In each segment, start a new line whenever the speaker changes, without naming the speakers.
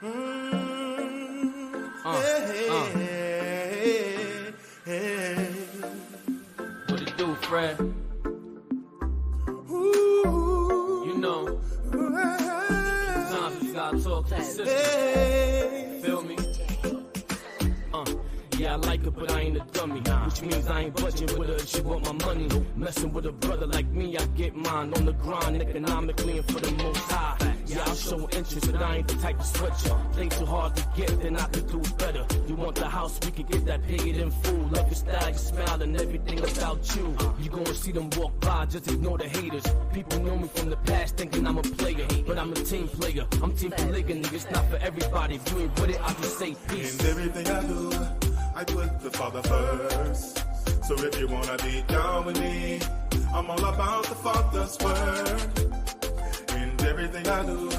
What it do, Fred? You know, sometimes you gotta talk to the system. Feel me? Yeah, I like her, but I ain't a dummy. Which means I ain't budging with her if she want my money. Messing with a brother like me, I get mine. On the grind, economically and for the most high. Yeah, I'll show interest, but I ain't the type to switch ya. Play too hard to get, then I could do better. You want the house, we can get that paid in full. Love your style, your smile, and everything about you. You gonna see them walk by, just ignore the haters. People know me from the past, thinking I'm a player, but I'm a team player. I'm team polygamy, it's not for everybody. If you ain't with it, I just say peace.
In everything I do, I put the Father first. So if you wanna be down with me, I'm all about the Father's word. In everything I do,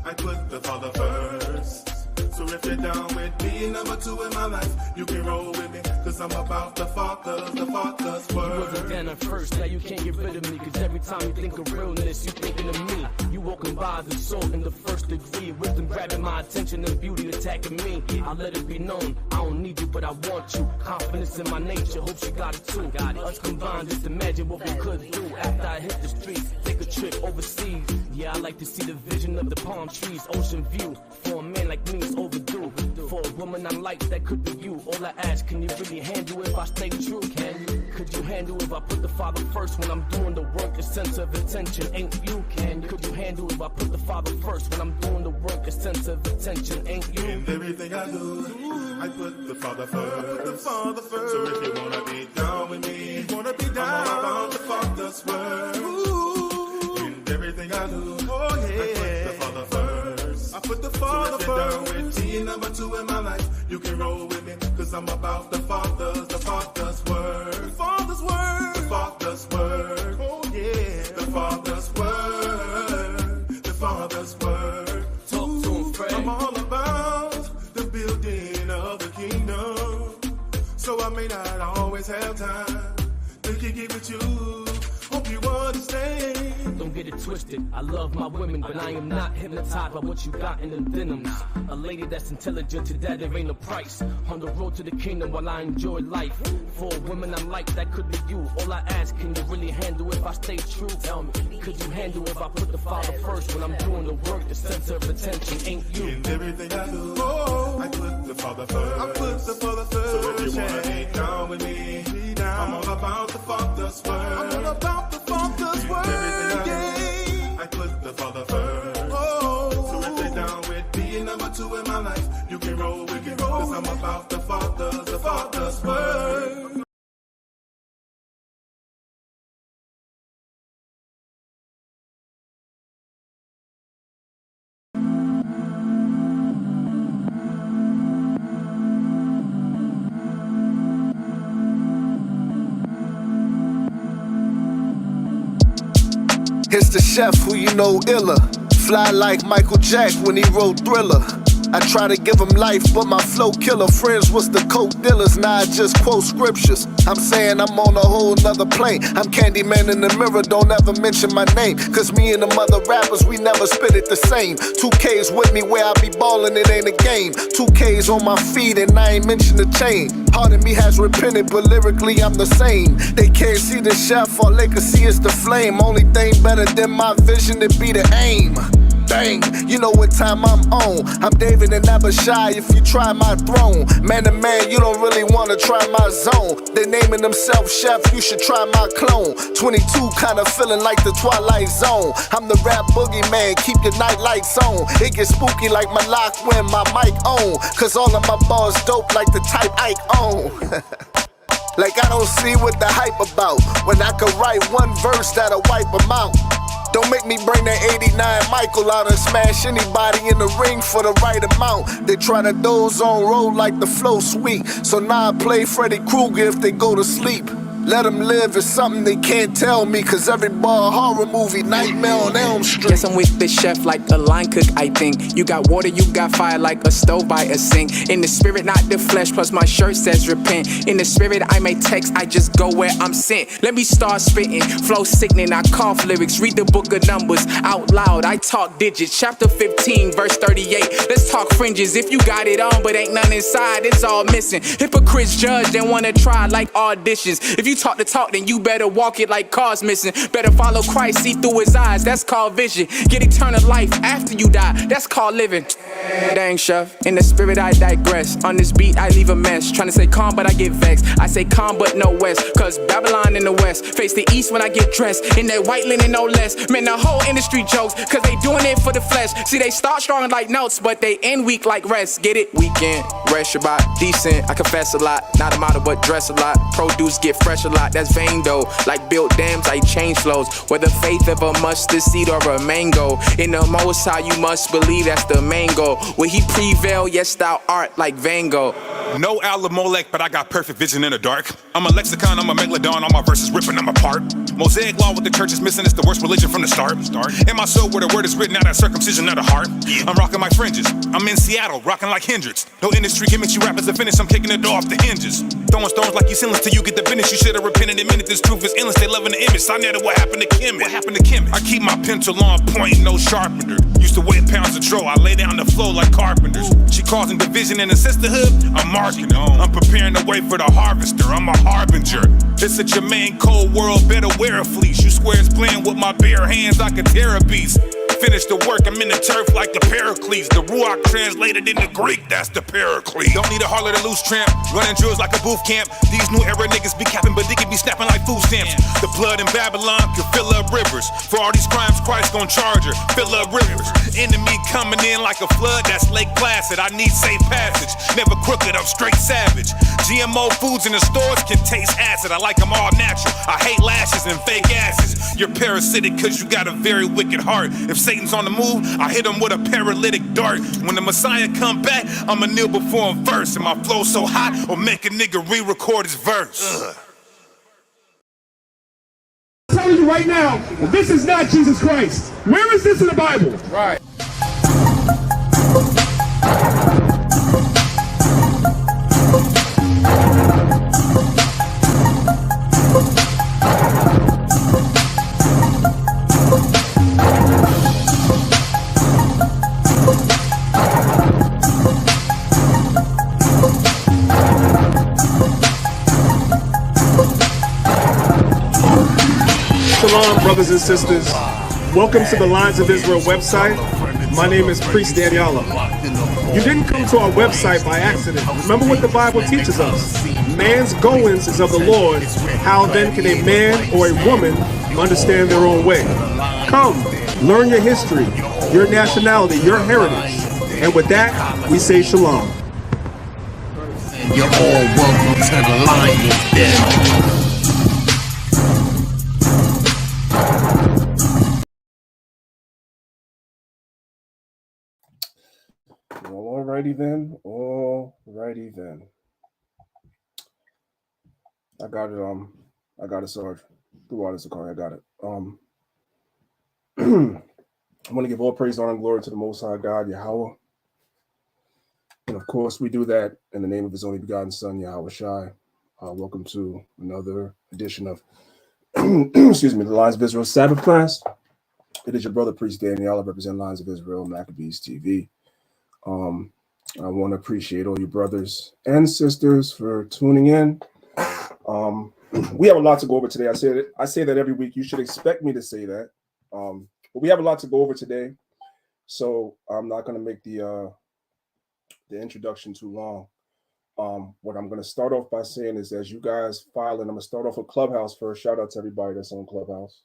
I put the Father first. So if you're down with me, number two in my life, you can roll with me, cause I'm about the Father's word.
You wasn't down at first, now you can't get rid of me, cause every time you think of realness, you thinking of me. You walking by the soul in the first degree, wisdom grabbing my attention and beauty attacking me. I let it be known, I don't need you, but I want you. Confidence in my nature, hope she got it too. Us combined, just imagine what we could do after I hit the streets, take a trip overseas. Yeah, I like to see the vision of the palm trees, ocean view. For a man like me, it's overdue. For a woman I like, that could be you. All I ask, can you really handle if I stay true? Can you? Could you handle if I put the Father first when I'm doing the work? The sense of attention ain't you. Can you? Could you handle if I put the Father first when I'm doing the work? The sense of attention ain't you.
In everything I do, I put the Father first. So if you wanna be down with me, I'm all about the Father's word. In everything I do, I put the Father first. I put the Father first. So if you're down with me, number two in my life, you can roll with me, cause I'm about the Father's word. The Father's word. The Father's word. Oh yeah. The Father's word. The Father's word.
Talk to him, Fred.
I'm all about the building of the kingdom. So I may not always have time to kick it with you. Hope you understand.
Don't get it twisted, I love my women, but I am not hypnotized by what you got in them denims. A lady that's intelligent, to that there ain't a price. On the road to the kingdom while I enjoy life. For a woman I like, that could be you. All I ask, can you really handle if I stay true? Tell me, could you handle if I put the Father first when I'm doing the work? The center of attention ain't you.
In everything I do, I put the Father first. I put the Father first. So if you wanna be down with me, I'm all about the Father's word. I'm all about the Father's word. Yeah. I put the Father first. So if you're down with me, number two in my life, you can roll with me, cause I'm about the Father's word.
It's the chef who you know iller. Fly like Michael Jack when he wrote Thriller. I try to give him life, but my flow killer. Friends was the coke dealers, now I just quote scriptures. I'm saying I'm on a whole nother plane. I'm Candyman in the mirror, don't ever mention my name, cause me and them other rappers, we never spit it the same. 2K's with me where I be ballin', it ain't a game. 2K's on my feet and I ain't mention the chain. Part of me has repented, but lyrically I'm the same. They can't see the chef, all they can see is the flame. Only thing better than my vision, it be the aim. Bang, you know what time I'm on. I'm David and never shy if you try my throne. Man to man, you don't really wanna try my zone. They naming themselves chef, you should try my clone. 22 kinda feeling like the Twilight Zone. I'm the rap boogeyman, keep your night lights on. It gets spooky like my lock when my mic on, cause all of my bars dope like the type Ike on. Like I don't see what the hype about, when I could write one verse that'll wipe them out. Don't make me bring that 89 Michael out and smash anybody in the ring for the right amount. They try to doze on road like the flow sweet, so now I play Freddy Krueger if they go to sleep. Let them live is something they can't tell me, cause every bar horror movie, Nightmare on Elm Street.
Guess I'm with the chef like a line cook, I think. You got water, you got fire like a stove by a sink. In the spirit, not the flesh, plus my shirt says repent. In the spirit, I may text, I just go where I'm sent. Let me start spitting, flow sickening, I cough lyrics. Read the book of Numbers out loud, I talk digits. Chapter 15, verse 38. Let's talk fringes. If you got it on, but ain't none inside, it's all missing. Hypocrites judge and wanna try like auditions. If you talk the talk, then you better walk it like cars missing. Better follow Christ, see through his eyes, that's called vision. Get eternal life after you die, that's called living. Dang, chef, in the spirit I digress. On this beat I leave a mess. Trying to say calm but I get vexed. I say calm but no west, cause Babylon in the west. Face the east when I get dressed, in that white linen no less. Man, the whole industry jokes, cause they doing it for the flesh. See, they start strong like notes, but they end weak like rest. Get it? Weekend, rest Shabbat, decent, I confess a lot. Not a model but dress a lot. Produce get fresh a lot, that's vain though. Like built dams, I change flows. Whether faith of a mustard seed or a mango. In the Most High you must believe that's the main goal. Will he prevail? Yes, thou art like Van Gogh.
No Alamolech, but I got perfect vision in the dark. I'm a lexicon, I'm a megalodon, all my verses ripping them apart. Mosaic law, what the church is missing, it's the worst religion from the start. In my soul, where the word is written out, that circumcision of the heart. I'm rocking my fringes, I'm in Seattle, rocking like Hendrix. No industry gimmicks, you rappers are finished, I'm kicking the door off the hinges. Throwing stones like you sinless till you get the business. You should have repented in a minute, this truth is endless, they loving the image. I know what happened to Kim. What happened to Kim? I keep my pencil on point, no sharpener. Used to weigh pounds of tro, I lay down the flow like carpenters. She causing division in the sisterhood, I'm marking her. I'm preparing the way for the harvester, I'm a harbinger. It's a Jermaine cold world, better wear a fleece. You squares playing with my bare hands, I could tear a beast. Finish the work, I'm in the turf like the Pericles. The Ruach translated into Greek, that's the Pericles. Don't need a harlot or loose tramp, running drills like a booth camp. These new era niggas be capping, but they can be snapping like food stamps. The blood in Babylon could fill up rivers. For all these crimes, Christ gon' charge her, fill up rivers. Enemy coming in like a flood, that's Lake Placid. I need safe passage, never crooked, I'm straight savage. GMO foods in the stores can taste acid, I like them all natural. I hate lashes and fake asses. You're parasitic cause you got a very wicked heart. If Satan's on the move, I hit him with a paralytic dart. When the Messiah come back, I'ma kneel before him first. And my flow so hot, or make a nigga re-record his verse.
I'm telling you right now, this is not Jesus Christ. Where is this in the Bible?
Right.
Shalom, brothers and sisters. Welcome to the Lines of Israel website. My name is Priest Danyaahla. You didn't come to our website by accident. Remember what the Bible teaches us. Man's goings is of the Lord. How then can a man or a woman understand their own way? Come, learn your history, your nationality, your heritage. And with that, we say shalom.
You're all welcome to the Lion's Den.
Alrighty then. I got it, Sarge. Through all this, I got it. I want to give all praise, honor, and glory to the Most High God, Yahweh. And of course, we do that in the name of His only begotten Son, Yahweh Shai. Welcome to another edition of, excuse me, the Lines of Israel Sabbath class. It is your brother, Priest Danyaahla, representing Lines of Israel, Maccabeestv. I want to appreciate all you brothers and sisters for tuning in. We have a lot to go over today. I say that every week. You should expect me to say that. But we have a lot to go over today, so I'm not going to make the introduction too long. What I'm going to start off by saying is, as you guys file in, I'm going to start off with Clubhouse first. Shout out to everybody that's on Clubhouse.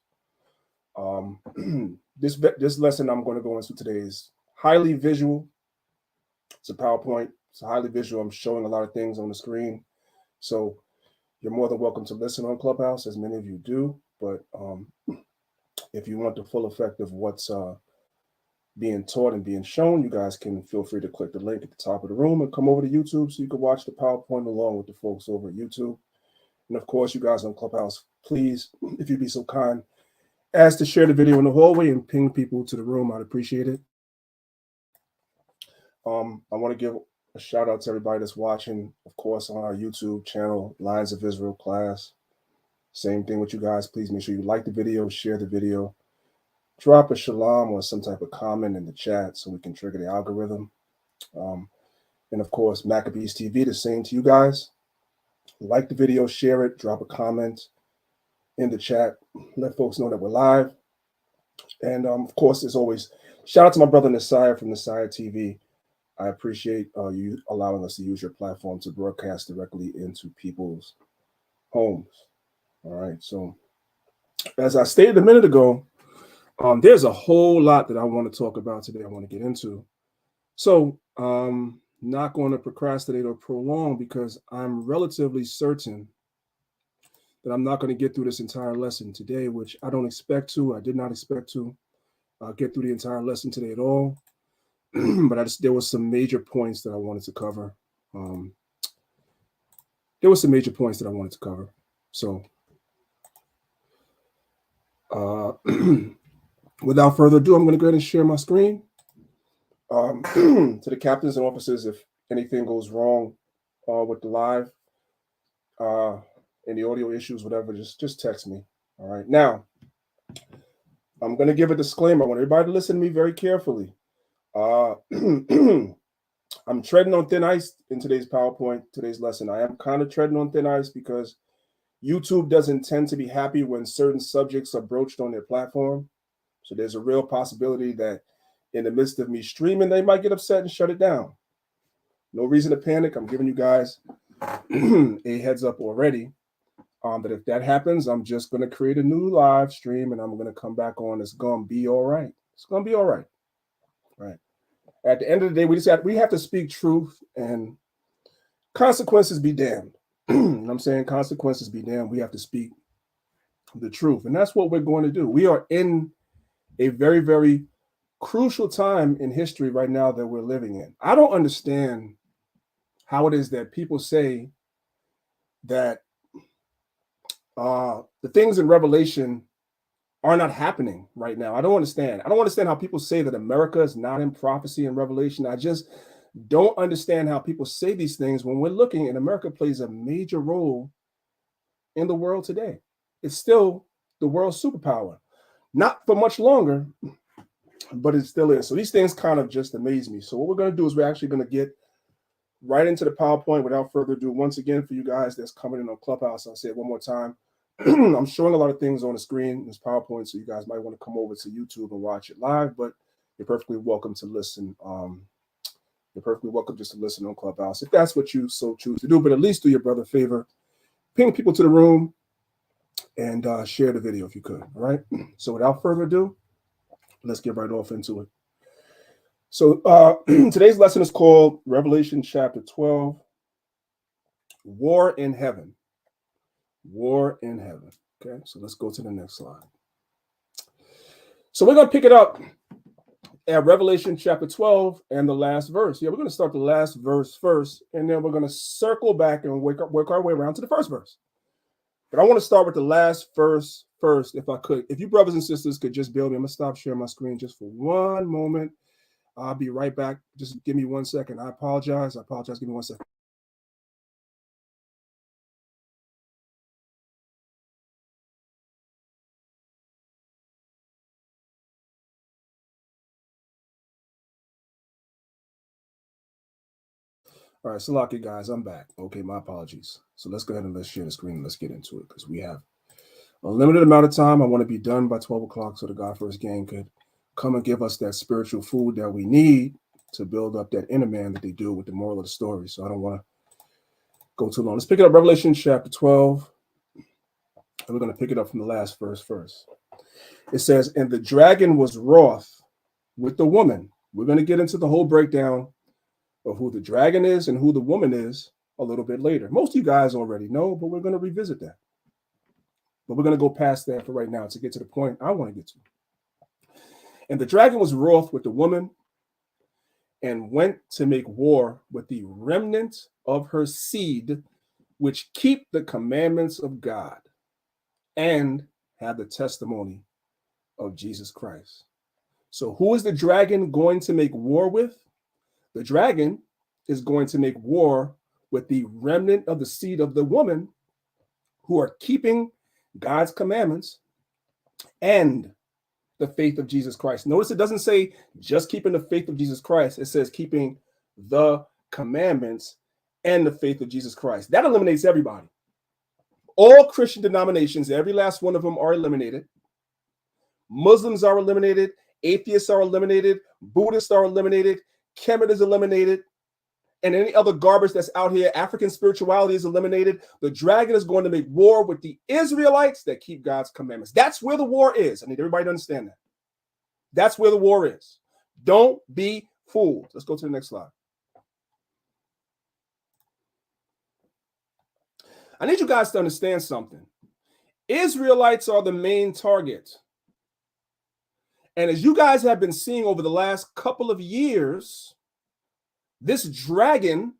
This lesson I'm going to go into today is highly visual. It's a PowerPoint. It's highly visual. I'm showing a lot of things on the screen. So you're more than welcome to listen on Clubhouse, as many of you do. But if you want the full effect of what's being taught and being shown, you guys can feel free to click the link at the top of the room and come over to YouTube so you can watch the PowerPoint along with the folks over at YouTube. And of course, you guys on Clubhouse, please, if you'd be so kind, as to share the video in the hallway and ping people to the room. I'd appreciate it. I want to give a shout out to everybody that's watching, of course, on our YouTube channel, Lions of Israel class. Same thing with you guys. Please make sure you like the video, share the video, drop a shalom or some type of comment in the chat so we can trigger the algorithm. And of course, Maccabeestv, the same to you guys. Like the video, share it, drop a comment in the chat, let folks know that we're live. And of course, as always, shout out to my brother Nasiah from Nasiah TV. I appreciate you allowing us to use your platform to broadcast directly into people's homes. All right. So as I stated a minute ago, there's a whole lot that I want to talk about today. I want to get into. So not going to procrastinate or prolong because I'm relatively certain that I'm not going to get through this entire lesson today, which I don't expect to. I did not expect to get through the entire lesson today at all. But there was some major points that I wanted to cover. So without further ado, I'm going to go ahead and share my screen. To the captains and officers, if anything goes wrong with the live, any audio issues, whatever, just text me. All right. Now, I'm going to give a disclaimer. I want everybody to listen to me very carefully. I'm treading on thin ice in today's PowerPoint, today's lesson. I am kind of treading on thin ice because YouTube doesn't tend to be happy when certain subjects are broached on their platform. So there's a real possibility that in the midst of me streaming, they might get upset and shut it down. No reason to panic. I'm giving you guys a heads up already. That if that happens, I'm just going to create a new live stream and I'm going to come back on. It's going to be all right. It's going to be all right. Right. At the end of the day, we have to speak truth and consequences be damned. You know what I'm saying? Consequences be damned. We have to speak the truth. And that's what we're going to do. We are in a very, very crucial time in history right now that we're living in. I don't understand how it is that people say that the things in Revelation are not happening right now. I don't understand. I don't understand how people say that America is not in prophecy and Revelation. I just don't understand how people say these things when we're looking and America plays a major role in the world today. It's still the world's superpower. Not for much longer, but it still is. So these things kind of just amaze me. So what we're going to do is we're actually going to get right into the PowerPoint without further ado. Once again, for you guys that's coming in on Clubhouse, I'll say it one more time. I'm showing a lot of things on the screen in this PowerPoint, so you guys might want to come over to YouTube and watch it live, but you're perfectly welcome to listen. You're perfectly welcome just to listen on Clubhouse if that's what you so choose to do, but at least do your brother a favor. Ping people to the room and share the video if you could, all right? So without further ado, let's get right off into it. So today's lesson is called Revelation chapter 12, War in Heaven. War in Heaven. Okay, so let's go to the next slide. So we're going to pick it up at Revelation chapter 12 and the last verse. Yeah, we're going to start the last verse first, and then we're going to circle back and work our way around to the first verse. But I want to start with the last verse first, if I could. If you brothers and sisters could just bear with me, I'm going to stop sharing my screen just for one moment. I'll be right back. Just give me 1 second. I apologize. Give me 1 second. All right, Salaki guys, I'm back. Okay, my apologies. So let's go ahead and let's share the screen and let's get into it because we have a limited amount of time. I want to be done by 12 o'clock so the God First Gang could come and give us that spiritual food that we need to build up that inner man that they do with the moral of the story. So I don't want to go too long. Let's pick it up Revelation chapter 12. And we're going to pick it up from the last verse first. It says, and the dragon was wroth with the woman. We're going to get into the whole breakdown of who the dragon is and who the woman is a little bit later. Most of you guys already know, but we're going to revisit that. But we're going to go past that for right now to get to the point I want to get to. And the dragon was wroth with the woman and went to make war with the remnant of her seed which keep the commandments of God and have the testimony of Jesus Christ. So who is the dragon going to make war with? The dragon is going to make war with the remnant of the seed of the woman who are keeping God's commandments and the faith of Jesus Christ. Notice it doesn't say just keeping the faith of Jesus Christ. It says keeping the commandments and the faith of Jesus Christ. That eliminates everybody. All Christian denominations, every last one of them are eliminated. Muslims are eliminated. Atheists are eliminated. Buddhists are eliminated. Kemet is eliminated. And any other garbage that's out here, African spirituality is eliminated. The dragon is going to make war with the Israelites that keep God's commandments. That's where the war is. I need everybody to understand that. That's where the war is. Don't be fooled. Let's go to the next slide. I need you guys to understand something. Israelites are the main target. And as you guys have been seeing over the last couple of years, this dragon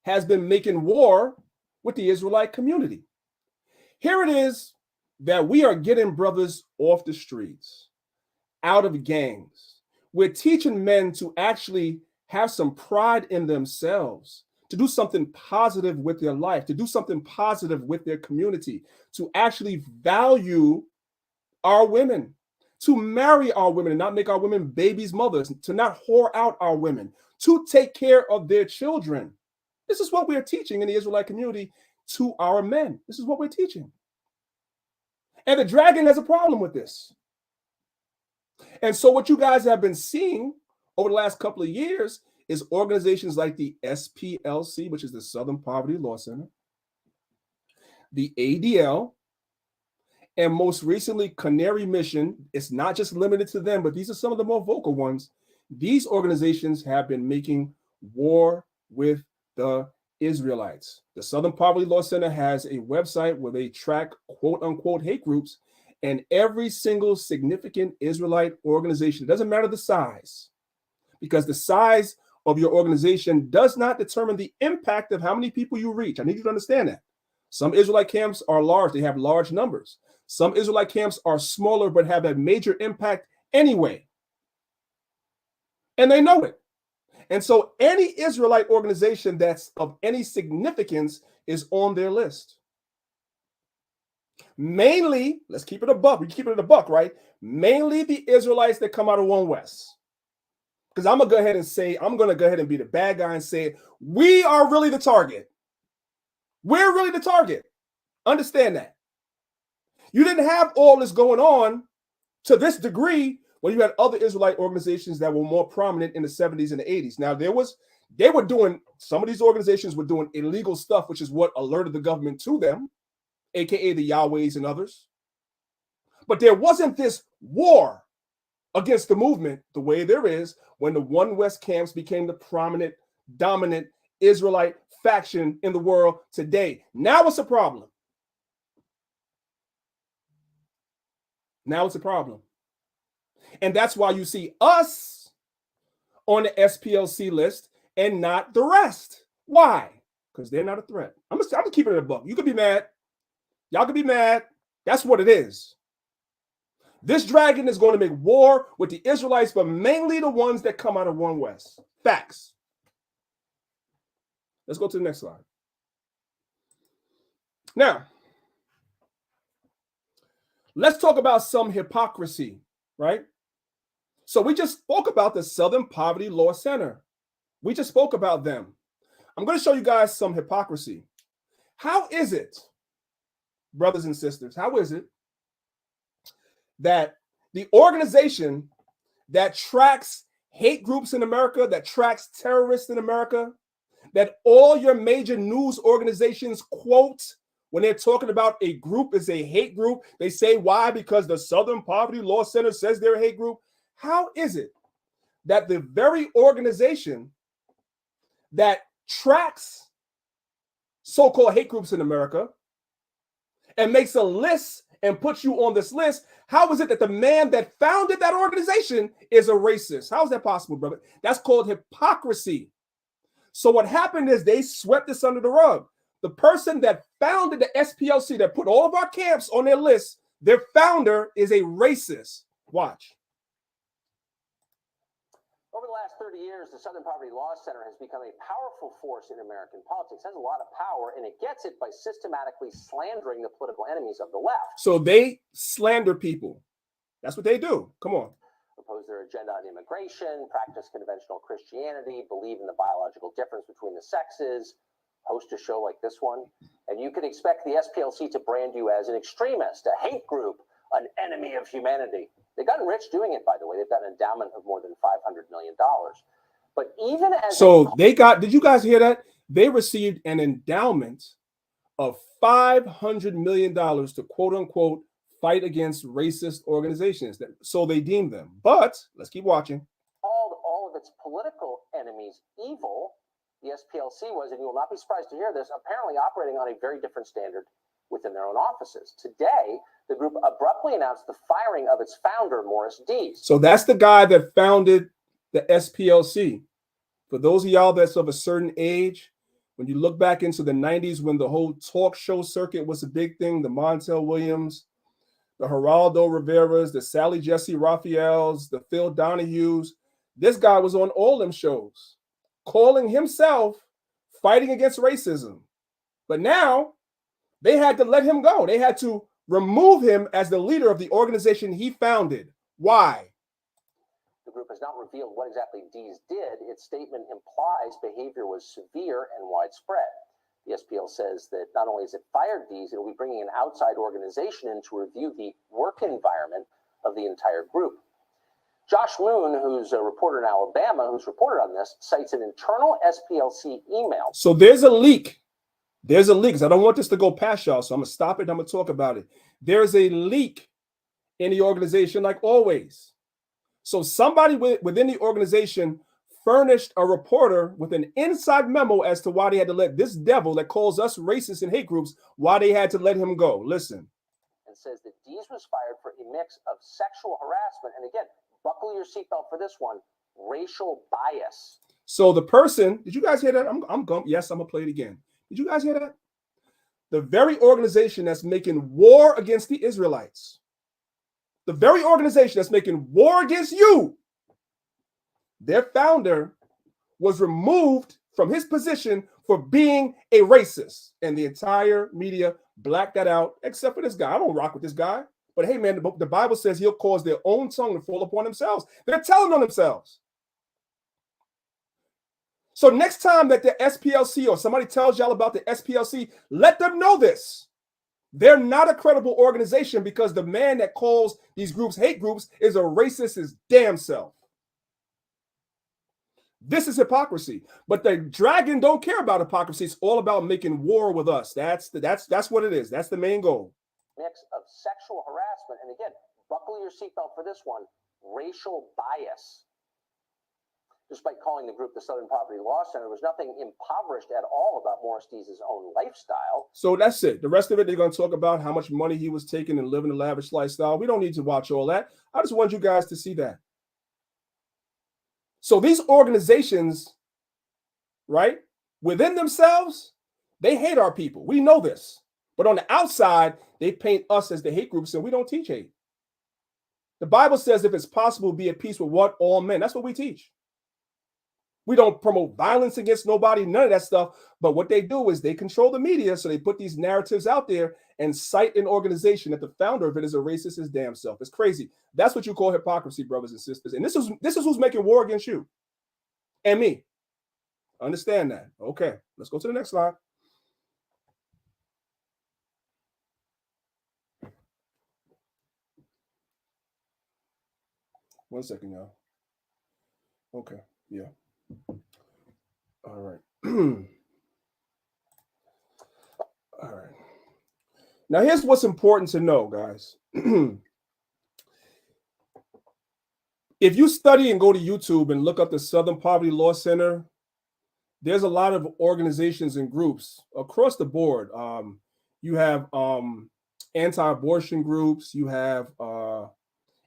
has been making war with the Israelite community. Here it is that we are getting brothers off the streets, out of gangs. We're teaching men to actually have some pride in themselves, to do something positive with their life, to do something positive with their community, to actually value our women, to marry our women and not make our women babies' mothers, to not whore out our women, to take care of their children. This is what we are teaching in the Israelite community to our men. This is what we're teaching. And the dragon has a problem with this. And so what you guys have been seeing over the last couple of years is organizations like the SPLC, which is the Southern Poverty Law Center, the ADL, and most recently, Canary Mission. It's not just limited to them, but these are some of the more vocal ones. These organizations have been making war with the Israelites. The Southern Poverty Law Center has a website where they track quote unquote hate groups, and every single significant Israelite organization, it doesn't matter the size, because the size of your organization does not determine the impact of how many people you reach. I need you to understand that. Some Israelite camps are large, they have large numbers. Some Israelite camps are smaller but have a major impact anyway. And they know it. And so any Israelite organization that's of any significance is on their list. Mainly, let's keep it a buck. We keep it a buck, right? Mainly the Israelites that come out of One West. Because I'm going to go ahead and say, I'm going to go ahead and be the bad guy and say, we are really the target. We're really the target. Understand that. You didn't have all this going on to this degree when you had other Israelite organizations that were more prominent in the 70s and the 80s. Now, some of these organizations were doing illegal stuff, which is what alerted the government to them, aka the Yahwehs and others. But there wasn't this war against the movement the way there is when the One West camps became the prominent, dominant Israelite faction in the world today. Now it's a problem. Now it's a problem. And that's why you see us on the SPLC list and not the rest. Why? Because they're not a threat. I'm just keeping it a buck. You could be mad. Y'all could be mad. That's what it is. This dragon is going to make war with the Israelites, but mainly the ones that come out of One West. Facts. Let's go to the next slide. Now, let's talk about some hypocrisy, right? So we just spoke about the Southern Poverty Law Center. We just spoke about them. I'm going to show you guys some hypocrisy. How is it, brothers and sisters, how is it that the organization that tracks hate groups in America, that tracks terrorists in America, that all your major news organizations quote when they're talking about a group is a hate group, they say why? Because the Southern Poverty Law Center says they're a hate group. How is it that the very organization that tracks so-called hate groups in America and makes a list and puts you on this list, how is it that the man that founded that organization is a racist? How is that possible, brother? That's called hypocrisy. So what happened is they swept this under the rug.
The person that founded the SPLC, that put all of our camps on their list, their founder is a racist. Watch.
Over the last 30 years, the Southern Poverty Law Center has become a powerful force in American politics. It has a lot of power, and it gets it by systematically slandering the political enemies of the left.
So they slander people. That's what they do. Come on.
Oppose their agenda on immigration, practice conventional Christianity, believe in the biological difference between the sexes, host a show like this one. And you can expect the SPLC to brand you as an extremist, a hate group, an enemy of humanity. They've gotten rich doing it, by the way. They've got an endowment of more than $500 million. But even as
did you guys hear that? They received an endowment of $500 million to quote unquote fight against racist organizations. So they deem them. But let's keep watching.
All of its political enemies evil, the SPLC was, and you will not be surprised to hear this, apparently operating on a very different standard within their own offices. Today, the group abruptly announced the firing of its founder, Morris Dees.
So that's the guy that founded the SPLC. For those of y'all that's of a certain age, when you look back into the 90s when the whole talk show circuit was a big thing, the Montel Williams, the Geraldo Riveras, the Sally Jesse Raphaels, the Phil Donahues, this guy was on all them shows, calling himself fighting against racism. But now they had to let him go. They had to remove him as the leader of the organization he founded. Why?
The group has not revealed what exactly Dees did. Its statement implies behavior was severe and widespread. The SPL says that not only has it fired Dees, it will be bringing an outside organization in to review the work environment of the entire group. Josh Moon, who's a reporter in Alabama, who's reported on this, cites an internal SPLC email.
So there's a leak. There's a leak, because I don't want this to go past y'all, so I'm going to stop it. I'm going to talk about it. There's a leak in the organization, like always. So somebody within the organization furnished a reporter with an inside memo as to why they had to let this devil that calls us racist and hate groups, why they had to let him go. Listen.
And says that Dees was fired for a mix of sexual harassment. And again, buckle your seatbelt for this one, racial bias.
So the person, did you guys hear that? Yes, I'm going to play it again. Did you guys hear that? The very organization that's making war against the Israelites, the very organization that's making war against you, their founder was removed from his position for being a racist. And the entire media blacked that out, except for this guy. I don't rock with this guy. But hey, man, the Bible says he'll cause their own tongue to fall upon themselves. They're telling on themselves. So next time that the SPLC or somebody tells y'all about the SPLC, let them know this. They're not a credible organization because the man that calls these groups hate groups is a racist his damn self. This is hypocrisy. But the dragon don't care about hypocrisy. It's all about making war with us. That's what it is. That's the main goal.
Mix of sexual harassment. And again, buckle your seatbelt for this one, racial bias. Despite calling the group the Southern Poverty Law Center, there was nothing impoverished at all about Morris Dees' own lifestyle.
So that's it. The rest of it, they're going to talk about how much money he was taking and living a lavish lifestyle. We don't need to watch all that. I just want you guys to see that. So these organizations, right, within themselves, they hate our people. We know this. But on the outside, they paint us as the hate groups, and we don't teach hate. The Bible says if it's possible, be at peace with what? All men. That's what we teach. We don't promote violence against nobody, none of that stuff. But what they do is they control the media. So they put these narratives out there and cite an organization that the founder of it is a racist his damn self. It's crazy. That's what you call hypocrisy, brothers and sisters. And this is who's making war against you and me. Understand that. Okay, let's go to the next slide. One second, y'all. Okay, yeah. All right. All right. Now, here's what's important to know, guys. If you study and go to YouTube and look up the Southern Poverty Law Center, there's a lot of organizations and groups across the board. You have anti-abortion groups. You have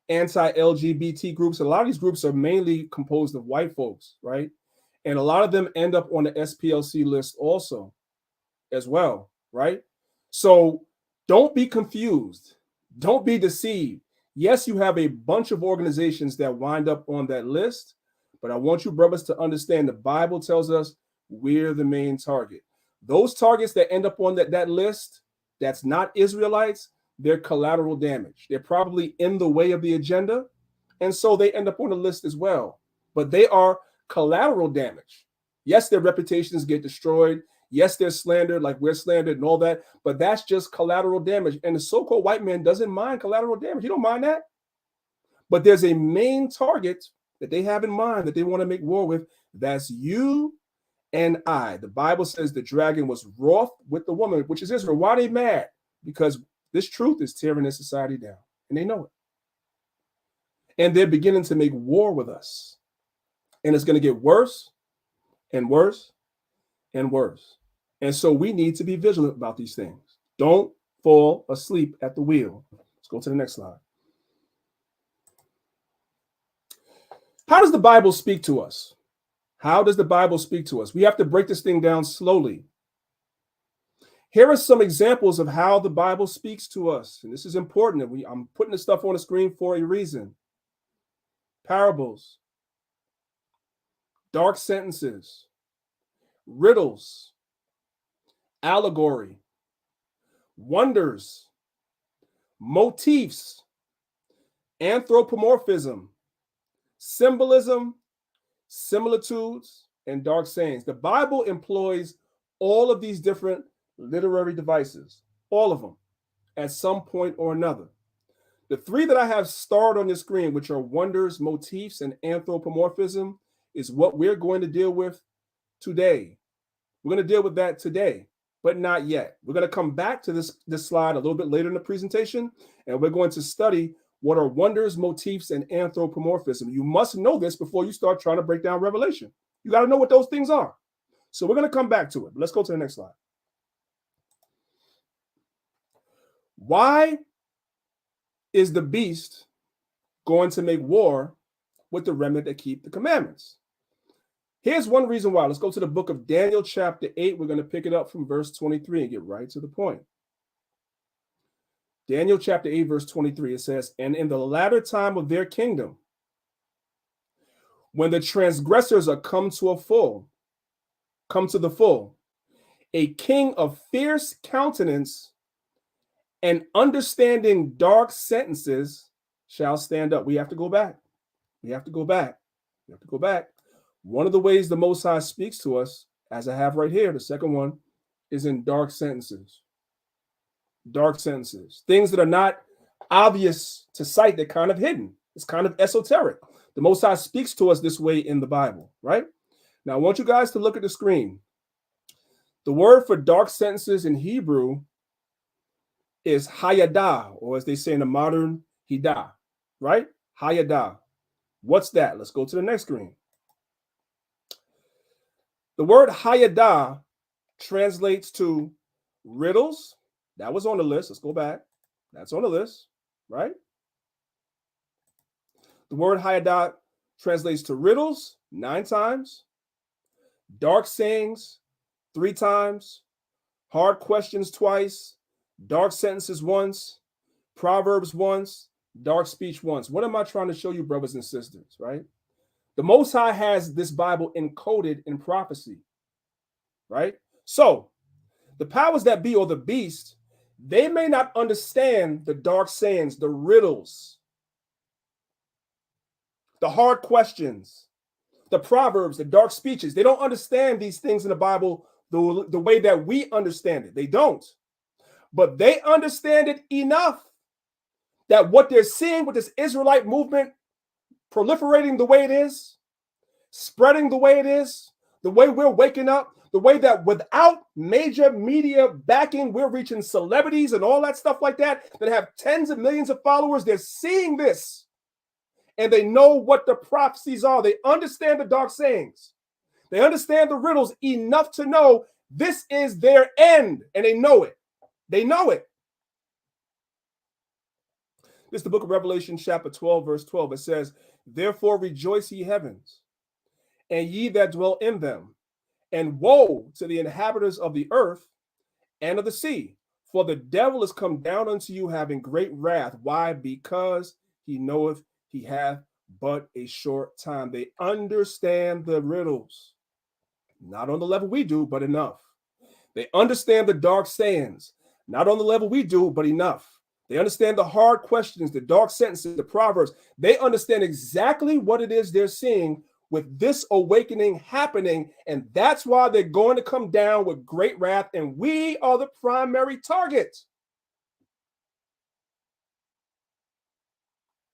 anti-LGBT groups. A lot of these groups are mainly composed of white folks, right? And a lot of them end up on the SPLC list also.
as well, right? So don't be confused. Don't be deceived. Yes, you have a bunch of organizations that wind up on that list, but I want you brothers to understand the Bible tells us we're the main target. Those targets that end up on that list, that's not Israelites, they're collateral damage. They're probably in the way of the agenda, and so they end up on the list as well. But they are collateral damage. Yes, their reputations get destroyed. Yes, they're slandered like we're slandered and all that, but that's just collateral damage. And the so-called white man doesn't mind collateral damage. He don't mind that. But there's a main target that they have in mind that they want to make war with. That's you and I. The Bible says the dragon was wroth with the woman, which is Israel. Why are they mad? Because this truth is tearing their society down, and they know it. And they're beginning to make war with us. And it's going to get worse and worse and worse. And so we need to be vigilant about these things. Don't fall asleep at the wheel. Let's go to the next slide. How does the Bible speak to us? How does the Bible speak to us? We have to break this thing down slowly. Here are some examples of how the Bible speaks to us. And this is important. I'm putting this stuff on the screen for a reason. Parables, dark sentences, riddles, allegory, wonders, motifs, anthropomorphism, symbolism, similitudes, and dark sayings. The Bible employs all of these different literary devices, all of them, at some point or another. The three that I have starred on the screen, which are wonders, motifs, and anthropomorphism, is what we're going to deal with today. We're going to deal with that today, but not yet. We're going to come back to this slide a little bit later in the presentation, and we're going to study what are wonders, motifs, and anthropomorphism. You must know this before you start trying to break down Revelation. You got to know what those things are. So we're going to come back to it. Let's go to the next slide. Why is the beast going to make war with the remnant that keep the commandments? Here's one reason why. Let's go to the book of Daniel, chapter 8. We're going to pick it up from verse 23 and get right to the point. Daniel chapter 8, verse 23, it says, "And in the latter time of their kingdom, when the transgressors are come to the full, a king of fierce countenance and understanding dark sentences shall stand up." We have to go back. We have to go back. We have to go back. One of the ways the Most High speaks to us, as I have right here, the second one, is in dark sentences. Dark sentences. Things that are not obvious to sight, they're kind of hidden. It's kind of esoteric. The Most High speaks to us this way in the Bible, right? Now, I want you guys to look at the screen. The word for dark sentences in Hebrew is hayadah, or as they say in the modern, hidah, right? Hayadah. What's that? Let's go to the next screen. The word hayadah translates to riddles. That was on the list. Let's go back. That's on the list, right? The word hayadah translates to riddles 9 times, dark sayings 3 times, hard questions twice, dark sentences once, proverbs once, dark speech once. What am I trying to show you, brothers and sisters, right? The Most High has this Bible encoded in prophecy, right? So the powers that be, or the beast, they may not understand the dark sayings, the riddles, the hard questions, the proverbs, the dark speeches. They don't understand these things in the Bible the way that we understand it. They don't. But they understand it enough that what they're seeing with this Israelite movement proliferating the way it is, spreading the way it is, the way we're waking up, the way that without major media backing, we're reaching celebrities and all that stuff like that have tens of millions of followers. They're seeing this and they know what the prophecies are. They understand the dark sayings. They understand the riddles enough to know this is their end, and they know it. They know it. This is the book of Revelation, chapter 12, verse 12. It says, "Therefore rejoice, ye heavens, and ye that dwell in them. And woe to the inhabitants of the earth,
and of the sea. For the devil is come down unto you having great wrath. Why? Because he knoweth he hath but a short time. They understand the riddles, not on the level we do, but enough. They understand the dark sayings, not on the level we do, but enough. They understand the hard questions, the dark sentences, the proverbs. They understand exactly what it is they're seeing with this awakening happening, and that's why they're going to come down with great wrath, and we are the primary target.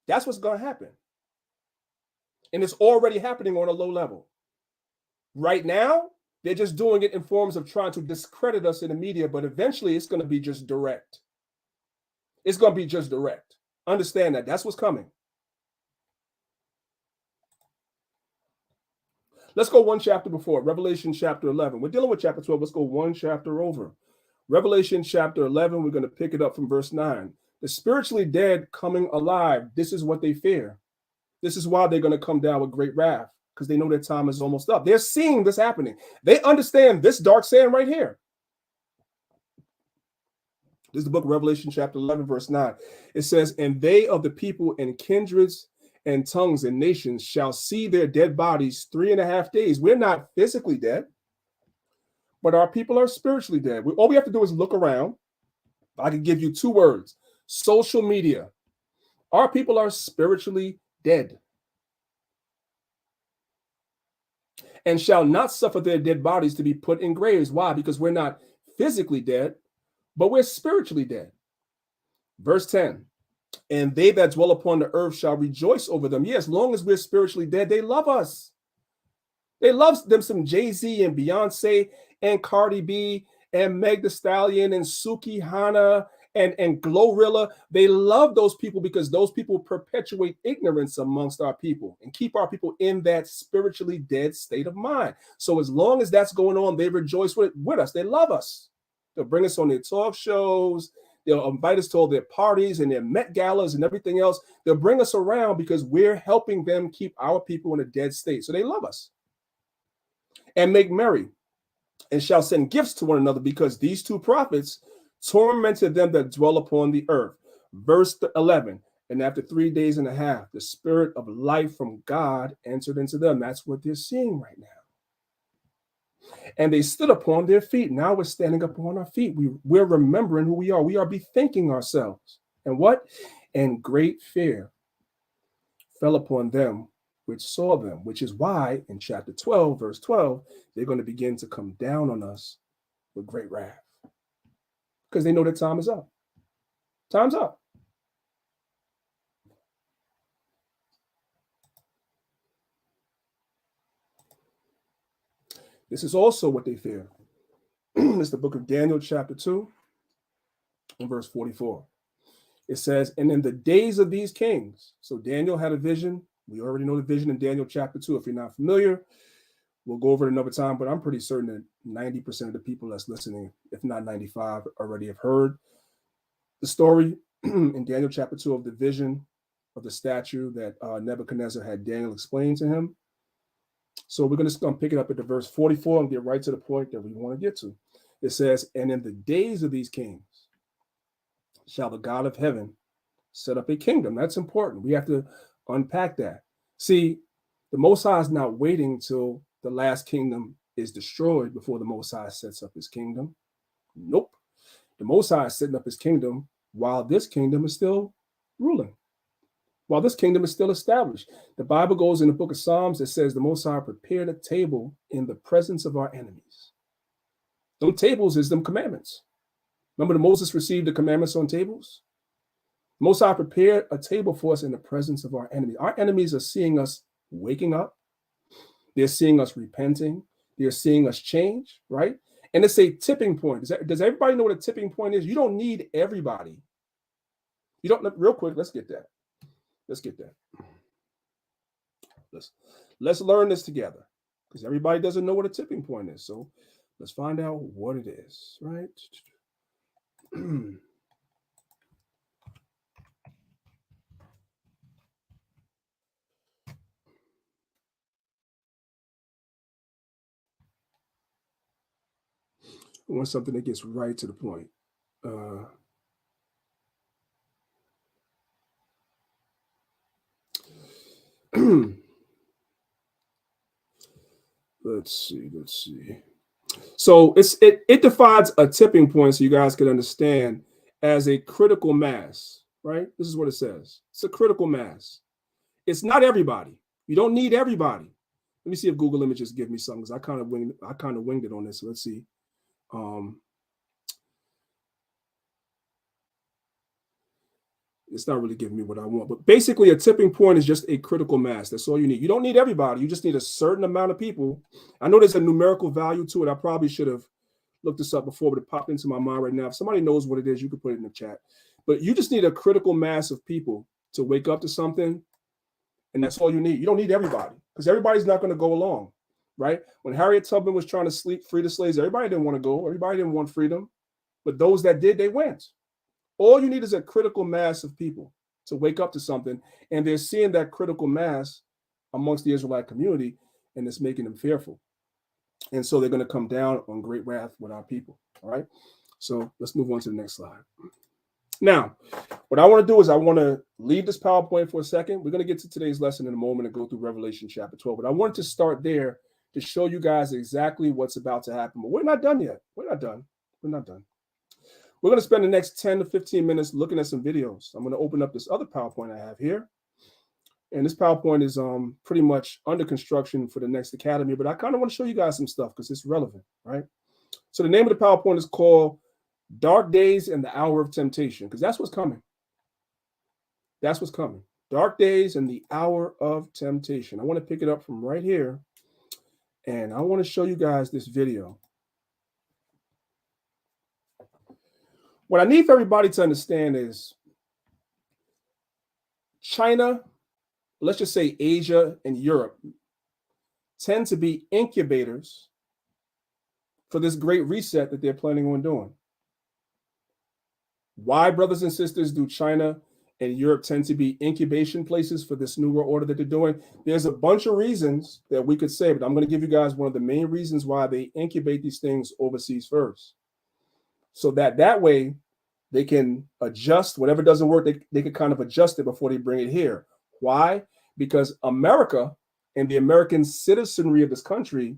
That's what's going to happen. And it's already happening on a low level. Right now, they're just doing it in forms of trying to discredit us in the media, but eventually it's going to be just direct. It's going to be just direct. Understand that. That's what's coming. Let's go one chapter before, Revelation chapter 11. We're dealing with chapter 12. Let's go one chapter over. Revelation chapter 11, we're going to pick it up from verse 9. The spiritually dead coming alive. This is what they fear. This is why they're going to come down with great wrath, because they know their time is almost up. They're seeing this happening. They understand this dark saying right here. This is the book of Revelation chapter 11, verse 9. It says, and they of the people and kindreds and tongues and nations shall see their dead bodies 3.5 days. We're not physically dead, but our people are spiritually dead. All we have to do is look around. I can give you 2 words: social media. Our people are spiritually dead. And shall not suffer their dead bodies to be put in graves. Why? Because we're not physically dead, but we're spiritually dead. Verse 10. And they that dwell upon the earth shall rejoice over them. Yeah, as long as we're spiritually dead, they love us. They love them some Jay-Z and Beyonce and Cardi B and Meg Thee Stallion and Suki Hana and Glorilla. They love those people because those people perpetuate ignorance amongst our people and keep our people in that spiritually dead state of mind. So as long as that's going on, they rejoice with us. They love us. They'll bring us on their talk shows. They'll invite us to all their parties and their Met galas and everything else. They'll bring us around because we're helping them keep our people in a dead state. So they love us. And make merry, and shall send gifts to one another, because these 2 prophets tormented them that dwell upon the earth. Verse 11, and after 3 days and a half, the spirit of life from God entered into them. That's what they're seeing right now. And they stood upon their feet. Now we're standing upon our feet. We're remembering who we are. We are bethinking ourselves. And what? And great fear fell upon them which saw them, which is why in chapter 12, verse 12, they're going to begin to come down on us with great wrath, because they know that time is up. Time's up. This is also what they fear. It's the book of Daniel, chapter 2, and verse 44. It says, and in the days of these kings, so Daniel had a vision. We already know the vision in Daniel chapter 2. If you're not familiar, we'll go over it another time, but I'm pretty certain that 90% of the people that's listening, if not 95, already have heard the story in Daniel chapter 2 of the vision of the statue that Nebuchadnezzar had Daniel explain to him. So we're going to pick it up at the verse 44 and get right to the point that we want to get to. It says, and in the days of these kings shall the God of heaven set up a kingdom. That's important. We have to unpack that. See, the Most High is not waiting till the last kingdom is destroyed before the Most High sets up his kingdom. Nope. The Most High is setting up his kingdom while this kingdom is still ruling, while this kingdom is still established. The Bible goes in the book of Psalms that says the Most High prepared a table in the presence of our enemies. Them tables is them commandments. Remember that Moses received the commandments on tables? Most High prepared a table for us in the presence of our enemies. Our enemies are seeing us waking up. They're seeing us repenting. They're seeing us change, right? And it's a tipping point. Does everybody know what a tipping point is? You don't need everybody. You don't, real quick, let's get that. Let's get that. Let's learn this together, because everybody doesn't know what a tipping point is. So let's find out what it is, right?
I want something that gets right to the point. Let's see. So it defines a tipping point, so you guys can understand, as a critical mass, right? This is what it says. It's a critical mass. It's not everybody. You don't need everybody. Let me see if Google Images give me something, because I kind of winged it on this. So let's see. It's not really giving me what I want, but basically a tipping point is just a critical mass. That's all you need. You don't need everybody. You just need a certain amount of people. I know there's a numerical value to it. I probably should have looked this up before, but it popped into my mind right now. If somebody knows what it is, you can put it in the chat. But you just need a critical mass of people to wake up to something, and that's all you need. You don't need everybody, because everybody's not going to go along, right? When Harriet Tubman was trying to free the slaves, everybody didn't want to go. Everybody didn't want freedom, but those that did, they went. All you need is a critical mass of people to wake up to something, and they're seeing that critical mass amongst the Israelite community, and it's making them fearful. And so they're going to come down on great wrath with our people, all right? So let's move on to the next slide. Now, what I want to do is I want to leave this PowerPoint for a second. We're going to get to today's lesson in a moment and go through Revelation chapter 12, but I wanted to start there to show you guys exactly what's about to happen. But we're not done yet. We're not done. We're going to spend the next 10 to 15 minutes looking at some videos. I'm going to open up this other PowerPoint I have here. And this PowerPoint is pretty much under construction for the next academy, but I kind of want to show you guys some stuff because it's relevant, right? So the name of the PowerPoint is called Dark Days and the Hour of Temptation, because that's what's coming. That's what's coming. Dark Days and the Hour of Temptation. I want to pick it up from right here, and I want to show you guys this video. What I need for everybody to understand is China, let's just say Asia and Europe, tend to be incubators for this great reset that they're planning on doing. Why, brothers and sisters, do China and Europe tend to be incubation places for this new world order that they're doing? There's a bunch of reasons that we could say, but I'm going to give you guys one of the main reasons why they incubate these things overseas first. So that way they can adjust whatever doesn't work. They can kind of adjust it before they bring it here. Why? Because America and the American citizenry of this country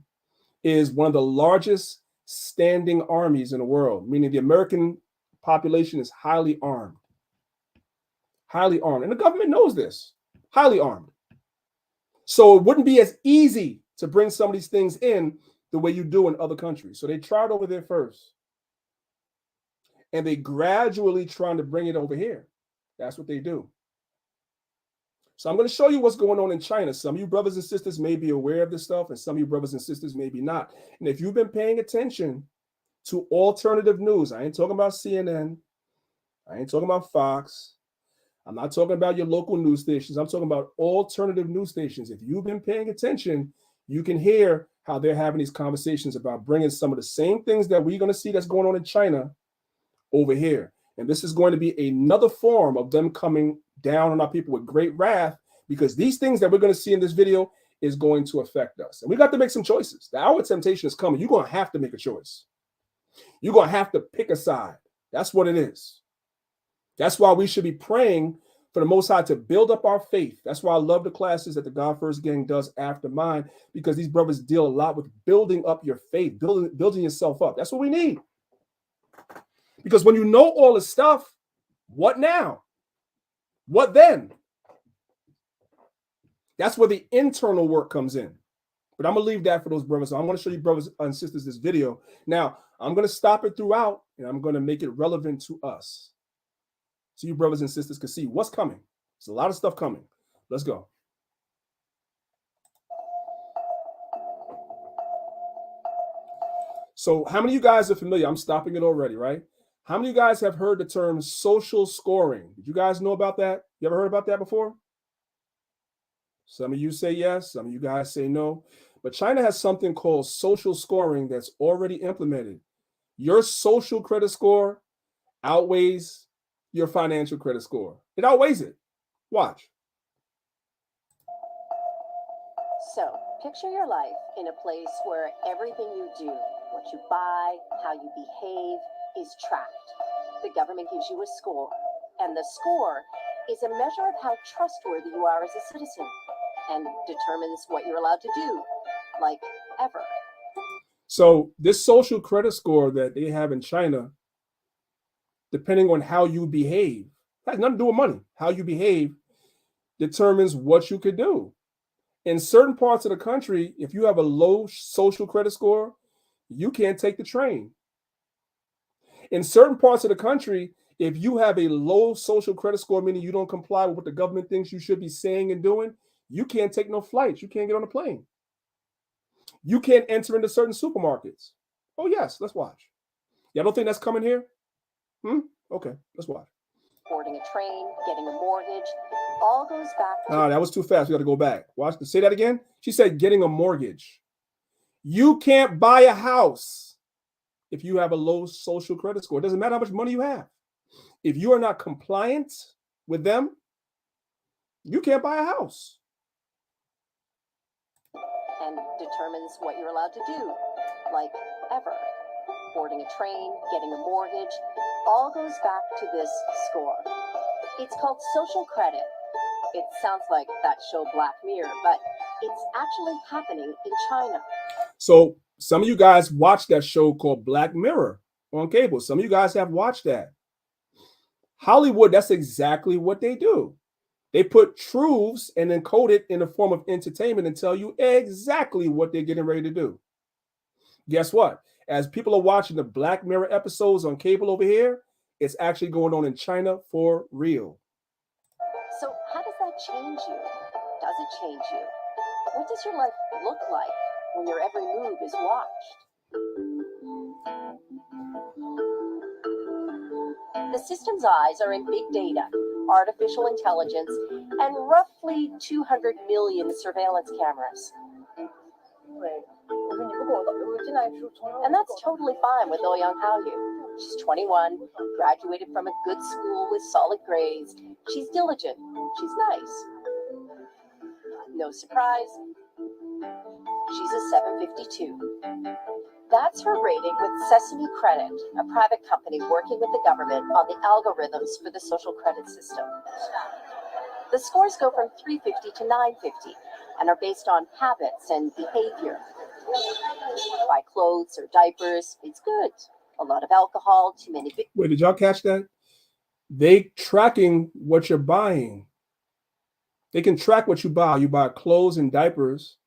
is one of the largest standing armies in the world, meaning the American population is highly armed. Highly armed. And the government knows this. Highly armed. So it wouldn't be as easy to bring some of these things in the way you do in other countries. So they tried over there first. And they gradually trying to bring it over here. That's what they do. So I'm going to show you what's going on in China. Some of you brothers and sisters may be aware of this stuff, and some of you brothers and sisters may be not. And if you've been paying attention to alternative news, I ain't talking about CNN, I ain't talking about Fox, I'm not talking about your local news stations, I'm talking about alternative news stations. If you've been paying attention, you can hear how they're having these conversations about bringing some of the same things that we're going to see that's going on in China over here. And this is going to be another form of them coming down on our people with great wrath, because these things that we're going to see in this video is going to affect us. And we got to make some choices. The hour of temptation is coming. You're going to have to make a choice. You're going to have to pick a side. That's what it is. That's why we should be praying for the Most High to build up our faith. That's why I love the classes that the God First Gang does after mine, because these brothers deal a lot with building up your faith, building yourself up. That's what we need. Because when you know all this stuff, what now? What then? That's where the internal work comes in. But I'm going to leave that for those brothers. So I'm going to show you brothers and sisters this video. Now, I'm going to stop it throughout, and I'm going to make it relevant to us, so you brothers and sisters can see what's coming. There's a lot of stuff coming. Let's go. So how many of you guys are familiar? I'm stopping it already, right? How many of you guys have heard the term social scoring? Did you guys know about that? You ever heard about that before? Some of you say yes, some of you guys say no. But China has something called social scoring that's already implemented. Your social credit score outweighs your financial credit score. It outweighs it. Watch.
So, picture your life in a place where everything you do, What you buy, how you behave is tracked. The government gives you a score, and the score is a measure of how trustworthy you are as a citizen and determines what you're allowed to do, like ever.
So this social credit score that they have in China, depending on how you behave, has nothing to do with money. How you behave determines what you could do. In certain parts of the country, if you have a low social credit score, you can't take the train. In certain parts of the country, if you have a low social credit score, meaning you don't comply with what the government thinks you should be saying and doing, you can't take no flights. You can't get on a plane. You can't enter into certain supermarkets. Oh, yes, let's watch. Y'all don't think that's coming here? Okay, let's watch.
Boarding a train, getting a mortgage, all goes back to...
That was too fast. We got to go back. Watch. Say that again. She said getting a mortgage. You can't buy a house if you have a low social credit score. It doesn't matter how much money you have. If you are not compliant with them, you can't buy a house.
And determines what you're allowed to do, like ever. Boarding a train, getting a mortgage, all goes back to this score. It's called social credit. It sounds like that show Black Mirror, but it's actually happening in China.
So some of you guys watched that show called Black Mirror on cable. Some of you guys have watched that. Hollywood, that's exactly what they do. They put truths and encode it in the form of entertainment and tell you exactly what they're getting ready to do. Guess what? As people are watching the Black Mirror episodes on cable over here, it's actually going on in China for real.
So how does that change you? Does it change you? What does your life look like when your every move is watched? The system's eyes are in big data, artificial intelligence, and roughly 200 million surveillance cameras. And that's totally fine with Oyoung Haoyu. She's 21, graduated from a good school with solid grades. She's diligent. She's nice. No surprise, she's a 752. That's her rating with Sesame Credit, a private company working with the government on the algorithms for the social credit system. The scores go from 350 to 950 and are based on habits and behavior. Buy clothes or diapers, it's good. A lot of alcohol, too many...
Wait, did y'all catch that? They tracking what you're buying. They can track what you buy. You buy clothes and diapers,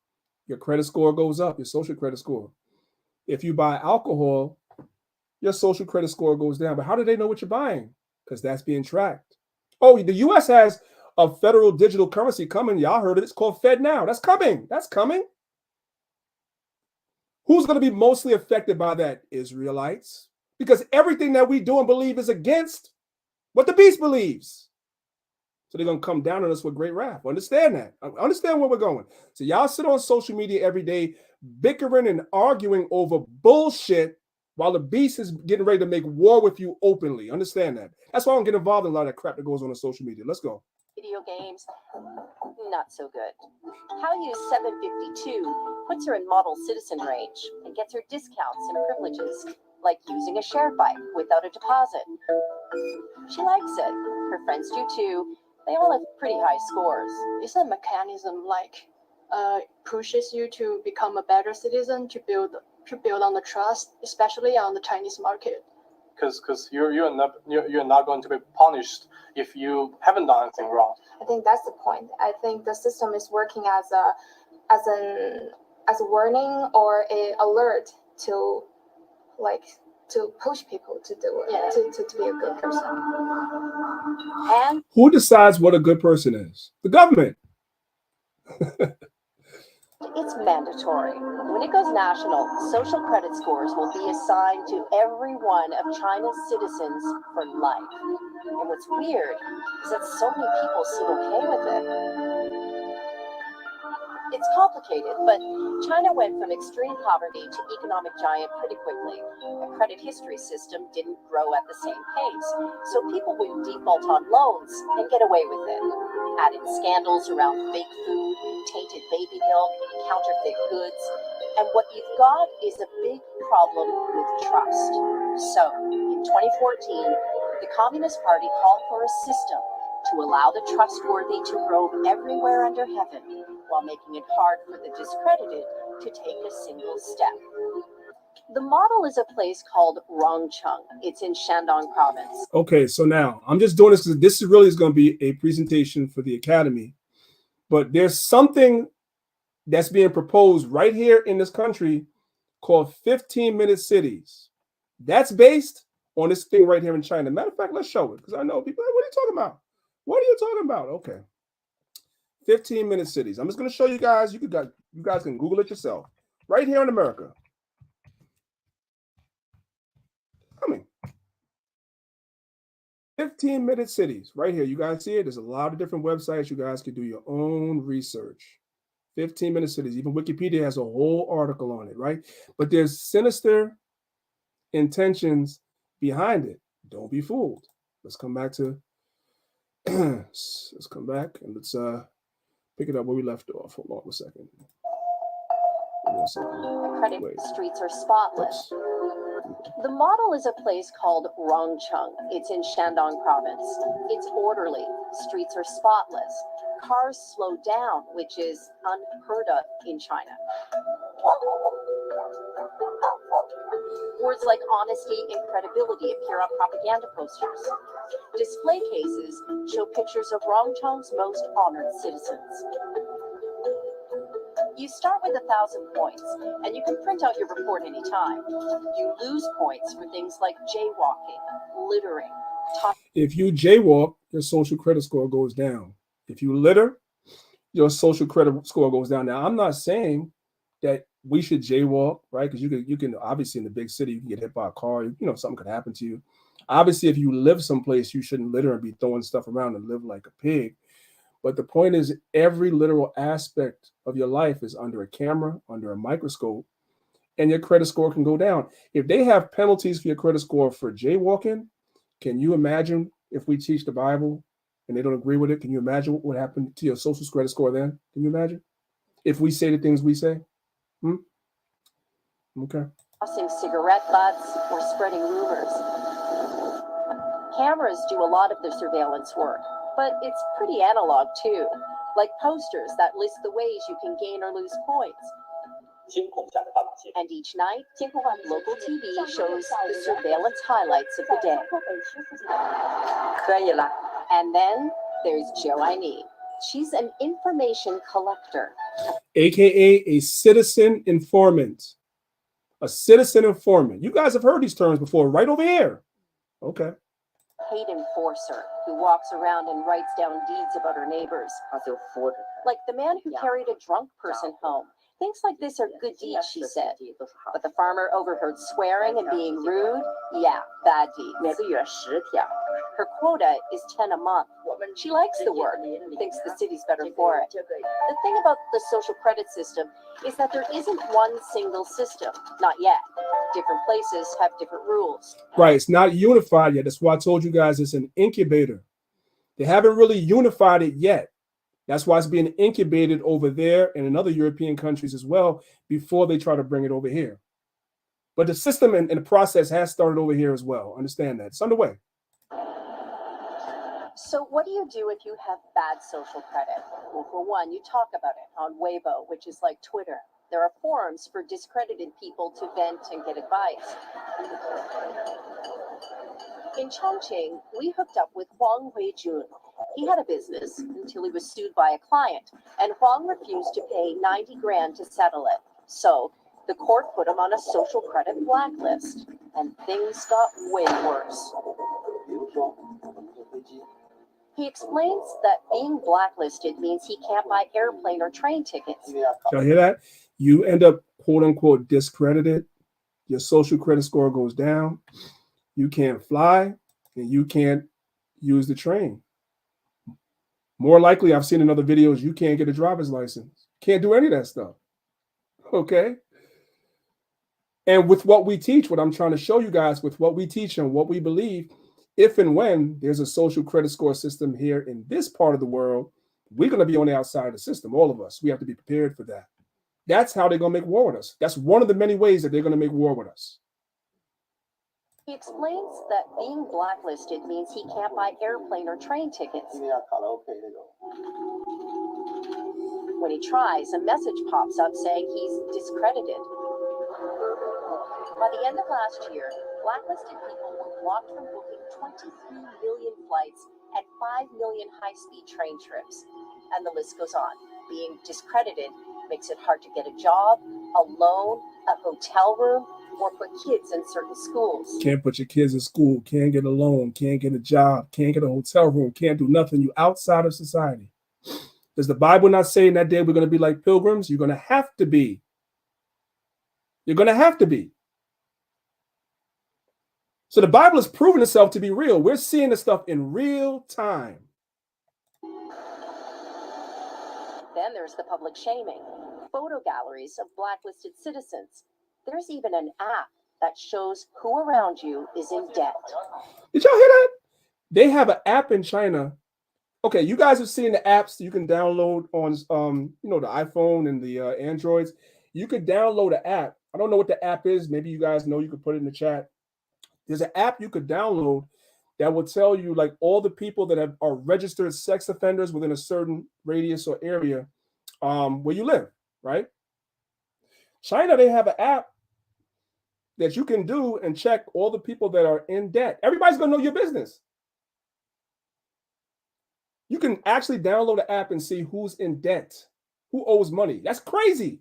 your credit score goes up, your social credit score. If you buy alcohol, your social credit score goes down. But how do they know what you're buying? Because that's being tracked. Oh, the U.S. has a federal digital currency coming. Y'all heard it. It's called FedNow. That's coming. That's coming. Who's going to be mostly affected by that? Israelites. Because everything that we do and believe is against what the beast believes. So they're going to come down on us with great wrath. Understand that. Understand where we're going. So y'all sit on social media every day bickering and arguing over bullshit while the beast is getting ready to make war with you openly. Understand that. That's why I don't get involved in a lot of that crap that goes on social media. Let's go.
Video games, not so good. Haoyu 752 puts her in model citizen range and gets her discounts and privileges, like using a shared bike without a deposit. She likes it. Her friends do too. They all have pretty high scores.
It's a mechanism like pushes you to become a better citizen, to build on the trust, especially on the Chinese market.
Because you're not going to be punished if you haven't done anything wrong.
I think that's the point. I think the system is working as a warning or an alert to push people to do it, to be a good person.
And
who decides what a good person is? The government.
It's mandatory. When it goes national, social credit scores will be assigned to every one of China's citizens for life. And what's weird is that so many people seem okay with it. It's complicated, but China went from extreme poverty to economic giant pretty quickly. The credit history system didn't grow at the same pace, so people would default on loans and get away with it. Add in scandals around fake food, tainted baby milk, counterfeit goods, And what you've got is a big problem with trust. So, in 2014, the Communist Party called for a system to allow the trustworthy to roam everywhere under heaven, while making it hard for the discredited to take a single step. The model is a place called Rongcheng. It's in Shandong province.
Okay, so now I'm just doing this because this really is going to be a presentation for the Academy. But there's something that's being proposed right here in this country called 15-minute cities. That's based on this thing right here in China. Matter of fact, let's show it because I know people are like, what are you talking about? What are you talking about? Okay. 15-minute cities. I'm just going to show you guys. You guys can Google it yourself. Right here in America. Coming. 15-minute cities. Right here. You guys see it? There's a lot of different websites. You guys can do your own research. 15-minute cities. Even Wikipedia has a whole article on it, right? But there's sinister intentions behind it. Don't be fooled. Let's come back to let's come back and let's pick it up where we left off. Hold on a second.
Credit streets are spotless. The model is a place called Rongcheng. It's in Shandong province. It's orderly. Streets are spotless. Cars slow down, which is unheard of in China. Words like honesty and credibility appear on propaganda posters. Display cases show pictures of Rongcheng's most honored citizens. You start with 1,000 points, and you can print out your report anytime. You lose points for things like jaywalking, littering.
If you jaywalk, your social credit score goes down. If you litter, your social credit score goes down. Now, I'm not saying that we should jaywalk, right? Because you can obviously in the big city, you can get hit by a car. You know, something could happen to you. Obviously, if you live someplace, you shouldn't litter and be throwing stuff around and live like a pig. But the point is, every literal aspect of your life is under a camera, under a microscope, and your credit score can go down. If they have penalties for your credit score for jaywalking, can you imagine if we teach the Bible and they don't agree with it? Can you imagine what would happen to your social credit score then? Can you imagine? If we say the things we say? Okay.
Tossing cigarette butts or spreading rumors. Cameras do a lot of the surveillance work, but it's pretty analog too, like posters that list the ways you can gain or lose points. And each night, local TV shows the surveillance highlights of the day. And then there's Joanne. She's an information collector.
AKA a citizen informant. A citizen informant. You guys have heard these terms before, right over here. Okay.
Hate enforcer who walks around and writes down deeds about her neighbors. Like the man who carried a drunk person home. Things like this are good deeds, she said. But the farmer overheard swearing and being rude. Yeah, bad deeds. Her quota is 10 a month. She likes the work, thinks the city's better for it. The thing about the social credit system is that there isn't one single system. Not yet. Different places have different rules.
Right, it's not unified yet. That's why I told you guys it's an incubator. They haven't really unified it yet. That's why it's being incubated over there and in other European countries as well before they try to bring it over here. But the system and the process has started over here as well. Understand that. It's underway.
So what do you do if you have bad social credit? Well, for one, you talk about it on Weibo, which is like Twitter. There are forums for discredited people to vent and get advice. In Chongqing, we hooked up with Huang Huijun. He had a business until he was sued by a client, and Huang refused to pay 90 grand to settle it. So the court put him on a social credit blacklist, and things got way worse. He explains that being blacklisted means he can't buy airplane or train tickets.
Y'all hear that? You end up, quote unquote, discredited. Your social credit score goes down. You can't fly, and you can't use the train. More likely, I've seen in other videos, you can't get a driver's license. Can't do any of that stuff. Okay? And with what we teach, what I'm trying to show you guys, with what we teach and what we believe, if and when there's a social credit score system here in this part of the world, we're going to be on the outside of the system, all of us. We have to be prepared for that. That's how they're going to make war with us. That's one of the many ways that they're going to make war with us.
He explains that being blacklisted means he can't buy airplane or train tickets. When he tries, a message pops up saying he's discredited. By the end of last year, blacklisted people were blocked from booking 23 million flights and 5 million high-speed train trips. And the list goes on. Being discredited makes it hard to get a job, a loan, a hotel room, or put kids in certain schools.
Can't put your kids in school, can't get a loan, can't get a job, can't get a hotel room, can't do nothing. You outside of society. Does the Bible not say in that day we're going to be like pilgrims? You're going to have to be. You're going to have to be. So the Bible has proven itself to be real. We're seeing this stuff in real time.
Then there's the public shaming. Photo galleries of blacklisted citizens. There's even an app that shows who around you is in debt.
Did y'all hear that? They have an app in China. Okay, you guys have seen the apps you can download on, the iPhone and the Androids. You could download an app. I don't know what the app is. Maybe you guys know. You could put it in the chat. There's an app you could download that will tell you like all the people that are registered sex offenders within a certain radius or area where you live, right? China, they have an app that you can do and check all the people that are in debt. Everybody's going to know your business. You can actually download the app and see who's in debt, who owes money. That's crazy.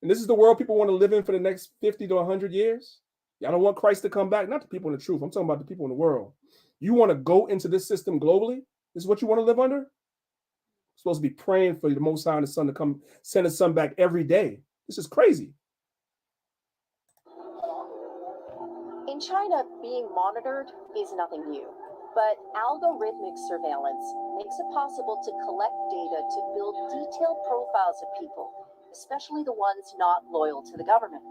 And this is the world people want to live in for the next 50 to 100 years. Y'all don't want Christ to come back. Not the people in the truth. I'm talking about the people in the world. You want to go into this system globally? This is what you want to live under? You're supposed to be praying for the Most High and the Son to come send his Son back every day. This is crazy.
In China, being monitored is nothing new, but algorithmic surveillance makes it possible to collect data to build detailed profiles of people, especially the ones not loyal to the government.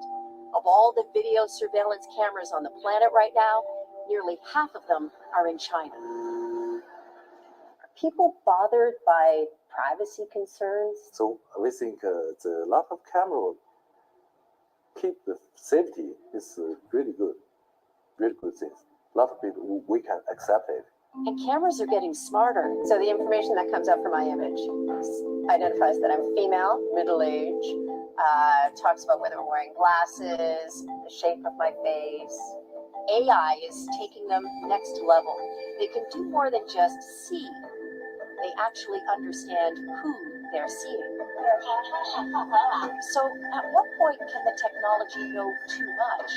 Of all the video surveillance cameras on the planet right now, nearly half of them are in China. Are people bothered by privacy concerns?
So we think the lot of camera keep the safety is really good thing. A lot of people, we can accept it.
And cameras are getting smarter. So the information that comes up for my image identifies that I'm female, middle-aged, talks about whether I'm wearing glasses, the shape of my face. AI is taking them next level. They can do more than just see. They actually understand who they're seeing. So at what point can the technology know too much?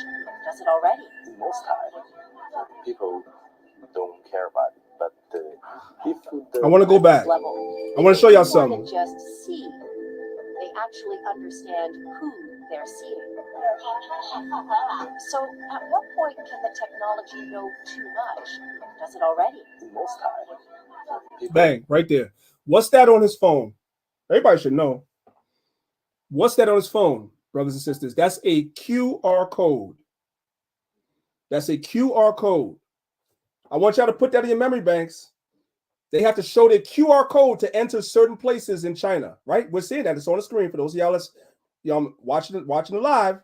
Does it already?
Most time, people don't care about it. But if
I want to go back. I want to show y'all something.
More than just see. They actually understand who they're seeing. So at what point can the technology know too much? Does it already?
Most time.
Bang, right there. What's that on his phone? Everybody should know. What's that on his phone, brothers and sisters? That's a QR code. That's a QR code. I want y'all to put that in your memory banks. They have to show their QR code to enter certain places in China, right? We're seeing that. It's on the screen for those of y'all that's watching it live.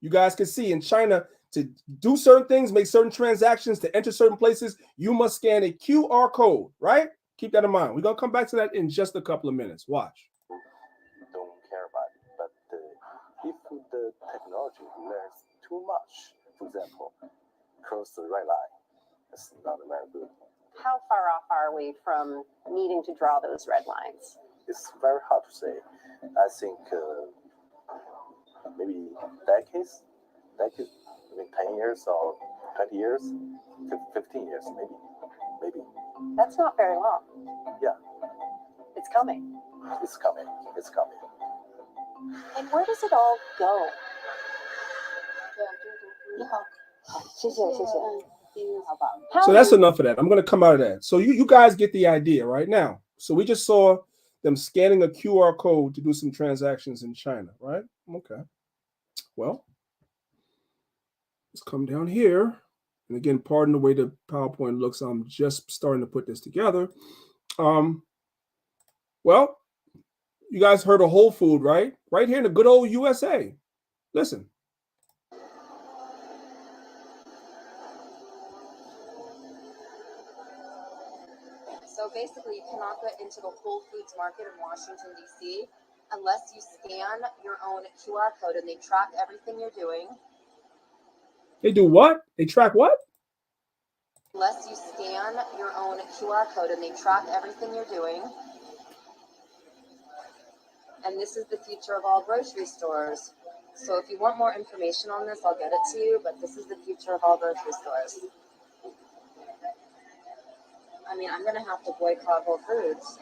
You guys can see in China, to do certain things, make certain transactions, to enter certain places, you must scan a QR code, right? Keep that in mind. We're going to come back to that in just a couple of minutes. Watch.
Don't care about it. But if the technology learns too much, for example, cross the red line, it's not very good.
How far off are we from needing to draw those red lines?
It's very hard to say. I think maybe decades, I mean 10 years or 20 years, 15 years, maybe.
That's not very long.
Yeah.
It's coming.
It's coming.
And where does it all go?
So that's enough of that. I'm going to come out of that. So you guys get the idea right now. So we just saw them scanning a QR code to do some transactions in China, right? Okay. Well, let's come down here. And again, pardon the way the PowerPoint looks. I'm just starting to put this together. Well, You guys heard of Whole Food, right? Right here in the good old USA. Listen.
So basically, you cannot get into the Whole Foods market in Washington, D.C. unless you scan your own QR code and they track everything you're doing.
They do what? They track what?
Unless you scan your own QR code and they track everything you're doing. And this is the future of all grocery stores. So if you want more information on this, I'll get it to you, but this is the future of all grocery stores. I mean, I'm going to have to boycott Whole Foods.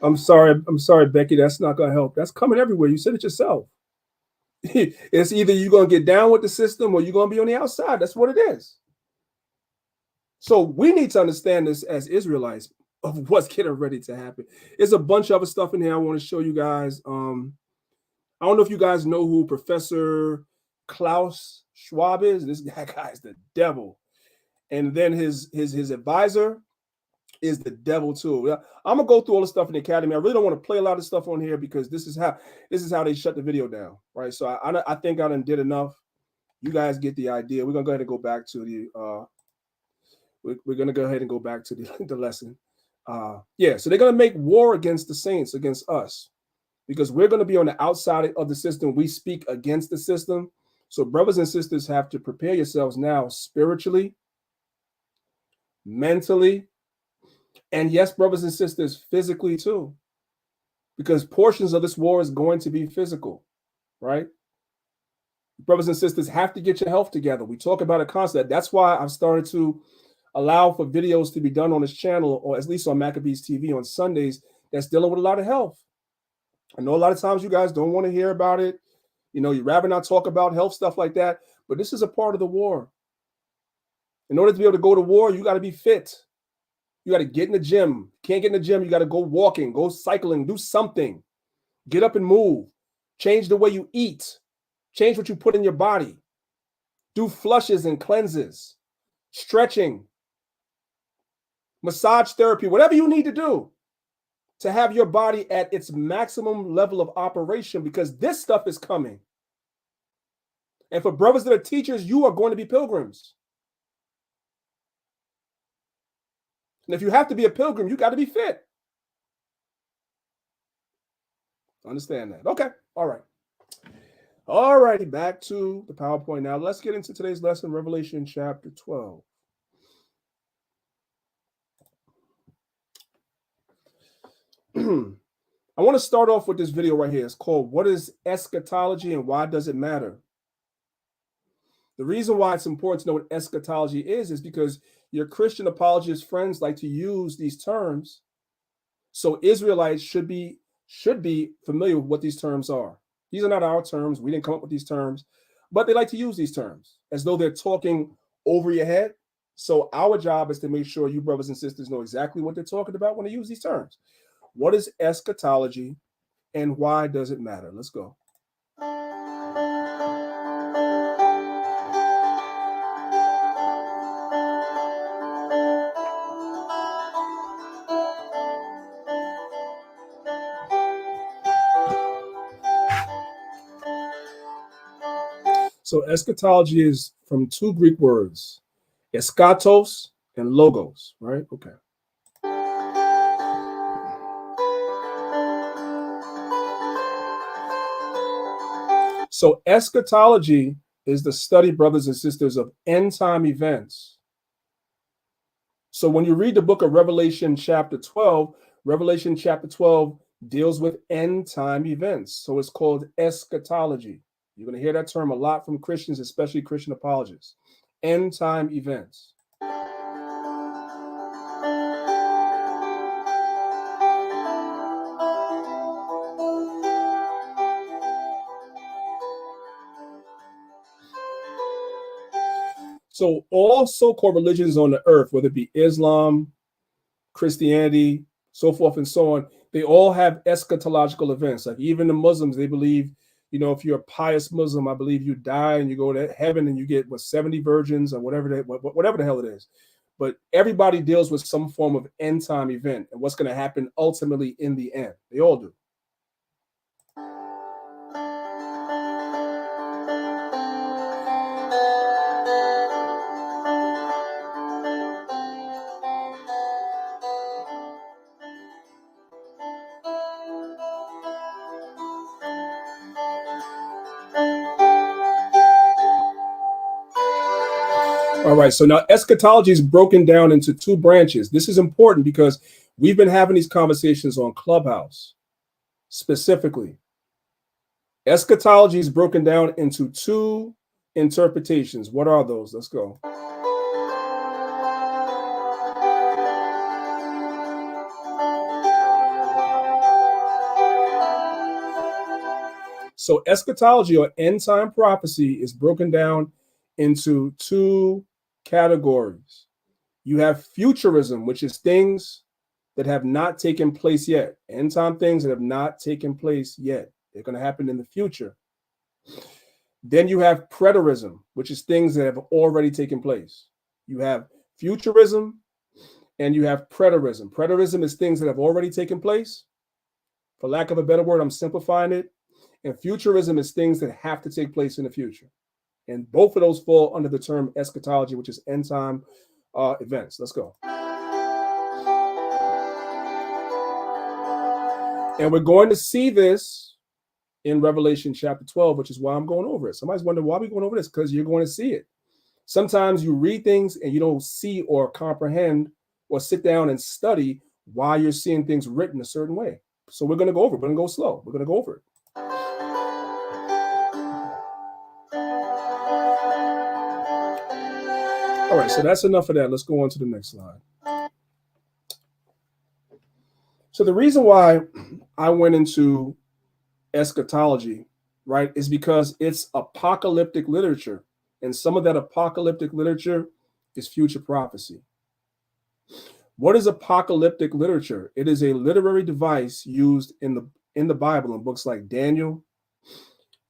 I'm sorry, Becky. That's not going to help. That's coming everywhere. You said it yourself. It's either you're going to get down with the system or you're going to be on the outside. That's what it is. So we need to understand this as Israelites of what's getting ready to happen. There's a bunch of other stuff in here I want to show you guys. I don't know if you guys know who Professor Klaus Schwab is. This guy is the devil. And then his advisor is the devil too. I'm gonna go through all the stuff in the academy. I really don't want to play a lot of stuff on here because this is how they shut the video down, right? So I think I done did enough. You guys get the idea. We're gonna go ahead and go back to the we're gonna go ahead and go back to the lesson. Yeah, so they're gonna make war against the saints, against us, because we're gonna be on the outside of the system. We speak against the system. So brothers and sisters have to prepare yourselves now spiritually, mentally, and yes, brothers and sisters, physically too, because portions of this war is going to be physical, right? Brothers and sisters have to get your health together. We talk about it constantly. That's why I've started to allow for videos to be done on this channel, or at least on Maccabeestv on Sundays, that's dealing with a lot of health. I know a lot of times you guys don't want to hear about it. You know, you'd rather not talk about health stuff like that, but this is a part of the war. In order to be able to go to war, you got to be fit. You got to get in the gym. Can't get in the gym, you got to go walking, go cycling, do something. Get up and move. Change the way you eat. Change what you put in your body. Do flushes and cleanses. Stretching. Massage therapy, whatever you need to do to have your body at its maximum level of operation, because this stuff is coming. And for brothers that are teachers, you are going to be pilgrims. And if you have to be a pilgrim, you got to be fit. Understand that. Okay. All right. All righty. Back to the PowerPoint now. Let's get into today's lesson, Revelation chapter 12. I want to start off with this video right here. It's called What is Eschatology and Why Does It Matter? The reason why it's important to know what eschatology is because your Christian apologist friends like to use these terms. So Israelites should be familiar with what these terms are. These are not our terms. We didn't come up with these terms, but they like to use these terms as though they're talking over your head. So our job is to make sure you brothers and sisters know exactly what they're talking about when they use these terms. What is eschatology and why does it matter? Let's go. So eschatology is from two Greek words, eschatos and logos, right? Okay. So eschatology is the study, brothers and sisters, of end time events. So when you read the book of Revelation chapter 12, Revelation chapter 12 deals with end time events. So it's called eschatology. You're going to hear that term a lot from Christians, especially Christian apologists. End time events. So all so-called religions on the earth, whether it be Islam, Christianity, so forth and so on, they all have eschatological events. Like even the Muslims, they believe, you know, if you're a pious Muslim, I believe you die and you go to heaven and you get 70 virgins or whatever the hell it is.
but everybody deals with some form of end time event and what's going to happen ultimately in the end. They all do. All right, so now eschatology is broken down into two branches. This is important because we've been having these conversations on Clubhouse specifically. Eschatology is broken down into two interpretations. What are those? Let's go. So eschatology, or end time prophecy, is broken down into two categories. You have futurism, which is things that have not taken place yet. End time things that have not taken place yet. They're going to happen in the future. Then you have preterism, which is things that have already taken place. You have futurism and you have preterism. Preterism is things that have already taken place. For lack of a better word, I'm simplifying it. And futurism is things that have to take place in the future. And both of those fall under the term eschatology, which is end time events. Let's go. And we're going to see this in Revelation chapter 12, which is why I'm going over it. Somebody's wondering why we're going over this, because you're going to see it. Sometimes you read things and you don't see or comprehend or sit down and study why you're seeing things written a certain way. So we're going to go over it. We're going to go slow. We're going to go over it. All right, so that's enough of that. Let's go on to the next slide. So the reason why I went into eschatology, right, is because it's apocalyptic literature. And some of that apocalyptic literature is future prophecy. What is apocalyptic literature? It is a literary device used in the Bible, in books like Daniel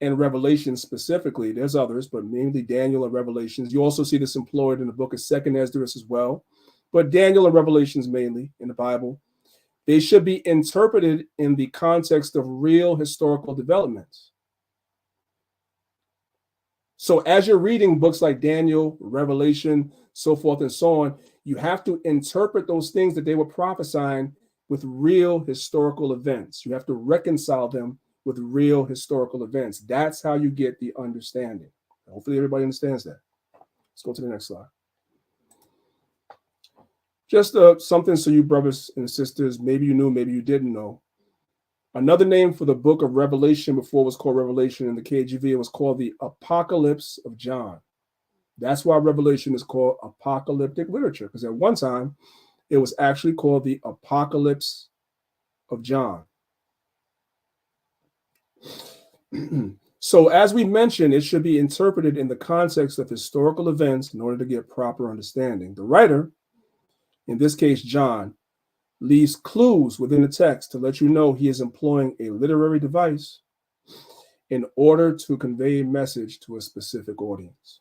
and Revelation specifically. There's others, but mainly Daniel and Revelations. You also see this employed in the book of 2nd Esdras as well. But Daniel and Revelations mainly in the Bible. They should be interpreted in the context of real historical developments. So as you're reading books like Daniel, Revelation, so forth and so on, you have to interpret those things that they were prophesying with real historical events. You have to reconcile them with real historical events. That's how you get the understanding. Hopefully everybody understands that. Let's go to the next slide. Just something so you brothers and sisters, maybe you knew, maybe you didn't know. Another name for the book of Revelation before it was called Revelation in the KJV, it was called the Apocalypse of John. That's why Revelation is called apocalyptic literature, because at one time it was actually called the Apocalypse of John. So as we mentioned, it should be interpreted in the context of historical events in order to get proper understanding. The writer, in this case John, leaves clues within the text to let you know he is employing a literary device in order to convey a message to a specific audience.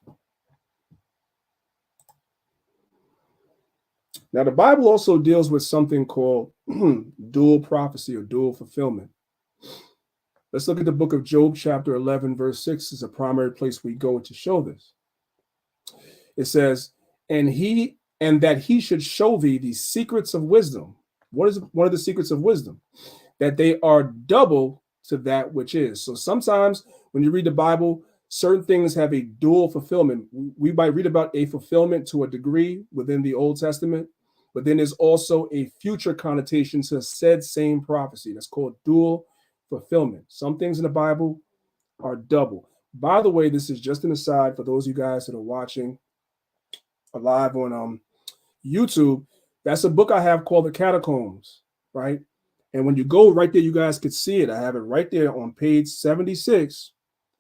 Now, the Bible also deals with something called dual prophecy or dual fulfillment. Let's look at the book of Job, chapter 11, verse 6 is a primary place we go to show this. It says, and that he should show thee the secrets of wisdom. What is one of the secrets of wisdom? That they are double to that which is. So sometimes when you read the Bible, certain things have a dual fulfillment. We might read about a fulfillment to a degree within the Old Testament, but then there's also a future connotation to said same prophecy. That's called dual fulfillment. Some things in the Bible are double. By the way, this is just an aside for those of you guys that are watching live on YouTube. That's a book I have called The Catacombs, right? And when you go right there, you guys could see it. I have it right there on page 76,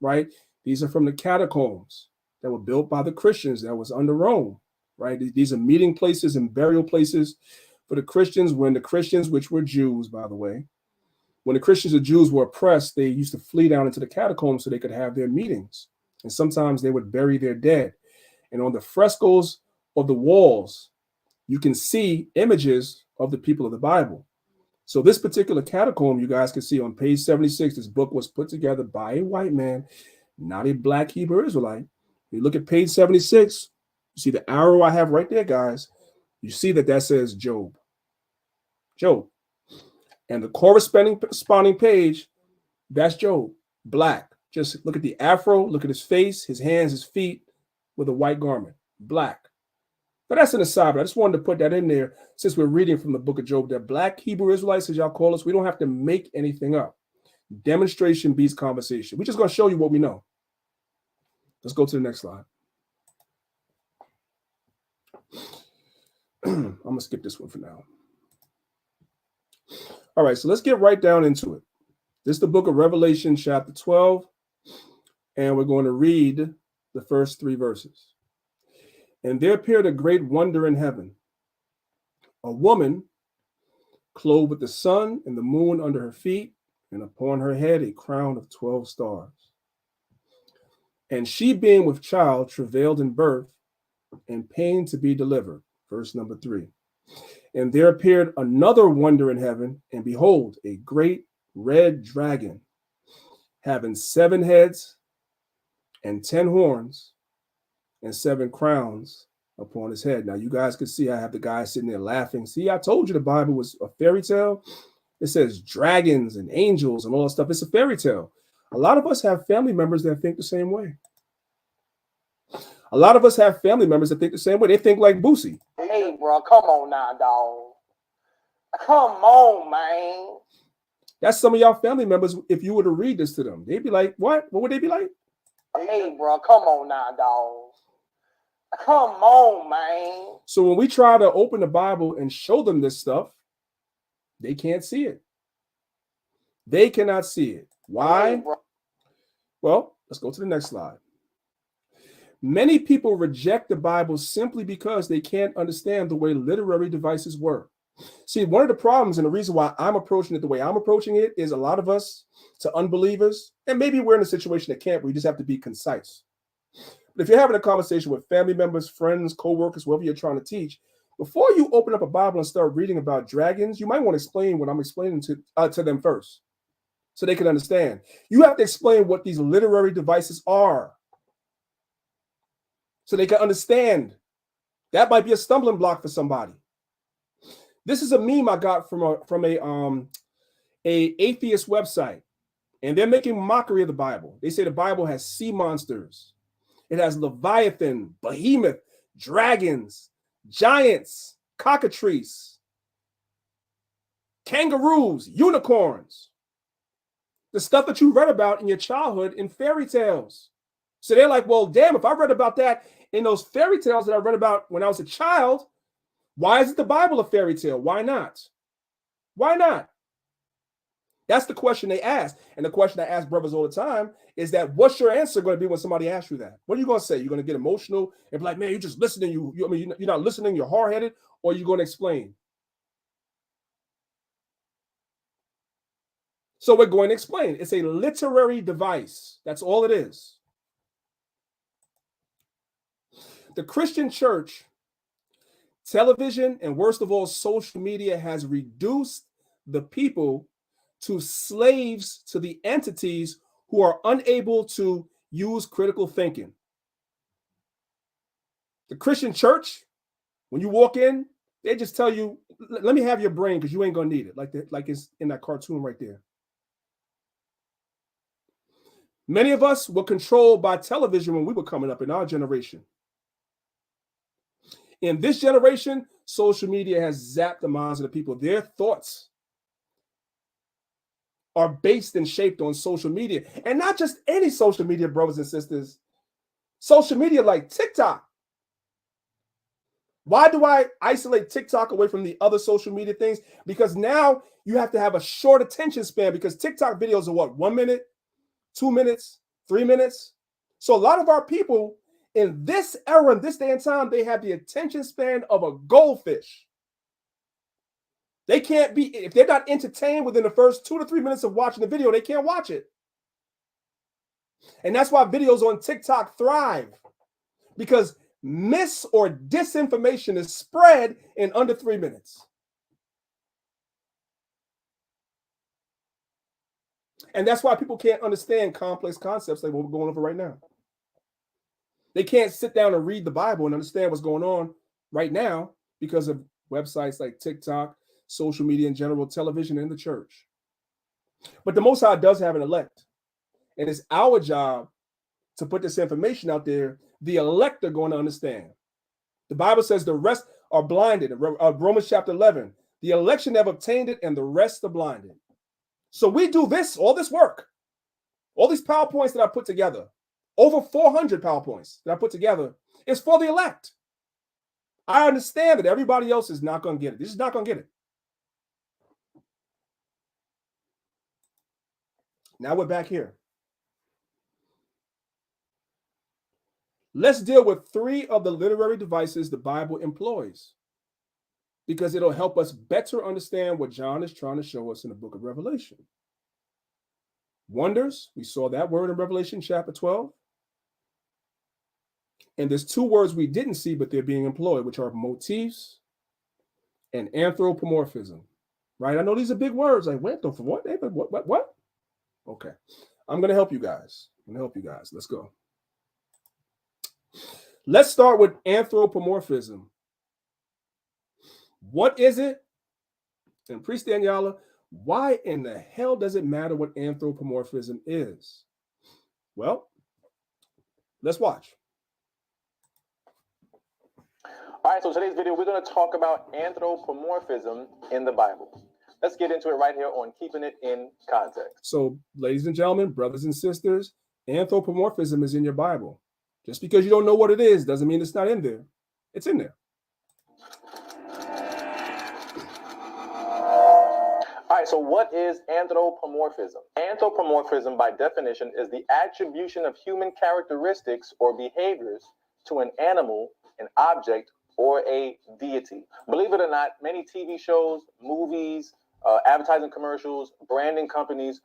right? These are from the catacombs that were built by the Christians that was under Rome, right? These are meeting places and burial places for the Christians when the Christians, which were Jews, by the way, when the Christians or Jews were oppressed, they used to flee down into the catacombs so they could have their meetings. And sometimes they would bury their dead. And on the frescoes of the walls, you can see images of the people of the Bible. So this particular catacomb, you guys can see on page 76, this book was put together by a white man, not a black Hebrew Israelite. You look at page 76, you see the arrow I have right there, guys. You see that says Job. Job. And the corresponding page, that's Job, black. Just look at the afro, look at his face, his hands, his feet with a white garment, black. But that's an aside, but I just wanted to put that in there since we're reading from the book of Job, that black Hebrew Israelites, as y'all call us, we don't have to make anything up. Demonstration beats conversation. We're just going to show you what we know. Let's go to the next slide. I'm going to skip this one for now. All right, so let's get right down into it. This is the book of Revelation, chapter 12, and we're going to read the first 3 verses. And there appeared a great wonder in heaven, a woman clothed with the sun and the moon under her feet, and upon her head a crown of 12 stars. And she, being with child, travailed in birth, and pain to be delivered. Verse number 3. And there appeared another wonder in heaven, and behold, a great red dragon, having 7 heads and 10 horns and 7 crowns upon his head. Now, you guys can see I have the guy sitting there laughing. See, I told you the Bible was a fairy tale. It says dragons and angels and all that stuff. It's a fairy tale. A lot of us have family members that think the same way. A lot of us have family members that think the same way. They think like Boosie.
Hey, bro, come on now, dog. Come on, man.
That's some of y'all family members. If you were to read this to them, they'd be like, what? What would they be like?
Hey, bro, come on now, dog. Come on, man.
So when we try to open the Bible and show them this stuff, they can't see it. They cannot see it. Why?
Hey,
well, let's go to the next slide. Many people reject the Bible simply because they can't understand the way literary devices work. See, one of the problems and the reason why I'm approaching it the way I'm approaching it is a lot of us, to unbelievers, and maybe we're in a situation at camp where you just have to be concise. But if you're having a conversation with family members, friends, co-workers, whoever you're trying to teach, before you open up a Bible and start reading about dragons, you might want to explain what I'm explaining to them first so they can understand. You have to explain what these literary devices are so they can understand. That might be a stumbling block for somebody. This is a meme I got from a atheist website, and they're making mockery of the Bible. They say the Bible has sea monsters. It has Leviathan, behemoth, dragons, giants, cockatrices, kangaroos, unicorns. The stuff that you read about in your childhood in fairy tales. So they're like, well, damn, if I read about that in those fairy tales that I read about when I was a child, why isn't the Bible a fairy tale? Why not? Why not? That's the question they ask. And the question I ask brothers all the time is that what's your answer going to be when somebody asks you that? What are you going to say? You're going to get emotional and be like, man, you're just listening. You're not listening. You're hard-headed. Or you're going to explain? So we're going to explain. It's a literary device. That's all it is. The Christian church, television, and worst of all, social media has reduced the people to slaves to the entities who are unable to use critical thinking. The Christian church, when you walk in, they just tell you, let me have your brain because you ain't going to need it, like it's in that cartoon right there. Many of us were controlled by television when we were coming up in our generation. In this generation, social media has zapped the minds of the people. Their thoughts are based and shaped on social media. And not just any social media, brothers and sisters. Social media like TikTok. Why do I isolate TikTok away from the other social media things? Because now you have to have a short attention span because TikTok videos are what, 1 minute, 2 minutes, 3 minutes? So a lot of our people in this era, in this day and time, they have the attention span of a goldfish. They can't be, if they're not entertained within the first 2 to 3 minutes of watching the video, they can't watch it. And that's why videos on TikTok thrive. Because
mis or disinformation is spread in under 3 minutes. And that's why people can't understand complex concepts like what we're going over right now. They can't sit down and read the Bible and understand what's going on right now because of websites like TikTok, social media in general, television, and the church. But the Most High does have an elect. And it's our job to put this information out there. The elect are going to understand. The Bible says the rest are blinded. Romans chapter 11. The election have obtained it and the rest are blinded. So we do this, all this work, all these PowerPoints that I put together, over 400 PowerPoints that I put together, is for the elect. I understand that everybody else is not going to get it. They're just not going to get it. Now we're back here. Let's deal with 3 of the literary devices the Bible employs, because it'll help us better understand what John is trying to show us in the book of Revelation. Wonders, we saw that word in Revelation chapter 12. And there's 2 words we didn't see, but they're being employed, which are motifs and anthropomorphism. Right? I know these are big words. Like, what? What? Okay. I'm going to help you guys. Let's go. Let's start with anthropomorphism. What is it? And Priest Danyaahla, why in the hell does it matter what anthropomorphism is? Well, let's watch.
All right, so today's video, we're going to talk about anthropomorphism in the Bible. Let's get into it right here on Keeping It in Context.
So, ladies and gentlemen, brothers and sisters, anthropomorphism is in your Bible. Just because you don't know what it is doesn't mean it's not in there. It's in there.
All right, so what is anthropomorphism? Anthropomorphism, by definition, is the attribution of human characteristics or behaviors to an animal, an object, or a deity. Believe it or not, many TV shows, movies, advertising commercials, branding companies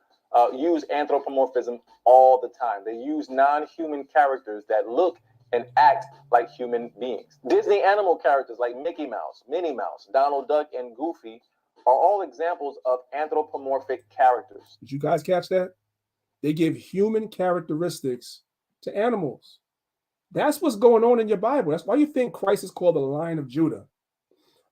use anthropomorphism all the time. They use non-human characters that look and act like human beings. Disney animal characters like Mickey Mouse, Minnie Mouse, Donald Duck, and Goofy are all examples of anthropomorphic characters.
Did you guys catch that? They give human characteristics to animals. That's what's going on in your Bible. That's why you think Christ is called the Lion of Judah.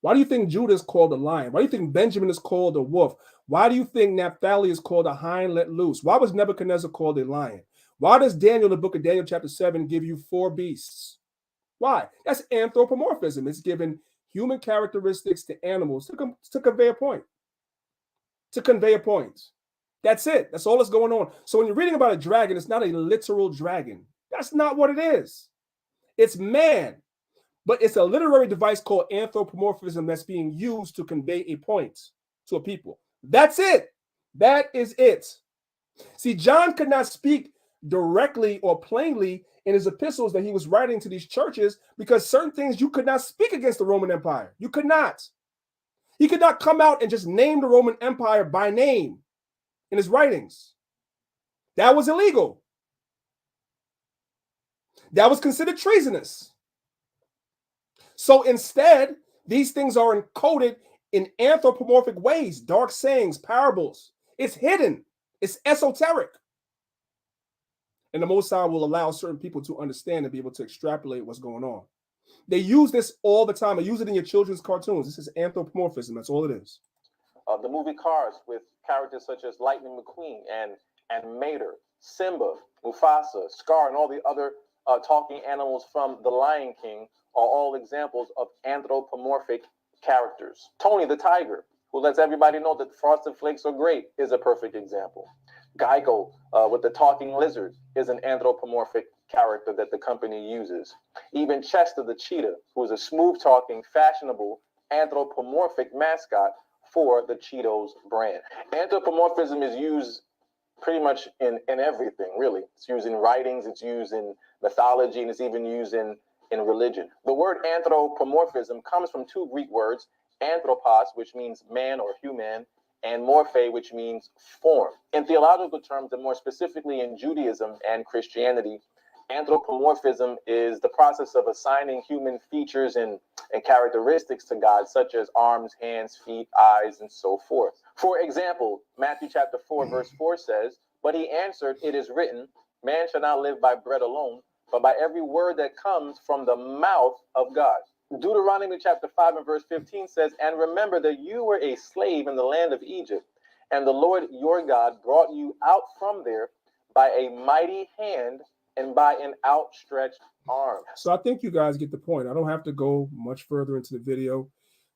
Why do you think Judah is called a lion? Why do you think Benjamin is called a wolf? Why do you think Naphtali is called a hind let loose? Why was Nebuchadnezzar called a lion? Why does Daniel, in the book of Daniel chapter 7, give you 4 beasts? Why? That's anthropomorphism. It's giving human characteristics to animals to convey a point. To convey a point. That's it. That's all that's going on. So when you're reading about a dragon, it's not a literal dragon. That's not what it is. It's man. But it's a literary device called anthropomorphism that's being used to convey a point to a people. That's it. That is it. See, John could not speak directly or plainly in his epistles that he was writing to these churches because certain things you could not speak against the Roman Empire. You could not. He could not come out and just name the Roman Empire by name in his writings. That was illegal. That was considered treasonous. So instead, these things are encoded in anthropomorphic ways, dark sayings, parables. It's hidden. It's esoteric. And the Most High will allow certain people to understand and be able to extrapolate what's going on. They use this all the time. They use it in your children's cartoons. This is anthropomorphism. That's all it is.
The movie Cars with characters such as Lightning McQueen and Mater, Simba, Mufasa, Scar, and all the other talking animals from The Lion King are all examples of anthropomorphic characters. Tony the tiger, who lets everybody know that Frosted Flakes are great, is a perfect example. Geico with the talking lizard is an anthropomorphic character that the company uses. Even Chester the cheetah, who is a smooth-talking, fashionable, anthropomorphic mascot for the Cheetos brand. Anthropomorphism is used pretty much in everything, really. It's used in writings, it's used in mythology, and it's even used in religion. The word anthropomorphism comes from 2 Greek words, anthropos, which means man or human, and morphe, which means form. In theological terms, and more specifically in Judaism and Christianity, Anthropomorphism is the process of assigning human features and characteristics to God, such as arms, hands, feet, eyes, and so forth. For example, Matthew chapter 4, verse 4 says, "But he answered, it is written, man shall not live by bread alone, but by every word that comes from the mouth of God." Deuteronomy chapter 5 and verse 15 says, "And remember that you were a slave in the land of Egypt, and the Lord your God brought you out from there by a mighty hand and by an outstretched arm."
So I think you guys get the point. I don't have to go much further into the video.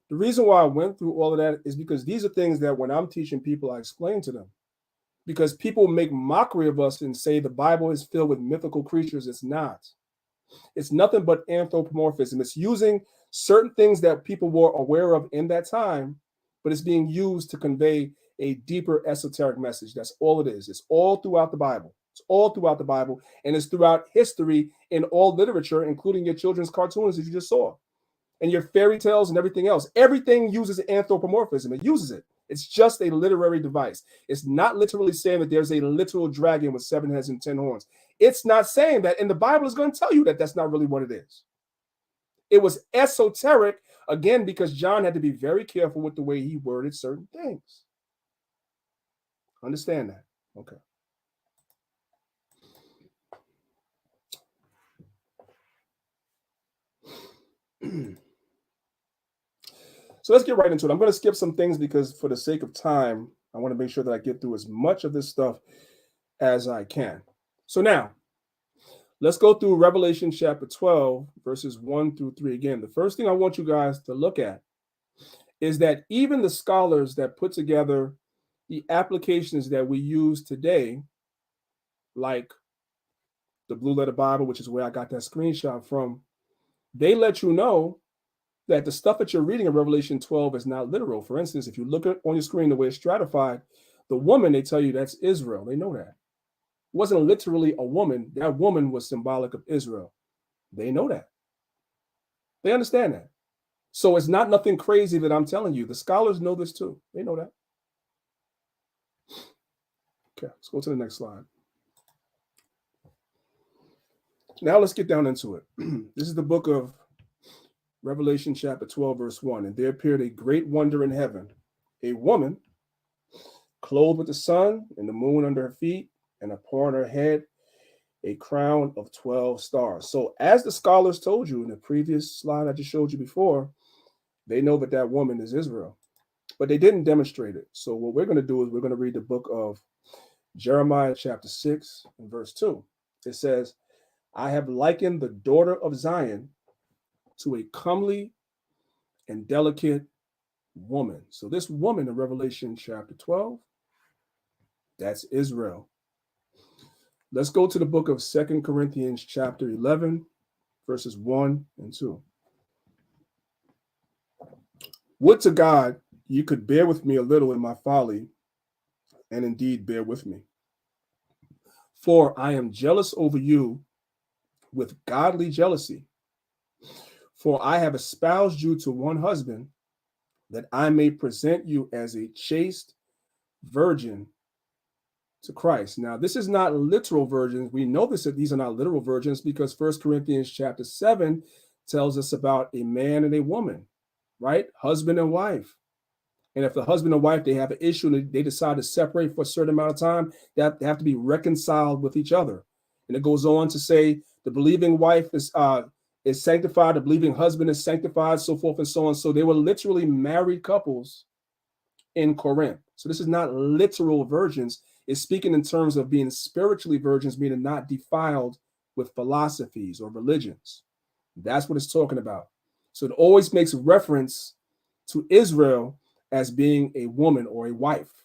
The reason why I went through all of that is because these are things that when I'm teaching people, I explain to them. Because people make mockery of us and say the Bible is filled with mythical creatures. It's not. It's nothing but anthropomorphism. It's using certain things that people were aware of in that time, but it's being used to convey a deeper esoteric message. That's all it is. It's all throughout the Bible. It's all throughout the Bible, and it's throughout history in all literature, including your children's cartoons that you just saw, and your fairy tales and everything else. Everything uses anthropomorphism. It uses it. It's just a literary device. It's not literally saying that there's a literal dragon with 7 heads and 10 horns. It's not saying that, and the Bible is going to tell you that that's not really what it is. It was esoteric, again, because John had to be very careful with the way he worded certain things. Understand that? Okay. So let's get right into it. I'm going to skip some things because for the sake of time, I want to make sure that I get through as much of this stuff as I can. So now, let's go through Revelation chapter 12, verses 1 through 3 again. The first thing I want you guys to look at is that even the scholars that put together the applications that we use today, like the Blue Letter Bible, which is where I got that screenshot from, they let you know that the stuff that you're reading in Revelation 12 is not literal. For instance, if you look at on your screen the way it's stratified, the woman, they tell you that's Israel. They know that. It wasn't literally a woman. That woman was symbolic of Israel. They know that. They understand that. So it's not nothing crazy that I'm telling you. The scholars know this too. They know that. Okay, let's go to the next slide. Now let's get down into it. This is the book of Revelation chapter 12, verse 1. "And there appeared a great wonder in heaven, a woman clothed with the sun and the moon under her feet, and upon her head a crown of 12 stars." So as the scholars told you in the previous slide I just showed you before, they know that that woman is Israel, but they didn't demonstrate it. So what we're going to do is we're going to read the book of Jeremiah chapter 6 and verse 2. It says, "I have likened the daughter of Zion to a comely and delicate woman." So this woman in Revelation chapter 12, that's Israel. Let's go to the book of 2 Corinthians chapter 11, verses 1 and 2. "Would to God you could bear with me a little in my folly, and indeed bear with me. For I am jealous over you with godly jealousy. For I have espoused you to one husband, that I may present you as a chaste virgin to Christ." Now, this is not literal virgins. We know this, that these are not literal virgins because 1 Corinthians chapter 7 tells us about a man and a woman, right? Husband and wife. And if the husband and wife, they have an issue and they decide to separate for a certain amount of time, they have to be reconciled with each other. And it goes on to say the believing wife is sanctified, the believing husband is sanctified, so forth and so on. So they were literally married couples in Corinth. So this is not literal virgins. It's speaking in terms of being spiritually virgins, meaning not defiled with philosophies or religions. That's what it's talking about. So it always makes reference to Israel as being a woman or a wife.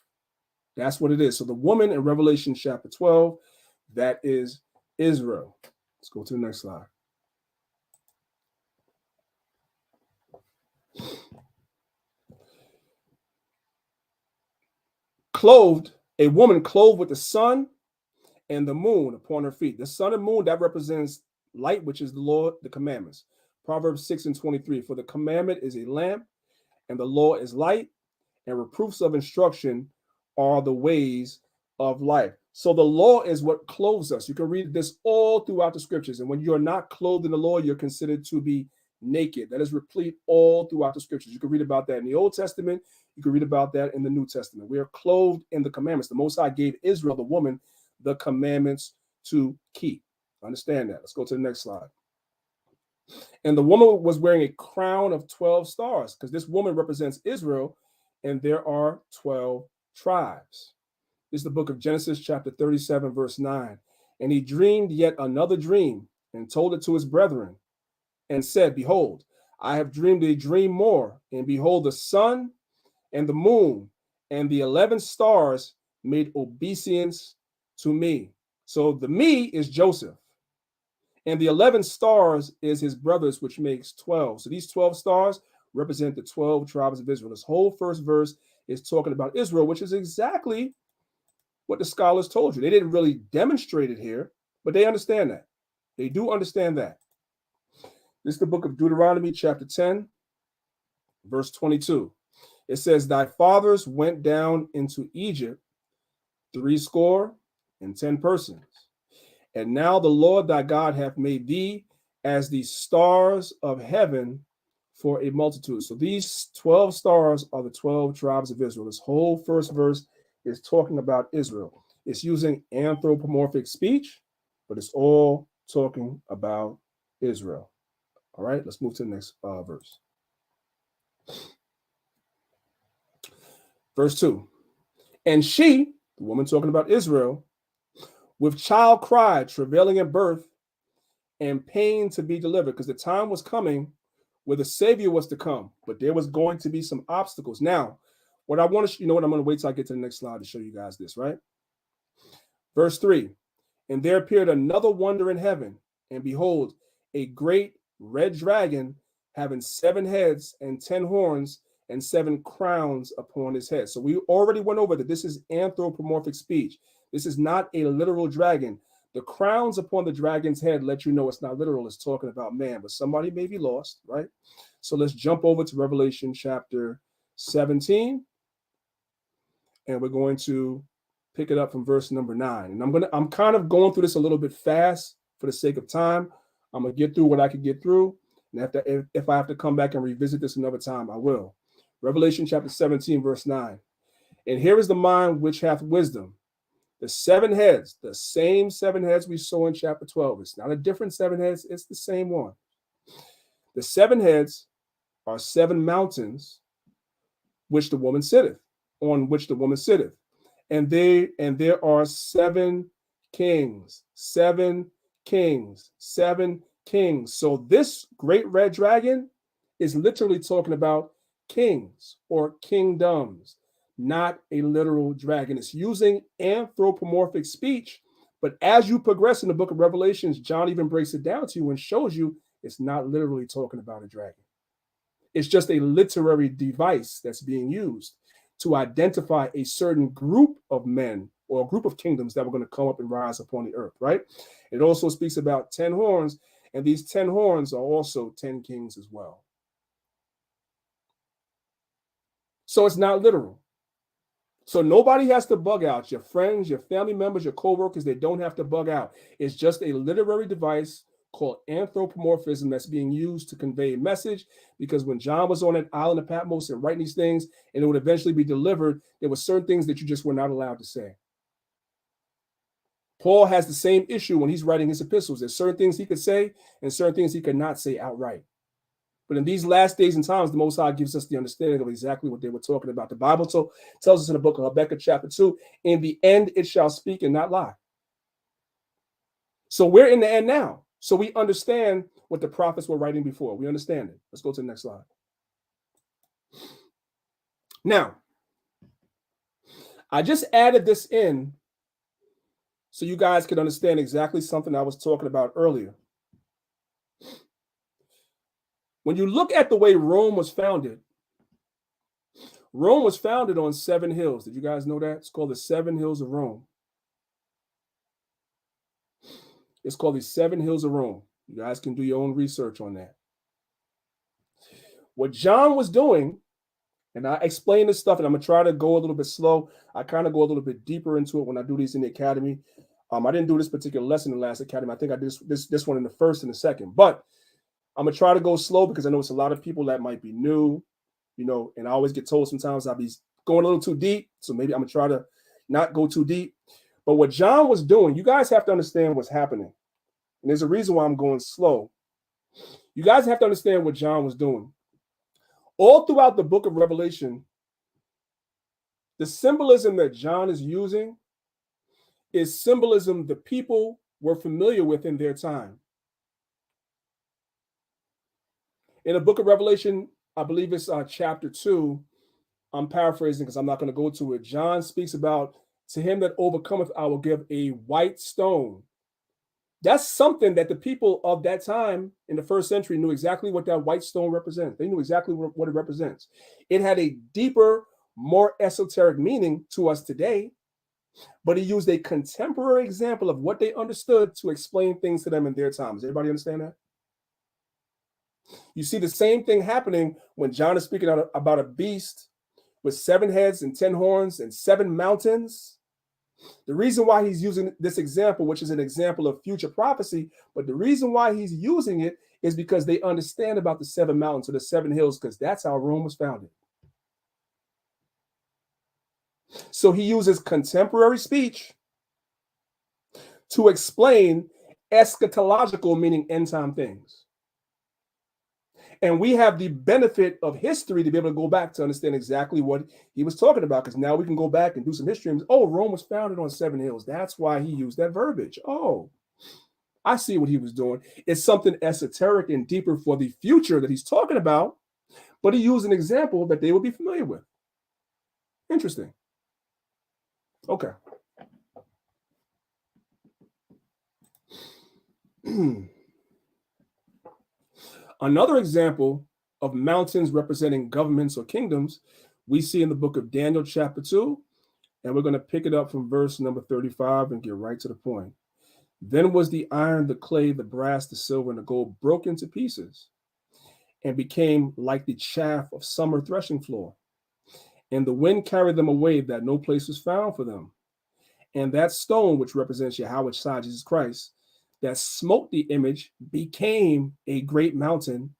That's what it is. So the woman in Revelation chapter 12, that is Israel. Let's go to the next slide. Clothed, a woman clothed with the sun and the moon upon her feet. The sun and moon, that represents light, which is the law, the commandments. Proverbs 6 and 23, "For the commandment is a lamp, and the law is light, and reproofs of instruction are the ways of life." So the law is what clothes us. You can read this all throughout the scriptures. And when you're not clothed in the law, you're considered to be naked. That is replete all throughout the scriptures. You can read about that in the Old Testament. You can read about that in the New Testament. We are clothed in the commandments. The Most High gave Israel, the woman, the commandments to keep. Understand that. Let's go to the next slide. And the woman was wearing a crown of 12 stars, because this woman represents Israel, and there are 12 tribes. This is the book of Genesis, chapter 37, verse 9. And he dreamed yet another dream, and told it to his brethren, and said, behold, I have dreamed a dream more, and behold, the sun and the moon and the 11 stars made obeisance to me. So the me is Joseph, and the 11 stars is his brothers, which makes 12. So these 12 stars represent the 12 tribes of Israel. This whole first verse is talking about Israel, which is exactly what the scholars told you. They didn't really demonstrate it here, but they understand that. They do understand that. This is the book of Deuteronomy, chapter 10, verse 22. It says, thy fathers went down into Egypt 70 persons. And now the Lord thy God hath made thee as the stars of heaven for a multitude. So these 12 stars are the 12 tribes of Israel. This whole first verse is talking about Israel. It's using anthropomorphic speech, but it's all talking about Israel. All right, let's move to the next verse. Verse 2. And she, the woman talking about Israel, with child cried, travailing in birth, and pain to be delivered, because the time was coming where the Savior was to come, but there was going to be some obstacles. Now, what I want to, I'm going to wait till I get to the next slide to show you guys this, right? Verse 3, and there appeared another wonder in heaven, and behold, a great red dragon having 7 heads and 10 horns and 7 crowns upon his head. So we already went over that this is anthropomorphic speech. This is not a literal dragon. The crowns upon the dragon's head let you know it's not literal. It's talking about man, but somebody may be lost, right? So let's jump over to Revelation chapter 17, and we're going to pick it up from verse number 9. And I'm kind of going through this a little bit fast for the sake of time. I'm gonna get through what I can get through, and if I have to come back and revisit this another time, I will. Revelation chapter 17, verse 9. And here is the mind which hath wisdom. The 7 heads, the same 7 heads we saw in chapter 12. It's not a different 7 heads, it's the same one. The 7 heads are 7 mountains which the woman sitteth, on which the woman sitteth. And there are 7 kings, 7 kings, 7 kings. So this great red dragon is literally talking about kings or kingdoms, not a literal dragon. It's using anthropomorphic speech, but as you progress in the book of Revelations, John even breaks it down to you and shows you it's not literally talking about a dragon. It's just a literary device that's being used to identify a certain group of men or a group of kingdoms that were going to come up and rise upon the earth, right? It also speaks about 10 horns, and these 10 horns are also 10 kings as well. So it's not literal. So nobody has to bug out. Your friends, your family members, your co-workers, they don't have to bug out. It's just a literary device called anthropomorphism that's being used to convey a message, because when John was on that island of Patmos and writing these things, and it would eventually be delivered, there were certain things that you just were not allowed to say. Paul has the same issue when he's writing his epistles. There's certain things he could say and certain things he could not say outright. But in these last days and times, the Most High gives us the understanding of exactly what they were talking about. The Bible tells us in the book of Habakkuk chapter 2, in the end it shall speak and not lie. So we're in the end now. So we understand what the prophets were writing before. We understand it. Let's go to the next slide. Now, I just added this in so you guys could understand exactly something I was talking about earlier. When you look at the way Rome was founded on 7 hills. Did you guys know that? It's called the 7 hills of Rome. It's called the 7 hills of Rome. You guys can do your own research on that. What John was doing, And I explain this stuff, and I'm going to try to go a little bit slow. I kind of go a little bit deeper into it when I do these in the academy. I didn't do this particular lesson in the last academy. I think I did this one in the first and the second. But I'm going to try to go slow because I know it's a lot of people that might be new, you know, and I always get told sometimes I'll be going a little too deep. So maybe I'm going to try to not go too deep. But what John was doing, you guys have to understand what's happening. And there's a reason why I'm going slow. You guys have to understand what John was doing. All throughout the book of Revelation, the symbolism that John is using is symbolism the people were familiar with in their time. In the book of Revelation, I believe it's chapter 2, I'm paraphrasing because I'm not going to go to it. John speaks about, to him that overcometh, I will give a white stone. That's something that the people of that time in the first century knew exactly what that white stone represents. They knew exactly what it represents. It had a deeper, more esoteric meaning to us today, but he used a contemporary example of what they understood to explain things to them in their time. Does everybody understand that? You see the same thing happening when John is speaking about a beast with 7 heads and 10 horns and 7 mountains. The reason why he's using this example, which is an example of future prophecy, but the reason why he's using it is because they understand about the 7 mountains or the 7 hills, because that's how Rome was founded. So he uses contemporary speech to explain eschatological, meaning end time things. And we have the benefit of history to be able to go back to understand exactly what he was talking about, because now we can go back and do some history. And, oh, Rome was founded on 7 hills. That's why he used that verbiage. Oh, I see what he was doing. It's something esoteric and deeper for the future that he's talking about, but he used an example that they would be familiar with. Interesting. Okay. Another example of mountains representing governments or kingdoms we see in the book of Daniel chapter 2, and we're going to pick it up from verse number 35 and get right to the point. Then was the iron, the clay, the brass, the silver, and the gold broken to pieces and became like the chaff of summer threshing floor. And the wind carried them away, that no place was found for them. And that stone, which represents Yahweh Shai, Jesus Christ, that smote the image, became a great mountain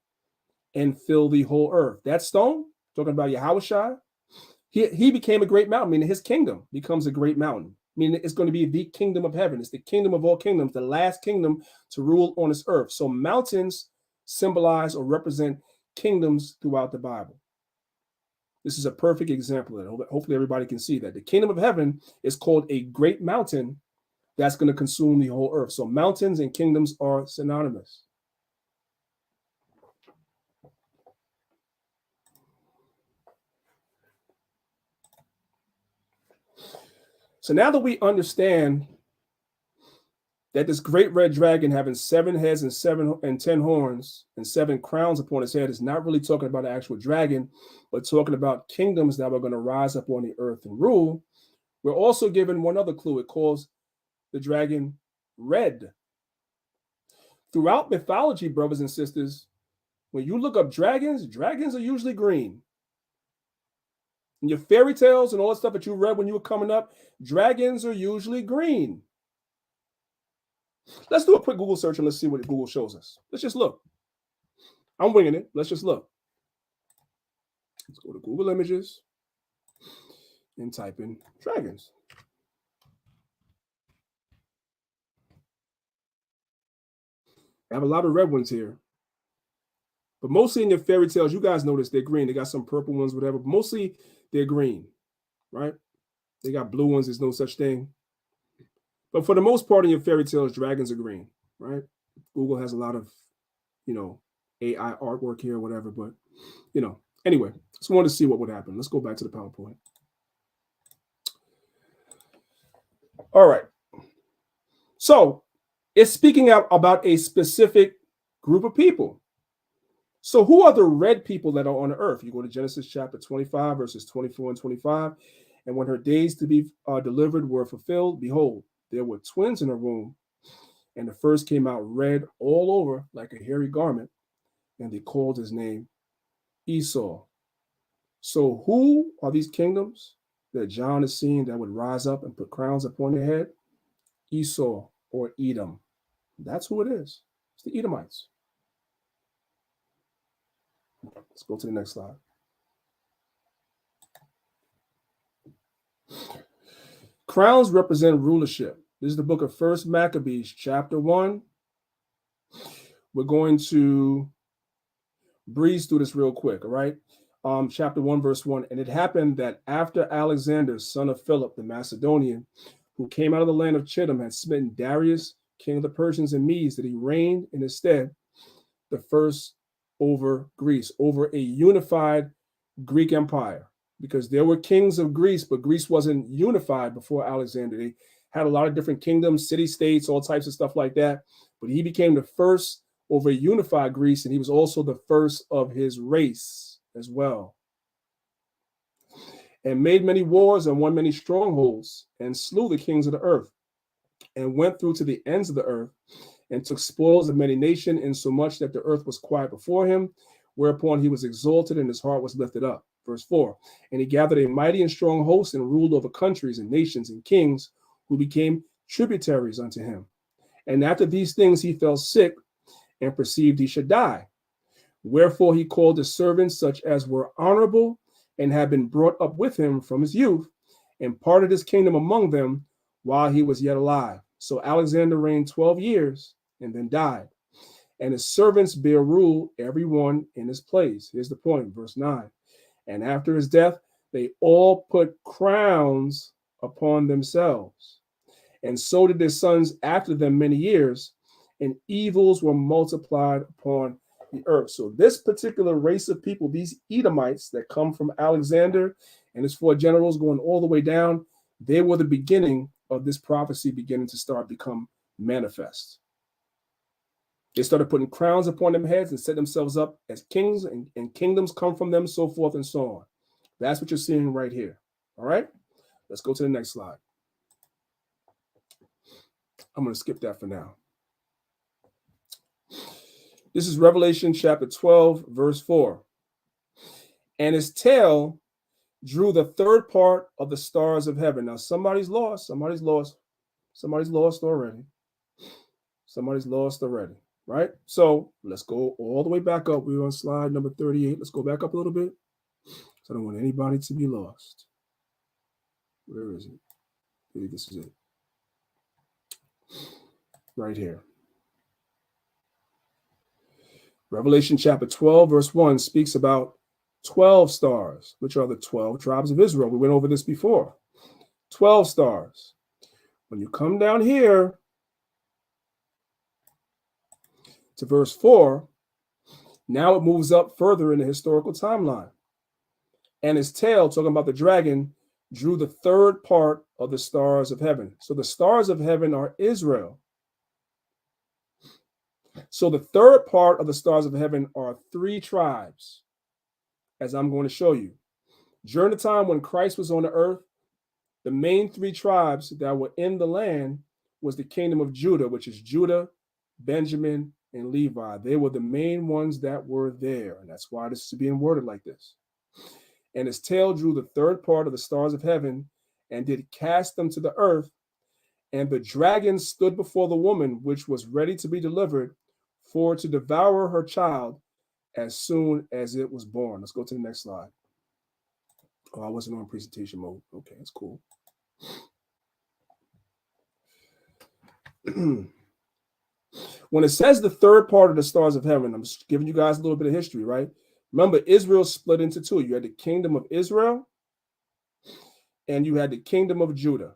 and filled the whole earth. That stone, talking about Yahweh Shai, he became a great mountain, meaning his kingdom becomes a great mountain, meaning it's going to be the kingdom of heaven. It's the kingdom of all kingdoms, the last kingdom to rule on this earth. So mountains symbolize or represent kingdoms throughout the Bible. This is a perfect example of it. Hopefully everybody can see that. The kingdom of heaven is called a great mountain that's going to consume the whole earth. So mountains and kingdoms are synonymous. So now that we understand that this great red dragon having 7 heads and 10 horns and 7 crowns upon his head is not really talking about an actual dragon, but talking about kingdoms that are going to rise up on the earth and rule, we're also given one other clue. It calls the dragon red. Throughout mythology, brothers and sisters, when you look up dragons, dragons are usually green. In your fairy tales and all the stuff that you read when you were coming up, dragons are usually green. Let's do a quick Google search and let's see what Google shows us. Let's just look. I'm winging it. Let's just look. Let's go to Google Images and type in dragons. I have a lot of red ones here. But mostly in your fairy tales, you guys notice they're green. They got some purple ones, whatever. But mostly they're green, right? They got blue ones. There's no such thing. But for the most part in your fairy tales, dragons are green, right? Google has a lot of, AI artwork here or whatever. But, anyway, just wanted to see what would happen. Let's go back to the PowerPoint. All right. So it's speaking out about a specific group of people. So who are the red people that are on the earth? You go to Genesis chapter 25, verses 24 and 25. And when her days to be delivered were fulfilled, behold, there were twins in her womb. And the first came out red all over like a hairy garment. And they called his name Esau.
So who are these kingdoms that John is seeing that would rise up and put crowns upon their head? Esau or Edom. That's who it is. It's the Edomites. Let's go to the next slide. Crowns represent rulership. This is the book of 1 Maccabees, chapter 1. We're going to breeze through this real quick, all right? Chapter 1, verse 1. And it happened that after Alexander, son of Philip the Macedonian, who came out of the land of Chittim, had smitten Darius, king of the Persians and Medes, that he reigned in his stead, the first over Greece, over a unified Greek empire. Because there were kings of Greece, but Greece wasn't unified before Alexander. They had a lot of different kingdoms, city-states, all types of stuff like that. But he became the first over a unified Greece, and he was also the first of his race as well. And made many wars and won many strongholds, and slew the kings of the earth, and went through to the ends of the earth, and took spoils of many nations, insomuch that the earth was quiet before him, whereupon he was exalted, and his heart was lifted up. Verse 4, and he gathered a mighty and strong host, and ruled over countries and nations and kings, who became tributaries unto him. And after these things he fell sick, and perceived he should die. Wherefore he called his servants, such as were honorable, and had been brought up with him from his youth, and parted his kingdom among them while he was yet alive. So Alexander reigned 12 years, and then died. And his servants bare rule, every one in his place. Here's the point, verse 9. And after his death, they all put crowns upon themselves. And so did their sons after them many years, and evils were multiplied upon the earth. So this particular race of people, these Edomites that come from Alexander and his 4 generals going all the way down, they were the beginning of this prophecy beginning to start become manifest. They started putting crowns upon their heads and set themselves up as kings, and kingdoms come from them, so forth and so on. That's what you're seeing right here. All right, let's go to the next slide. I'm going to skip that for now. This is Revelation chapter 12, verse 4. And his tail drew the third part of the stars of heaven. Now, somebody's lost. Somebody's lost. Somebody's lost already. Somebody's lost already. Right? So let's go all the way back up. We're on slide number 38. Let's go back up a little bit. So I don't want anybody to be lost. Where is it? Maybe this is it. Right here. Revelation chapter 12, verse 1 speaks about 12 stars, which are the 12 tribes of Israel. We went over this before. 12 stars. When you come down here to verse 4, now it moves up further in the historical timeline. And his tail, talking about the dragon, drew the third part of the stars of heaven. So the stars of heaven are Israel. So the third part of the stars of heaven are 3 tribes, as I'm going to show you. During the time when Christ was on the earth, the main 3 tribes that were in the land was the kingdom of Judah, which is Judah, Benjamin, and Levi. They were the main ones that were there. And that's why this is being worded like this. And his tail drew the third part of the stars of heaven, and did cast them to the earth. And the dragon stood before the woman, which was ready to be delivered, for to devour her child as soon as it was born. Let's go to the next slide. Oh, I wasn't on presentation mode. Okay, that's cool. When it says the third part of the stars of heaven, I'm just giving you guys a little bit of history, right? Remember, Israel split into 2. You had the kingdom of Israel, and you had the kingdom of Judah.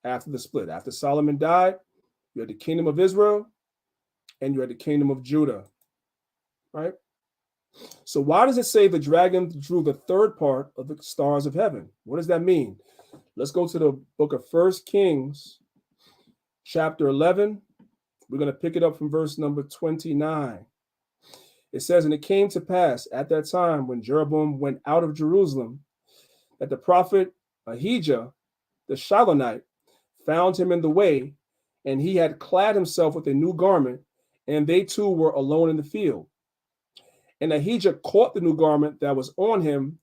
After the split, after Solomon died, you had the kingdom of Israel, and you had the kingdom of Judah, right? So why does it say the dragon drew the third part of the stars of heaven? What does that mean? Let's go to the book of 1 Kings, chapter 11. We're going to pick it up from verse number 29. It says, and it came to pass at that time when Jeroboam went out of Jerusalem, that the prophet Ahijah, the Shilonite, found him in the way, and he had clad himself with a new garment, and they two were alone in the field.
And Ahijah caught the new garment that was on him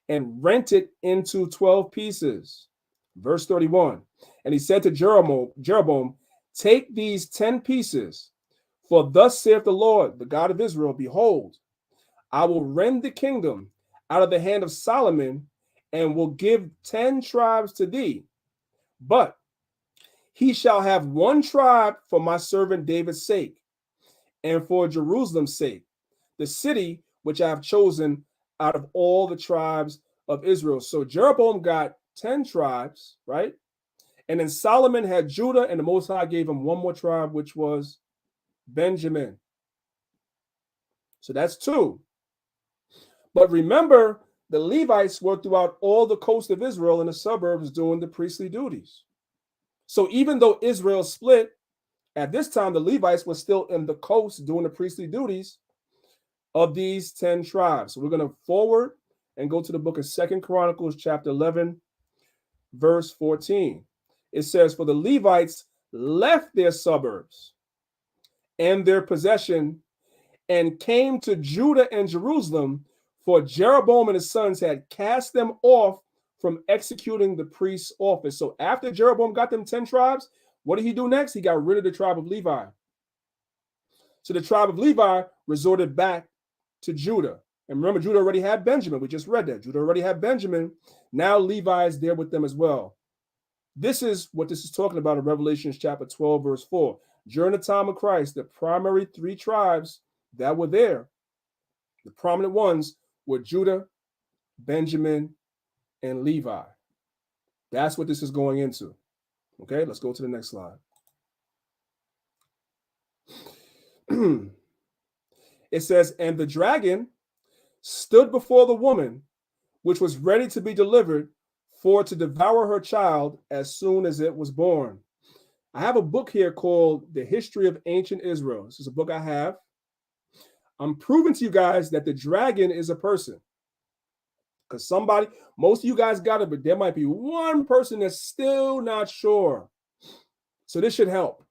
and rent it into 12 pieces. Verse 31. And he said to Jeroboam, take these 10 pieces, for thus saith the Lord, the God of Israel, behold, I will rend the kingdom out of the hand of Solomon and will give 10 tribes to thee. But he shall have one tribe for my servant David's sake, and for Jerusalem's sake, the city which I have chosen out of all the tribes of Israel. So Jeroboam got 10 tribes, right? And then Solomon had Judah, and the Most High gave him one more tribe, which was Benjamin. So that's 2. But remember, the Levites were throughout all the coast of Israel and the suburbs doing the priestly duties. So even though Israel split, at this time, the Levites were still in the coast doing the priestly duties of these 10 tribes. So we're going to forward and go to the book of 2 Chronicles chapter 11, verse 14. It says, for the Levites left their suburbs and their possession and came to Judah and Jerusalem, for Jeroboam and his sons had cast them off from executing the priest's office. So after Jeroboam got them 10 tribes, what did he do next? He got rid of the tribe of Levi. So the tribe of Levi resorted back to Judah. And remember, Judah already had Benjamin. We just read that. Judah already had Benjamin. Now Levi is there with them as well. This is what this is talking about in Revelation chapter 12, verse 4. During the time of Christ, the primary 3 tribes that were there, the prominent ones, were Judah, Benjamin, and Levi. That's what this is going into. Okay, let's go to the next slide. It says, and the dragon stood before the woman, which was ready to be delivered, for to devour her child as soon as it was born. I have a book here called The History of Ancient Israel. This is a book I have. I'm proving to you guys that the dragon is a person. Because most of you guys got it, but there might be one person that's still not sure. So this should help.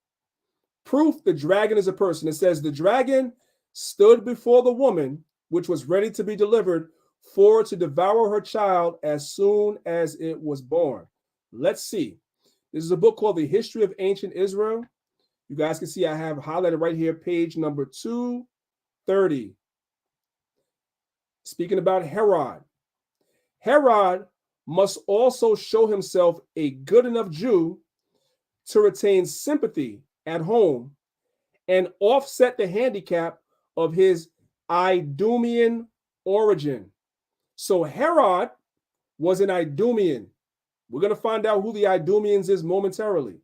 Proof the dragon is a person. It says, the dragon stood before the woman, which was ready to be delivered, for to devour her child as soon as it was born. Let's see. This is a book called The History of Ancient Israel. You guys can see I have highlighted right here, page number 230. Speaking about Herod. Herod must also show himself a good enough Jew to retain sympathy at home and offset the handicap of his Idumean origin. So Herod was an Idumean. We're going to find out who the Idumeans is momentarily.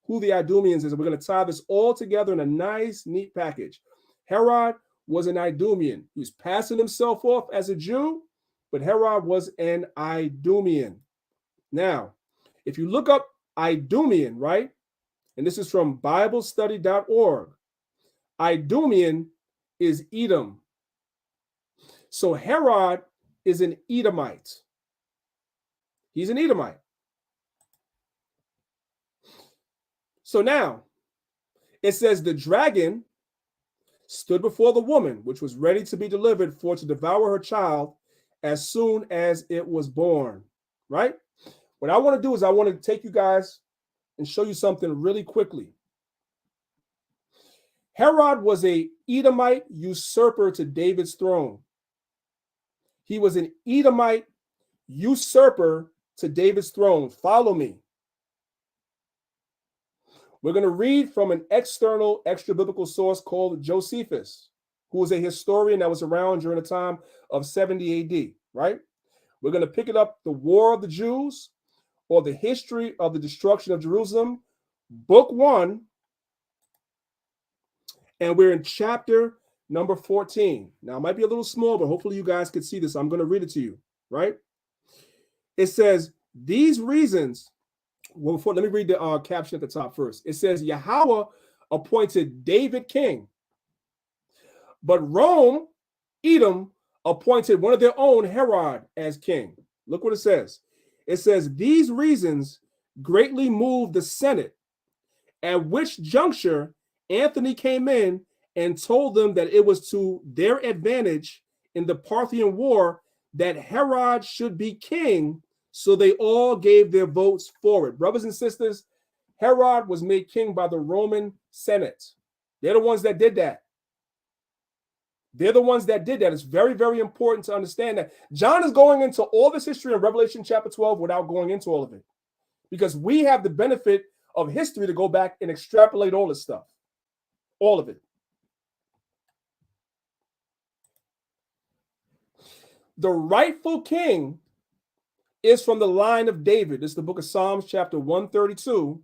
Who the Idumeans is. We're going to tie this all together in a nice, neat package. Herod was an Idumean. He was passing himself off as a Jew, but Herod was an Idumean. Now, if you look up Idumean, right? And this is from BibleStudy.org. Idumean is Edom. So Herod is an Edomite. He's an Edomite. So now, it says the dragon stood before the woman, which was ready to be delivered, for to devour her child as soon as it was born, right? What I want to do is I want to take you guys and show you something really quickly. Herod was an Edomite usurper to David's throne. He was an Edomite usurper to David's throne. Follow me. We're going to read from an external extra-biblical source called Josephus, who was a historian that was around during the time of 70 AD, right? We're going to pick it up, The War of the Jews, or The History of the Destruction of Jerusalem, Book 1, and we're in chapter number 14. Now, it might be a little small, but hopefully you guys can see this. I'm going to read it to you, right? It says, these reasons, well, let me read the caption at the top first. It says, Yahweh appointed David king, but Rome, Edom, appointed one of their own, Herod, as king. Look what it says. It says, these reasons greatly moved the Senate, at which juncture Anthony came in and told them that it was to their advantage in the Parthian War that Herod should be king, so they all gave their votes for it. Brothers and sisters, Herod was made king by the Roman Senate. They're the ones that did that. They're the ones that did that. It's very, very important to understand that. John is going into all this history in Revelation chapter 12 without going into all of it, because we have the benefit of history to go back and extrapolate all this stuff, all of it. The rightful king is from the line of David. This is the book of Psalms, chapter 132,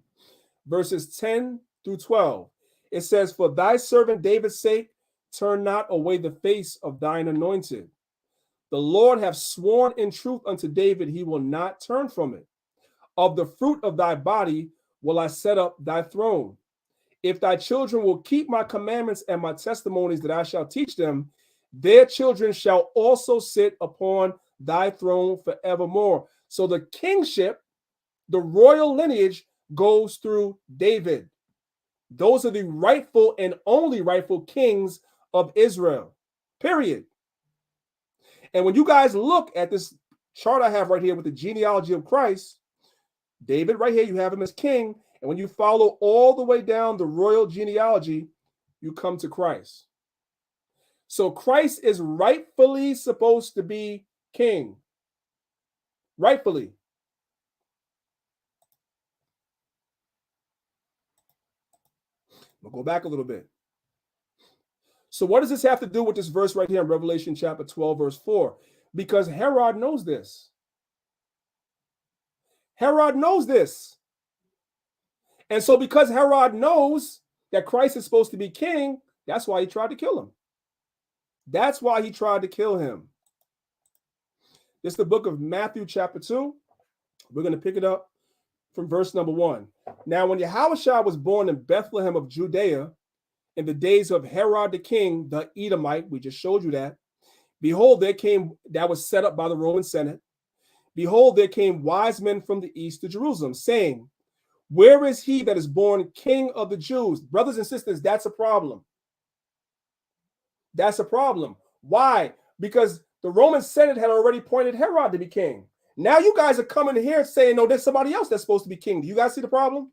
verses 10 through 12. It says, "For thy servant David's sake, turn not away the face of thine anointed. The Lord hath sworn in truth unto David, he will not turn from it. Of the fruit of thy body will I set up thy throne. If thy children will keep my commandments and my testimonies that I shall teach them, their children shall also sit upon thy throne forevermore." So the kingship, the royal lineage, goes through David. Those are the rightful and only rightful kings of Israel, period. And when you guys look at this chart I have right here with the genealogy of Christ, David right here, you have him as king. And when you follow all the way down the royal genealogy, you come to Christ. So Christ is rightfully supposed to be king. Rightfully. We'll go back a little bit. So what does this have to do with this verse right here in Revelation chapter 12, verse 4? Because Herod knows this. Herod knows this. And so because Herod knows that Christ is supposed to be king, that's why he tried to kill him. That's why he tried to kill him. This is the book of Matthew chapter 2. We're going to pick it up from verse number 1. Now, when Yahushua was born in Bethlehem of Judea, in the days of Herod the king, the Edomite, we just showed you that, behold, there came, that was set up by the Roman Senate, behold, there came wise men from the east to Jerusalem, saying, where is he that is born king of the Jews? Brothers and sisters, that's a problem. That's a problem. Why? Because the Roman Senate had already appointed Herod to be king. Now you guys are coming here saying, no, there's somebody else that's supposed to be king. Do you guys see the problem?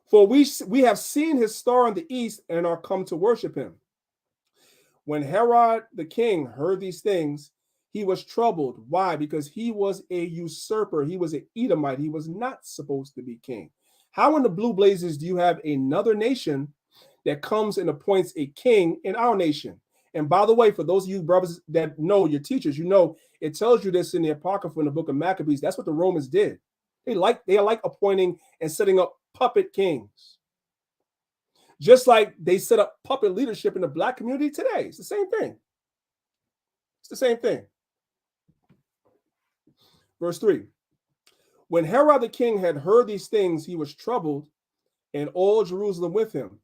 For we have seen his star in the east and are come to worship him. When Herod the king heard these things, he was troubled. Why? Because he was a usurper. He was an Edomite. He was not supposed to be king. How in the blue blazes do you have another nation that comes and appoints a king in our nation? And by the way, for those of you brothers that know your teachers, you know, it tells you this in the Apocrypha in the book of Maccabees. That's what the Romans did. They are like appointing and setting up puppet kings. Just like they set up puppet leadership in the black community today. It's the same thing. It's the same thing. Verse 3. When Herod the king had heard these things, he was troubled, and all Jerusalem with him.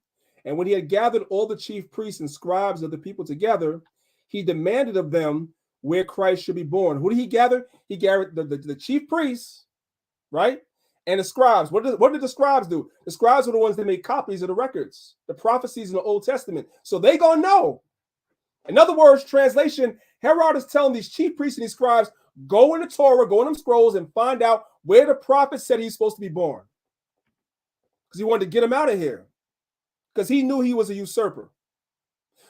And when he had gathered all the chief priests and scribes of the people together, he demanded of them where Christ should be born. Who did he gather? He gathered the chief priests, right? And the scribes. What did the scribes do? The scribes were the ones that made copies of the records, the prophecies in the Old Testament. So they gonna know. In other words, translation, Herod is telling these chief priests and these scribes, go in the Torah, go in them scrolls and find out where the prophet said he's supposed to be born. Because he wanted to get him out of here. Because he knew he was a usurper.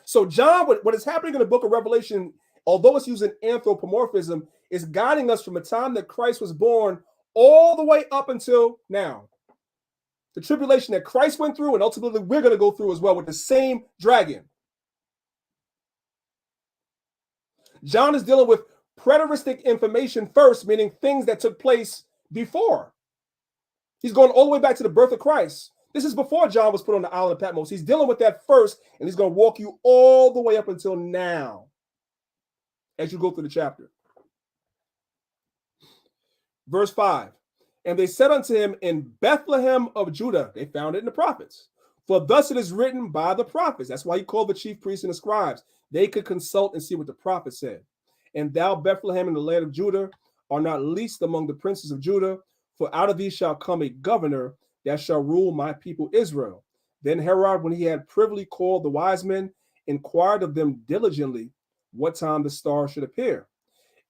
So John, what is happening in the book of Revelation, although it's using anthropomorphism, is guiding us from the time that Christ was born all the way up until now. The tribulation that Christ went through, and ultimately we're going to go through as well with the same dragon. John is dealing with preteristic information first, meaning things that took place before. He's going all the way back to the birth of Christ. This is before John was put on the island of Patmos. He's dealing with that first, and he's going to walk you all the way up until now as you go through the chapter. Verse 5, and they said unto him, in Bethlehem of Judah, they found it in the prophets. For thus it is written by the prophets. That's why he called the chief priests and the scribes. They could consult and see what the prophet said. And thou, Bethlehem, in the land of Judah, are not least among the princes of Judah, for out of thee shall come a governor that shall rule my people Israel.
Then Herod, when he had privily called the wise men, inquired of them diligently what time the star should appear.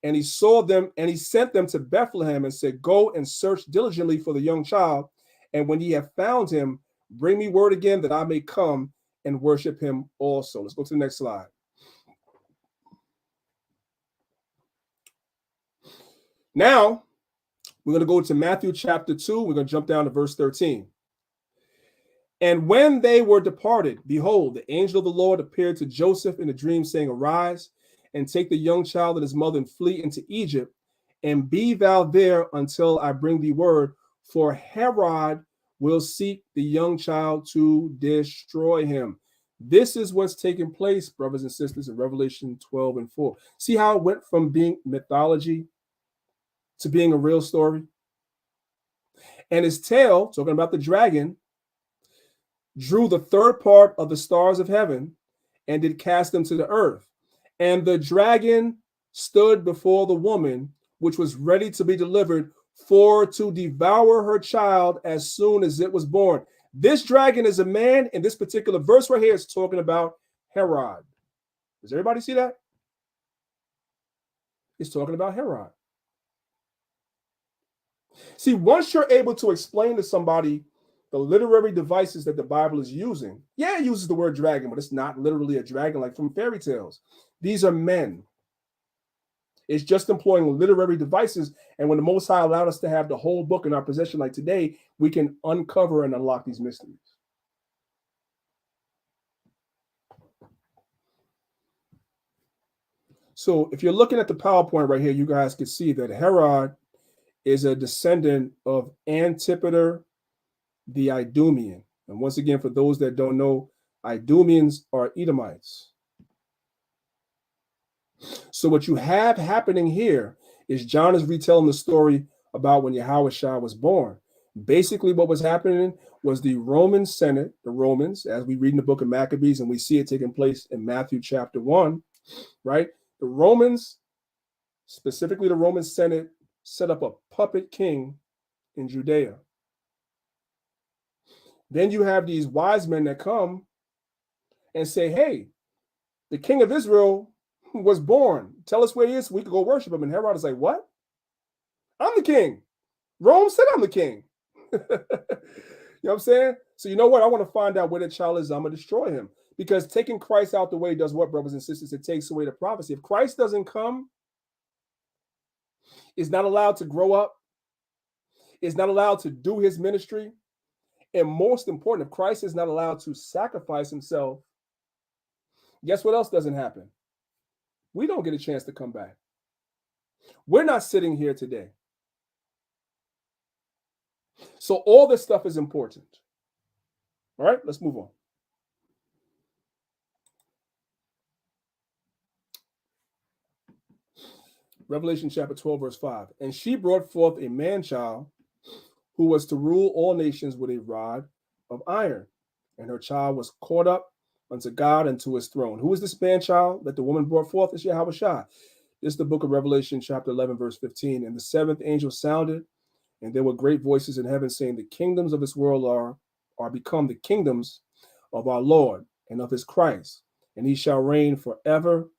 And he saw them, and he sent them to Bethlehem and said, go and search diligently for the young child. And when ye have found him, bring me word again that I may come and worship him also. Let's go to the next slide. Now, we're going to go to Matthew chapter 2. We're going to jump down to verse 13. And when they were departed, behold, the angel of the Lord appeared to Joseph in a dream, saying, arise, and take the young child and his mother and flee into Egypt, and be thou there until I bring thee word, for Herod will seek the young child to destroy him. This is what's taking place, brothers and sisters, in Revelation 12 and 4. See how it went from being mythology to being a real story? And his tail, talking about the dragon, drew the third part of the stars of heaven and did cast them to the earth. And the dragon stood before the woman, which was ready to be delivered, for to devour her child as soon as it was born. This dragon is a man, and this particular verse right here is talking about Herod. Does everybody see that? It's talking about Herod. See, once you're able to explain to somebody the literary devices that the Bible is using, yeah, it uses the word dragon, but it's not literally a dragon like from fairy tales. These are men. It's just employing literary devices. And when the Most High allowed us to have the whole book in our possession like today, we can uncover and unlock these mysteries. So if you're looking at the PowerPoint right here, you guys can see that Herod is a descendant of Antipater the Idumean. And once again, for those that don't know, Idumeans are Edomites. So what you have happening here is John is retelling the story about when Yahushua was born. Basically, what was happening was the Roman Senate, the Romans, as we read in the book of Maccabees, and we see it taking place in Matthew chapter 1, right? The Romans, specifically the Roman Senate, set up a puppet king in Judea. Then you have these wise men that come and say, hey, the king of Israel was born. Tell us where he is so we can go worship him. And Herod is like, what? I'm the king. Rome said I'm the king. You know what I'm saying? So you know what? I want to find out where the child is. I'm going to destroy him. Because taking Christ out the way does what, brothers and sisters? It takes away the prophecy. If Christ doesn't come, is not allowed to grow up, is not allowed to do his ministry, and most important, if Christ is not allowed to sacrifice himself, guess what else doesn't happen? We don't get a chance to come back. We're not sitting here today. So all this stuff is important. All right, let's move on. Revelation chapter 12, verse 5. And she brought forth a man-child who was to rule all nations with a rod of iron. And her child was caught up unto God and to his throne. Who is this man-child that the woman brought forth? Is Yahushua. This is the book of Revelation chapter 11, verse 15. And the seventh angel sounded, and there were great voices in heaven saying, the kingdoms of this world are become the kingdoms of our Lord and of his Christ, and he shall reign forever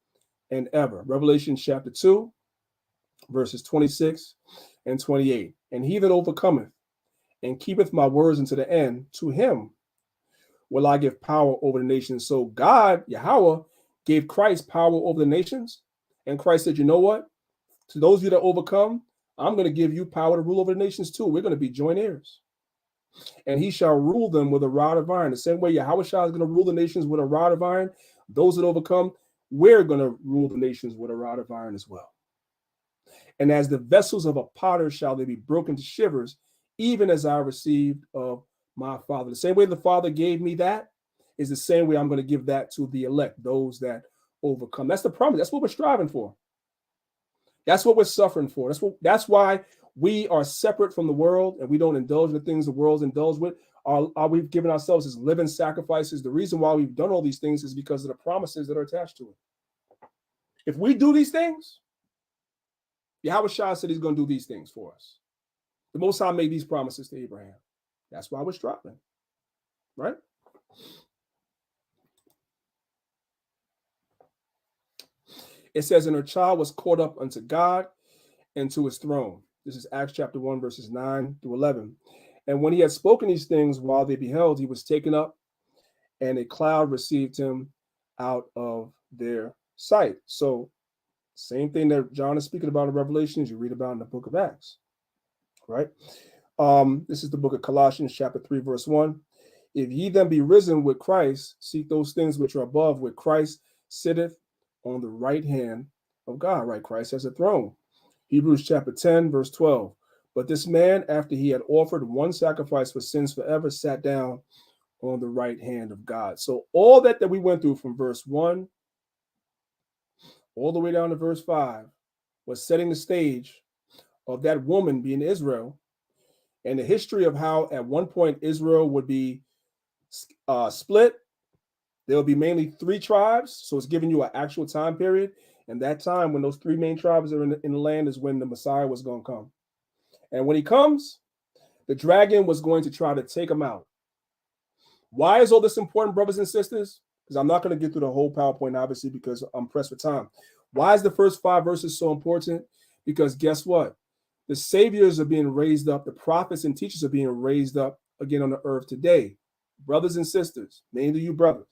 and ever. Revelation chapter 2, verses 26 and 28. And he that overcometh and keepeth my words unto the end, to him will I give power over the nations. So God, Yahweh, gave Christ power over the nations. And Christ said, you know what? To those of you that overcome, I'm going to give you power to rule over the nations too. We're going to be joint heirs. And he shall rule them with a rod of iron. The same way Yahushua is going to rule the nations with a rod of iron. Those that overcome, we're going to rule the nations with a rod of iron as well. And as the vessels of a potter shall they be broken to shivers, even as I received of my Father. The same way the Father gave me that is the same way I'm going to give that to the elect, those that overcome. That's the promise. That's what we're striving for. That's what we're suffering for. That's why we are separate from the world and we don't indulge in the things the world's indulged with. We've given ourselves as living sacrifices. The reason why we've done all these things is because of the promises that are attached to it. If we do these things, Yahushua said he's going to do these things for us. The Most High made these promises to Abraham. That's why we're striving, right?
It says, and her child was caught up unto God and to his throne. This is Acts chapter 1, verses 9 through 11. And when he had spoken these things while they beheld, he was taken up, and a cloud received him out of their sight. So, same thing that John is speaking about in Revelations, you read about in the book of Acts, right? This is the book of Colossians, chapter 3, verse 1. If ye then be risen with Christ, seek those things which are above, where Christ sitteth on the right hand of God, right? Christ has a throne. Hebrews chapter 10, verse 12. But this man, after he had offered one sacrifice for sins forever, sat down on the right hand of God. So all that we went through from verse 1 all the way down to verse 5 was setting the stage of that woman being Israel, and the history of how at one point Israel would be split. There will be mainly 3 tribes. So it's giving you an actual time period. And that time when those 3 main tribes are in the land is when the Messiah was going to come. And when he comes, the dragon was going to try to take him out. Why is all this important, brothers and sisters? Because I'm not going to get through the whole PowerPoint, obviously, because I'm pressed for time. Why is the first 5 verses so important? Because guess what? The saviors are being raised up. The prophets and teachers are being raised up again on the earth today. Brothers and sisters, mainly you brothers.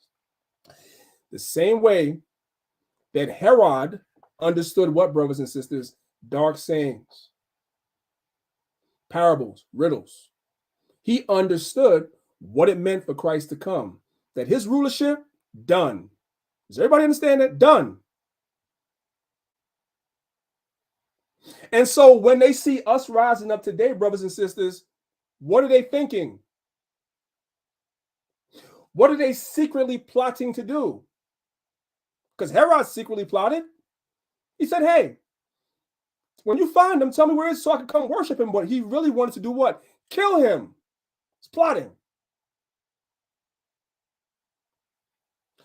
The same way that Herod understood what, brothers and sisters? Dark sayings, parables, riddles. He understood what it meant for Christ to come, that his rulership, done. Does everybody understand that? Done. And so when they see us rising up today, brothers and sisters, what are they thinking? What are they secretly plotting to do? Because Herod secretly plotted. He said, hey, when you find him, tell me where he is so I can come worship him. But he really wanted to do what? Kill him. He's plotting.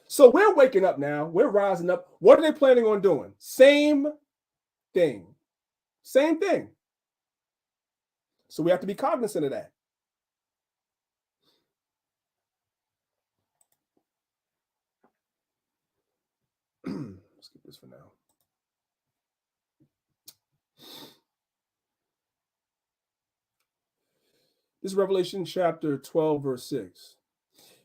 So we're waking up now. We're rising up. What are they planning on doing? Same thing. Same thing. So we have to be cognizant of that. Let's get this for now. This is Revelation chapter 12, verse 6.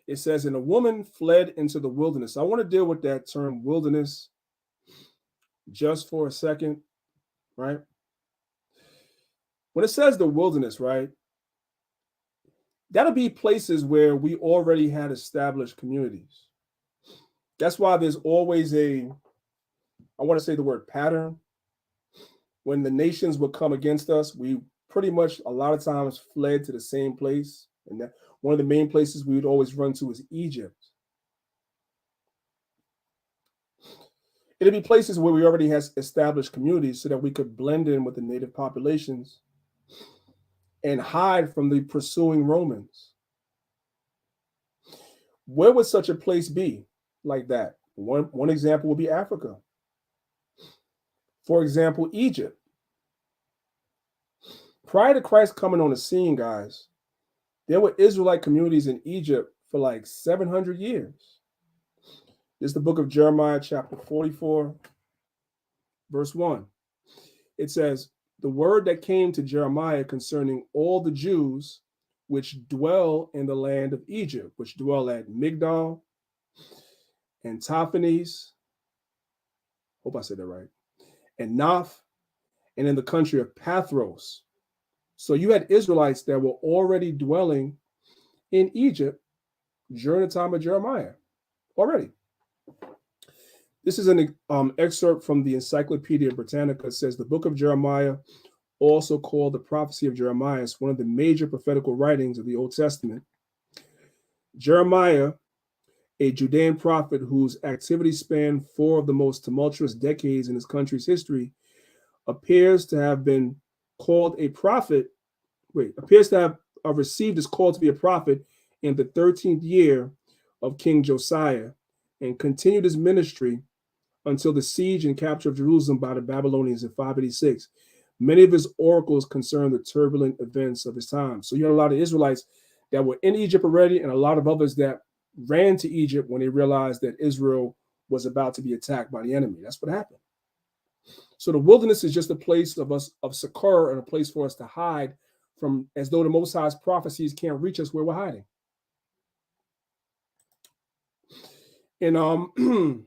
It says, and a woman fled into the wilderness. I want to deal with that term wilderness just for a second, right? When it says the wilderness, right, that'll be places where we already had established communities. That's why there's always I want to say the word pattern. When the nations would come against us, we pretty much a lot of times fled to the same place. And that one of the main places we would always run to is Egypt. It'd be places where we already had established communities so that we could blend in with the native populations and hide from the pursuing Romans. Where would such a place be like that? One example would be Africa. For example, Egypt. Prior to Christ coming on the scene, guys, there were Israelite communities in Egypt for like 700 years. This is the book of Jeremiah, chapter 44, verse 1. It says, the word that came to Jeremiah concerning all the Jews which dwell in the land of Egypt, which dwell at Migdol and Taphanes, hope I said that right, and Noph, and in the country of Pathros. So you had Israelites that were already dwelling in Egypt during the time of Jeremiah already. This is an excerpt from the Encyclopedia Britannica. It says the book of Jeremiah, also called the prophecy of Jeremiah, is one of the major prophetical writings of the Old Testament. Jeremiah, a Judean prophet whose activity spanned 4 of the most tumultuous decades in his country's history, appears to have been called a prophet, appears to have received his call to be a prophet in the 13th year of King Josiah, and continued his ministry until the siege and capture of Jerusalem by the Babylonians in 586. Many of his oracles concern the turbulent events of his time. So you had a lot of Israelites that were in Egypt already, and a lot of others that ran to Egypt when they realized that Israel was about to be attacked by the enemy. That's what happened. So the wilderness is just a place of succor and a place for us to hide from, as though the Most High's prophecies can't reach us where we're hiding. In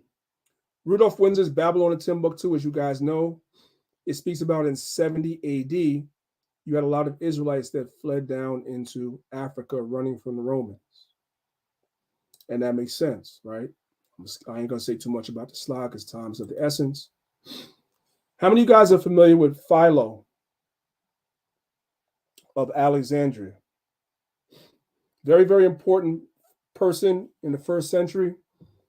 Rudolph Windsor's Babylon and Timbuktu, as you guys know, it speaks about in 70 AD, you had a lot of Israelites that fled down into Africa running from the Romans. And that makes sense, right? I ain't going to say too much about the slide because time's of the essence. How many of you guys are familiar with Philo of Alexandria? Very, very important person in the first century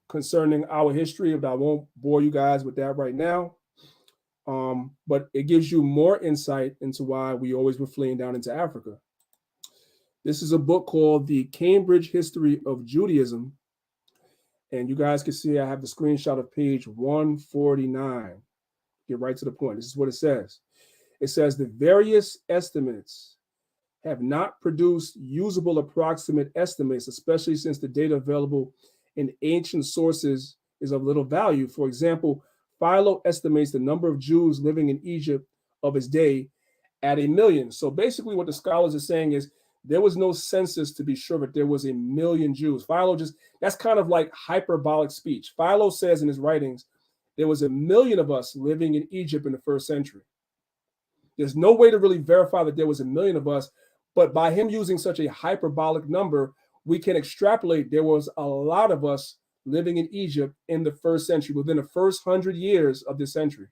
concerning our history, but I won't bore you guys with that right now. But it gives you more insight into why we always were fleeing down into Africa. This is a book called The Cambridge History of Judaism. And you guys can see I have the screenshot of page 149. Get right to the point. This is what it says. It says the various estimates have not produced usable approximate estimates, especially since the data available in ancient sources is of little value. For example, Philo estimates the number of Jews living in Egypt of his day at 1 million. So basically what the scholars are saying is there was no census to be sure that there was 1 million Jews. Philo that's kind of like hyperbolic speech. Philo says in his writings, there was 1 million of us living in Egypt in the first century. There's no way to really verify that there was 1 million of us, but by him using such a hyperbolic number, we can extrapolate there was a lot of us living in Egypt in the first century, within the first 100 years of this century,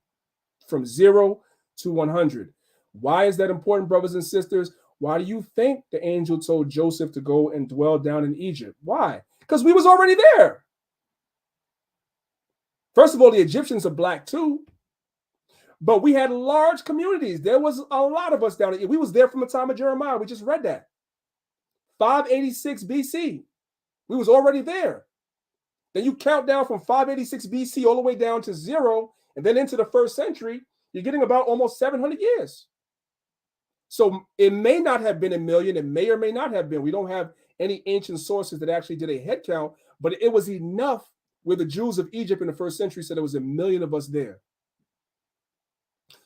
from 0 to 100. Why is that important, brothers and sisters? Why do you think the angel told Joseph to go and dwell down in Egypt? Why? Because we was already there. First of all, the Egyptians are black too, but we had large communities. There was a lot of us down there. We was there from the time of Jeremiah. We just read that. 586 BC. We was already there. Then you count down from 586 BC all the way down to 0, and then into the first century, you're getting about almost 700 years. So it may not have been 1 million. It may or may not have been. We don't have any ancient sources that actually did a head count, but it was enough where the Jews of Egypt in the first century said there was 1 million of us there.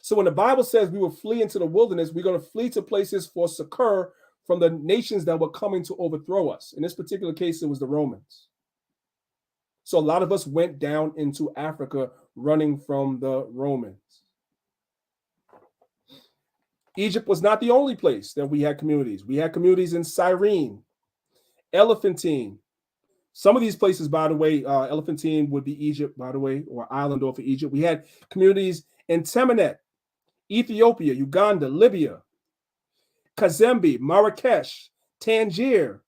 So when the Bible says we will flee into the wilderness, we're going to flee to places for succor from the nations that were coming to overthrow us. In this particular case, it was the Romans. So a lot of us went down into Africa running from the Romans. Egypt was not the only place that we had communities. We had communities in Cyrene, Elephantine. Some of these places, by the way, Elephantine would be Egypt, by the way, or island off of Egypt. We had communities in Temenet, Ethiopia, Uganda, Libya, Kazembe, Marrakesh, Tangier,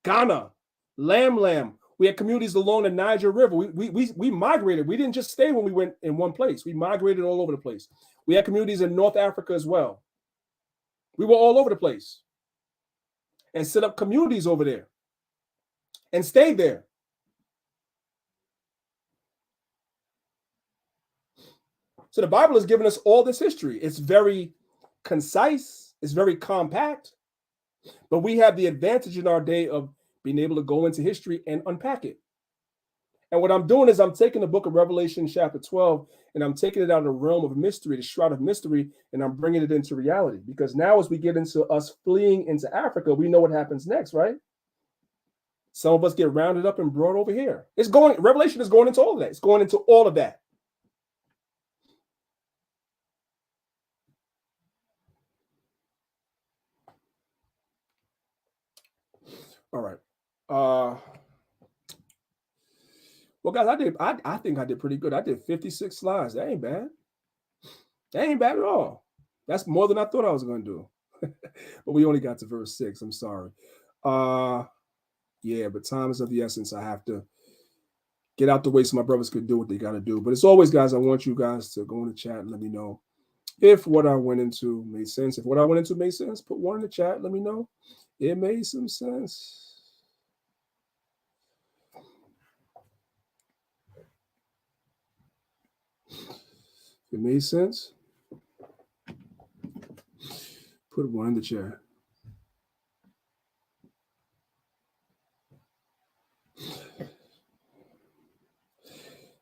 Ghana, Lam. We had communities along the Niger River. We migrated. We didn't just stay when we went in one place. We migrated all over the place. We had communities in North Africa as well. We were all over the place and set up communities over there and stayed there. So the Bible has given us all this history. It's very concise. It's very compact. But we have the advantage in our day of being able to go into history and unpack it. And what I'm doing is I'm taking the book of Revelation chapter 12 and I'm taking it out of the realm of mystery, the shroud of mystery, and I'm bringing it into reality. Because now as we get into us fleeing into Africa, we know what happens next, right? Some of us get rounded up and brought over here. Revelation is going into all of that. It's going into all of that. All right. Well, guys, I think I did pretty good. I did 56 slides. That ain't bad. That ain't bad at all. That's more than I thought I was going to do. But we only got to verse 6. I'm sorry. Yeah, but time is of the essence. I have to get out the way so my brothers could do what they got to do. But as always, guys, I want you guys to go in the chat and let me know if what I went into made sense. If what I went into made sense, put 1 in the chat. Let me know. It made some sense. It made sense. Put 1 in the chat.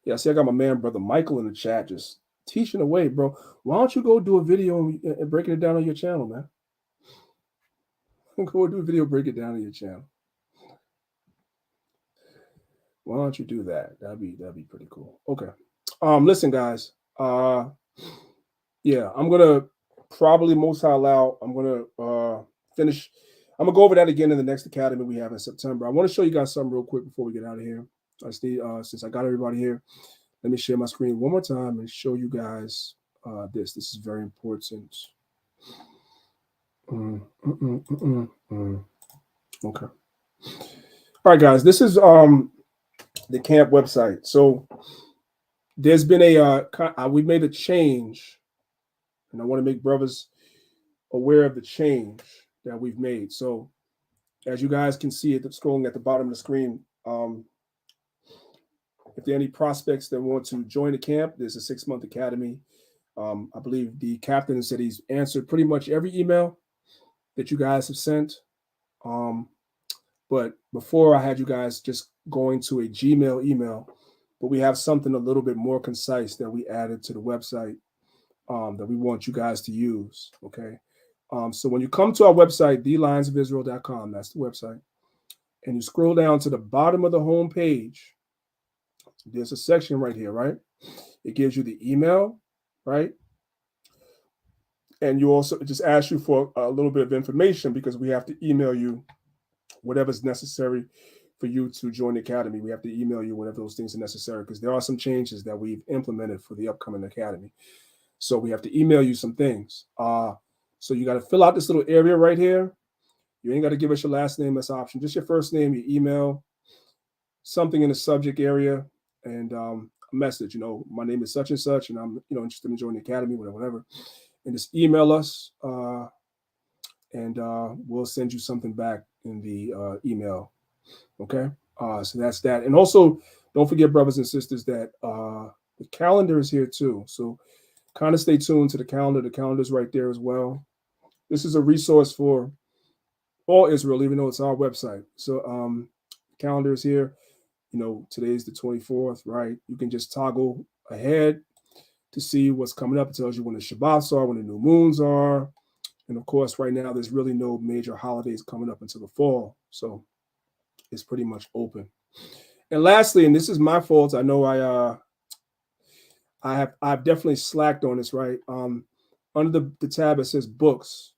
Yeah, see, I got my man, brother Michael, in the chat, just teaching away, bro. Why don't you go do a video and breaking it down on your channel, man? Go do a video, break it down on your channel. Why don't you do that? That'd be pretty cool. Okay. Listen, guys. Yeah, I'm gonna probably most high allow. I'm gonna finish. I'm gonna go over that again in the next academy we have in September. I want to show you guys something real quick before we get out of here. I just need, since I got everybody here, let me share my screen one more time and show you guys this. This is very important. Okay. All right, guys. This is the camp website. So there's been we made a change, and I want to make brothers aware of the change that we've made. So as you guys can see scrolling at the bottom of the screen, if there are any prospects that want to join the camp, there's a 6-month academy. I believe the captain said he's answered pretty much every email that you guys have sent. But before I had you guys just going to a Gmail email, but we have something a little bit more concise that we added to the website that we want you guys to use, okay? So when you come to our website, thelionsofisrael.com, that's the website, and you scroll down to the bottom of the home page, there's a section right here, right? It gives you the email, right? And you also just ask you for a little bit of information because we have to email you whatever's necessary for you to join the academy. We have to email you whatever those things are necessary because there are some changes that we've implemented for the upcoming academy. So we have to email you some things. So you got to fill out this little area right here. You ain't got to give us your last name as option, just your first name, your email, something in the subject area, and a message. My name is such and such, and I'm interested in joining the academy, whatever. And just email us, and we'll send you something back in the email. Okay, so that's that. And also, don't forget, brothers and sisters, that the calendar is here too. So kind of stay tuned to the calendar. The calendar's right there as well. This is a resource for all Israel, even though it's our website. So calendar is here. Today's the 24th, right? You can just toggle ahead to see what's coming up. It tells you when the Shabbats are, when the new moons are. And of course, right now, there's really no major holidays coming up until the fall. So it's pretty much open. And lastly, and this is my fault, I know I've definitely slacked on this, right? Under the tab, it says books.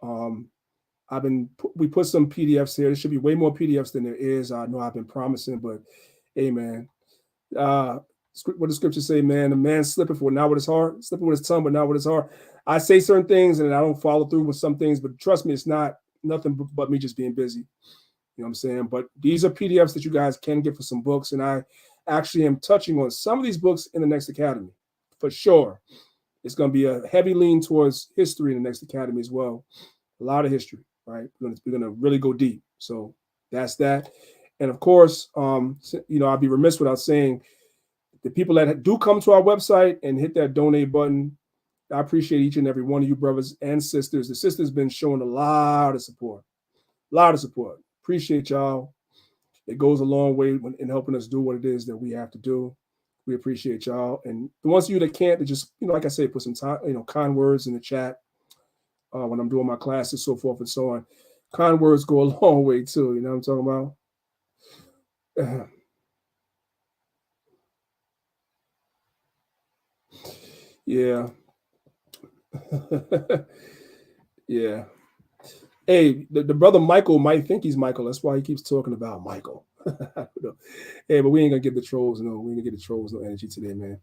We put some PDFs here. There should be way more PDFs than there is. I know I've been promising, but hey, man, what the scriptures say, man, the man slippeth not with his heart, slipping with his tongue, but not with his heart. I say certain things and I don't follow through with some things, but trust me, it's not nothing but me just being busy. You know what I'm saying? But these are PDFs that you guys can get for some books, and I actually am touching on some of these books in the next academy for sure. It's going to be a heavy lean towards history in the next academy as well. A lot of history, right? We're going to really go deep. So that's that. And of course, I'd be remiss without saying the people that do come to our website and hit that donate button, I appreciate each and every one of you brothers and sisters. The sisters been showing a lot of support. Appreciate y'all. It goes a long way in helping us do what it is that we have to do. We appreciate y'all. And the ones of you that can't, they just, like I say, put some time, kind words in the chat when I'm doing my classes, so forth and so on. Kind words go a long way too. You know what I'm talking about? Yeah. Yeah. Hey, the brother Michael might think he's Michael. That's why he keeps talking about Michael. Hey, but we ain't gonna get the trolls. No, we ain't gonna get the trolls no energy today, man.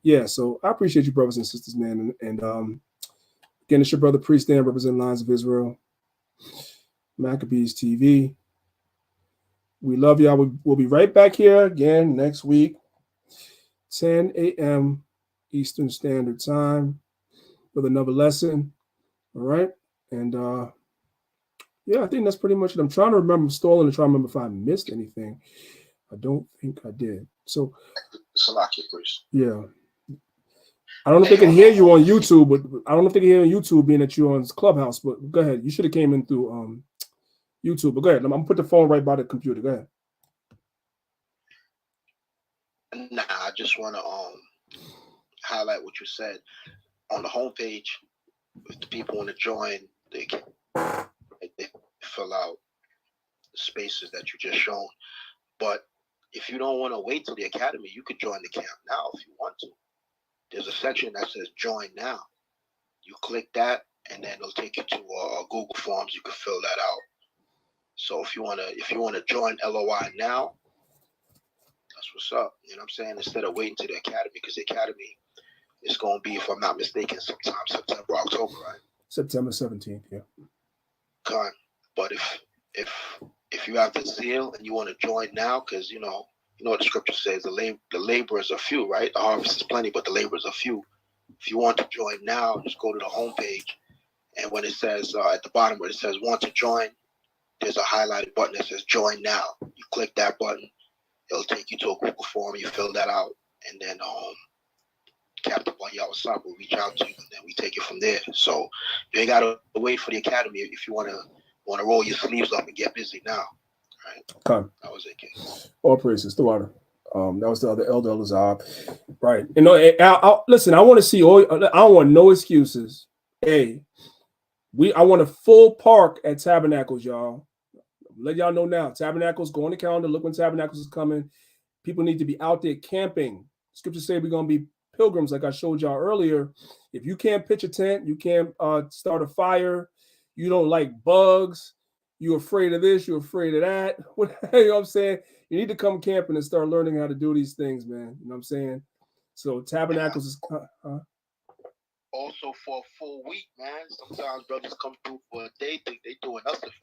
Yeah, so I appreciate you, brothers and sisters, man. And again, it's your brother Priest Dan, representing Lions of Israel, Maccabeestv. We love y'all. We'll be right back here again next week, 10 a.m. Eastern Standard Time, with another lesson. All right. And yeah, I think that's pretty much it. I'm trying to remember, stalling and trying to remember if I missed anything. I don't think I did. So, yeah. I don't know if they can hear you on YouTube, but I don't know if they can hear on YouTube being that you're on Clubhouse, but go ahead. You should have came in through YouTube, but go ahead. I'm going to put the phone right by the computer. Go ahead.
Nah, I just want to highlight what you said on the homepage. If the people want to join, they fill out the spaces that you just shown. But if you don't want to wait till the academy, you could join the camp now if you want to. There's a section that says join now. You click that, and then it'll take you to Google Forms. You can fill that out. So if you wanna join LOI now, that's what's up. You know what I'm saying? Instead of waiting to the academy, because the academy is going to be, if I'm not mistaken, sometime September, October, right?
September 17th, yeah.
Con. But if you have the zeal and you want to join now, because you know what the scripture says, the laborers are few, right? The harvest is plenty, but the laborers are few. If you want to join now, just go to the homepage, and when it says at the bottom where it says want to join, there's a highlighted button that says join now. You click that button, it'll take you to a Google form. You fill that out, and then Captain Danyaahla will reach out to you, and then we take it from there. So you ain't gotta wait for the academy if you wanna roll your sleeves up and get busy now. Right?
Come.
That was it, King.
All praises, the water. That was the other elder Lazar. Right. You know, listen, I want to see all. I don't want no excuses. Hey, I want a full park at Tabernacles, y'all. Let y'all know now. Tabernacles, go on the calendar. Look when Tabernacles is coming. People need to be out there camping. Scriptures say we're going to be pilgrims, like I showed y'all earlier. If you can't pitch a tent, you can't start a fire, you don't like bugs, you're afraid of this, you're afraid of that. You know what I'm saying? You need to come camping and start learning how to do these things, man. You know what I'm saying? So Tabernacles is...
Also for a full week, man. Sometimes brothers come through for a day, think they doing us a favor.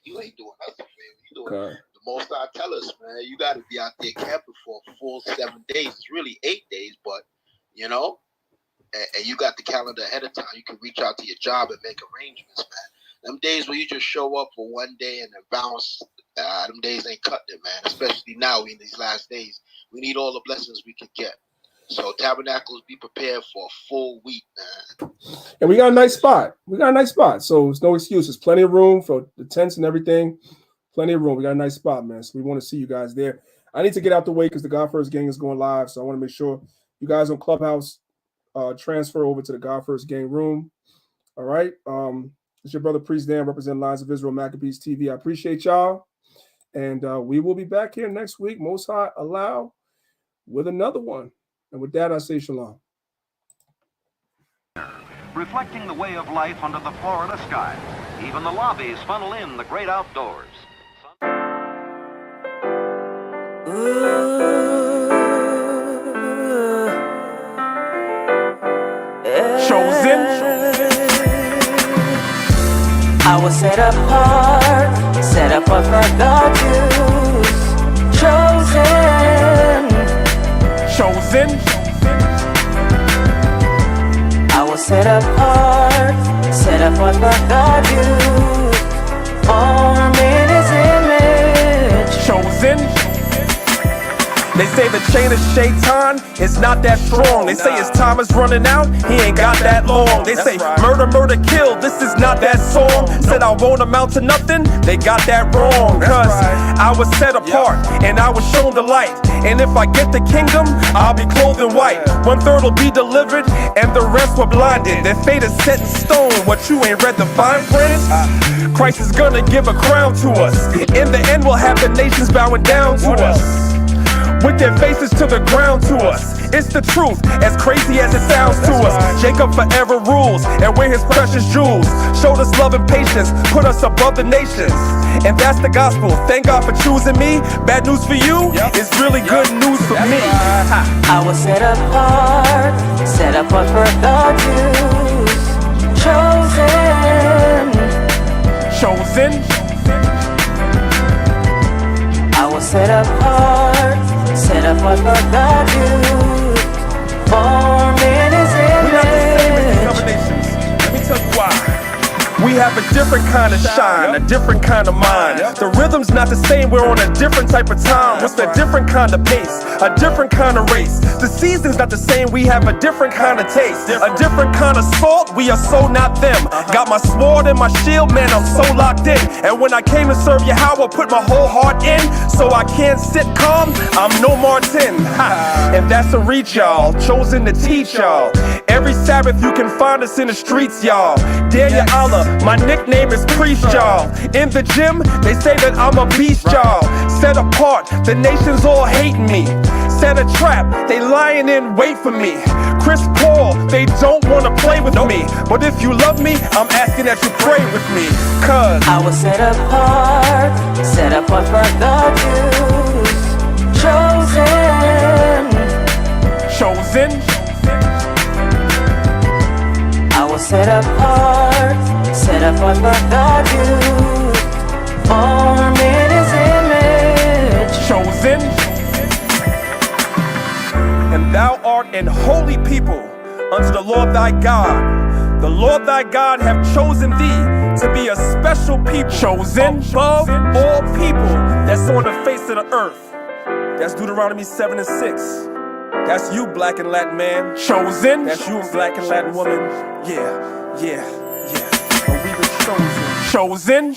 You ain't doing us a favor. You doing the Most High tell us, man. You got to be out there camping for a full 7 days. It's really 8 days, but you know, and you got the calendar ahead of time. You can reach out to your job and make arrangements, man. Them days where you just show up for one day and then bounce, them days ain't cutting it, man. Especially now in these last days, we need all the blessings we can get. So Tabernacles, be prepared for a full week, man.
And we got a nice spot. So it's no excuses. Plenty of room for the tents and everything. Plenty of room. We got a nice spot, man. So we want to see you guys there. I need to get out the way because the God First Gang is going live. So I want to make sure you guys on Clubhouse transfer over to the God First Gang room. All right. It's your brother Priest Dan, representing Lines of Israel, Maccabeestv. I appreciate y'all. And we will be back here next week, Most High allow, with another one. And with that, I say shalom.
Reflecting the way of life under the Florida sky. Even the lobbies funnel in the great outdoors.
Chosen. I was set apart for God's use. Chosen. I was set apart for God's use. Formed in His image. Chosen. They say the chain of Shaitan is not that strong. They say his time is running out, he ain't got that long. They say murder, murder, kill, this is not that song. Said I won't amount to nothing, they got that wrong. Cause I was set apart and I was shown the light. And if I get the kingdom, I'll be clothed in white. 1/3 will be delivered and the rest were blinded. Their fate is set in stone, what you ain't read the fine print? Christ is gonna give a crown to us. In the end we'll have the nations bowing down to us, with their faces to the ground to us. It's the truth, as crazy as it sounds to us. Jacob forever rules, and we're his precious jewels. Showed us love and patience, put us above the nations. And that's the gospel, thank God for choosing me. Bad news for you, it's really good news for me. I was set apart for God's use. Chosen. I was set apart for God's use. Formed in His image.
Let me tell you why.
We have a different kind of shine, a different kind of mind. The rhythm's not the same, we're on a different type of time with a different kind of pace.
a different kind of race. The season's not the same, we have a different kind of taste. A different kind of salt, we are so not them. Got my sword and my shield, man, I'm so locked in. And when I came to serve Yahweh, put my whole heart in. So I can't sit calm, I'm no Martin. Ha. And that's a reach, y'all, chosen to teach y'all. Every Sabbath you can find us in the streets, y'all. Danyaahla, my nickname is Priest, y'all. In the gym, they say that I'm a beast, y'all. Set apart, the nations all hating me. Set a trap, they lying in wait for me. Chris Paul, they don't wanna play with me. But if you love me, I'm asking that you pray with me. Cause
I was set apart for the Jews. Chosen. I was set apart for the Jews. Formed in His image.
Chosen. And thou art an holy people unto the Lord thy God. The Lord thy God have chosen thee to be a special people, chosen above all people that's on the face of the earth. That's Deuteronomy 7 and 6. That's you, black and Latin man. Chosen. That's you, black and Latin woman. Yeah. And we've been chosen. Chosen.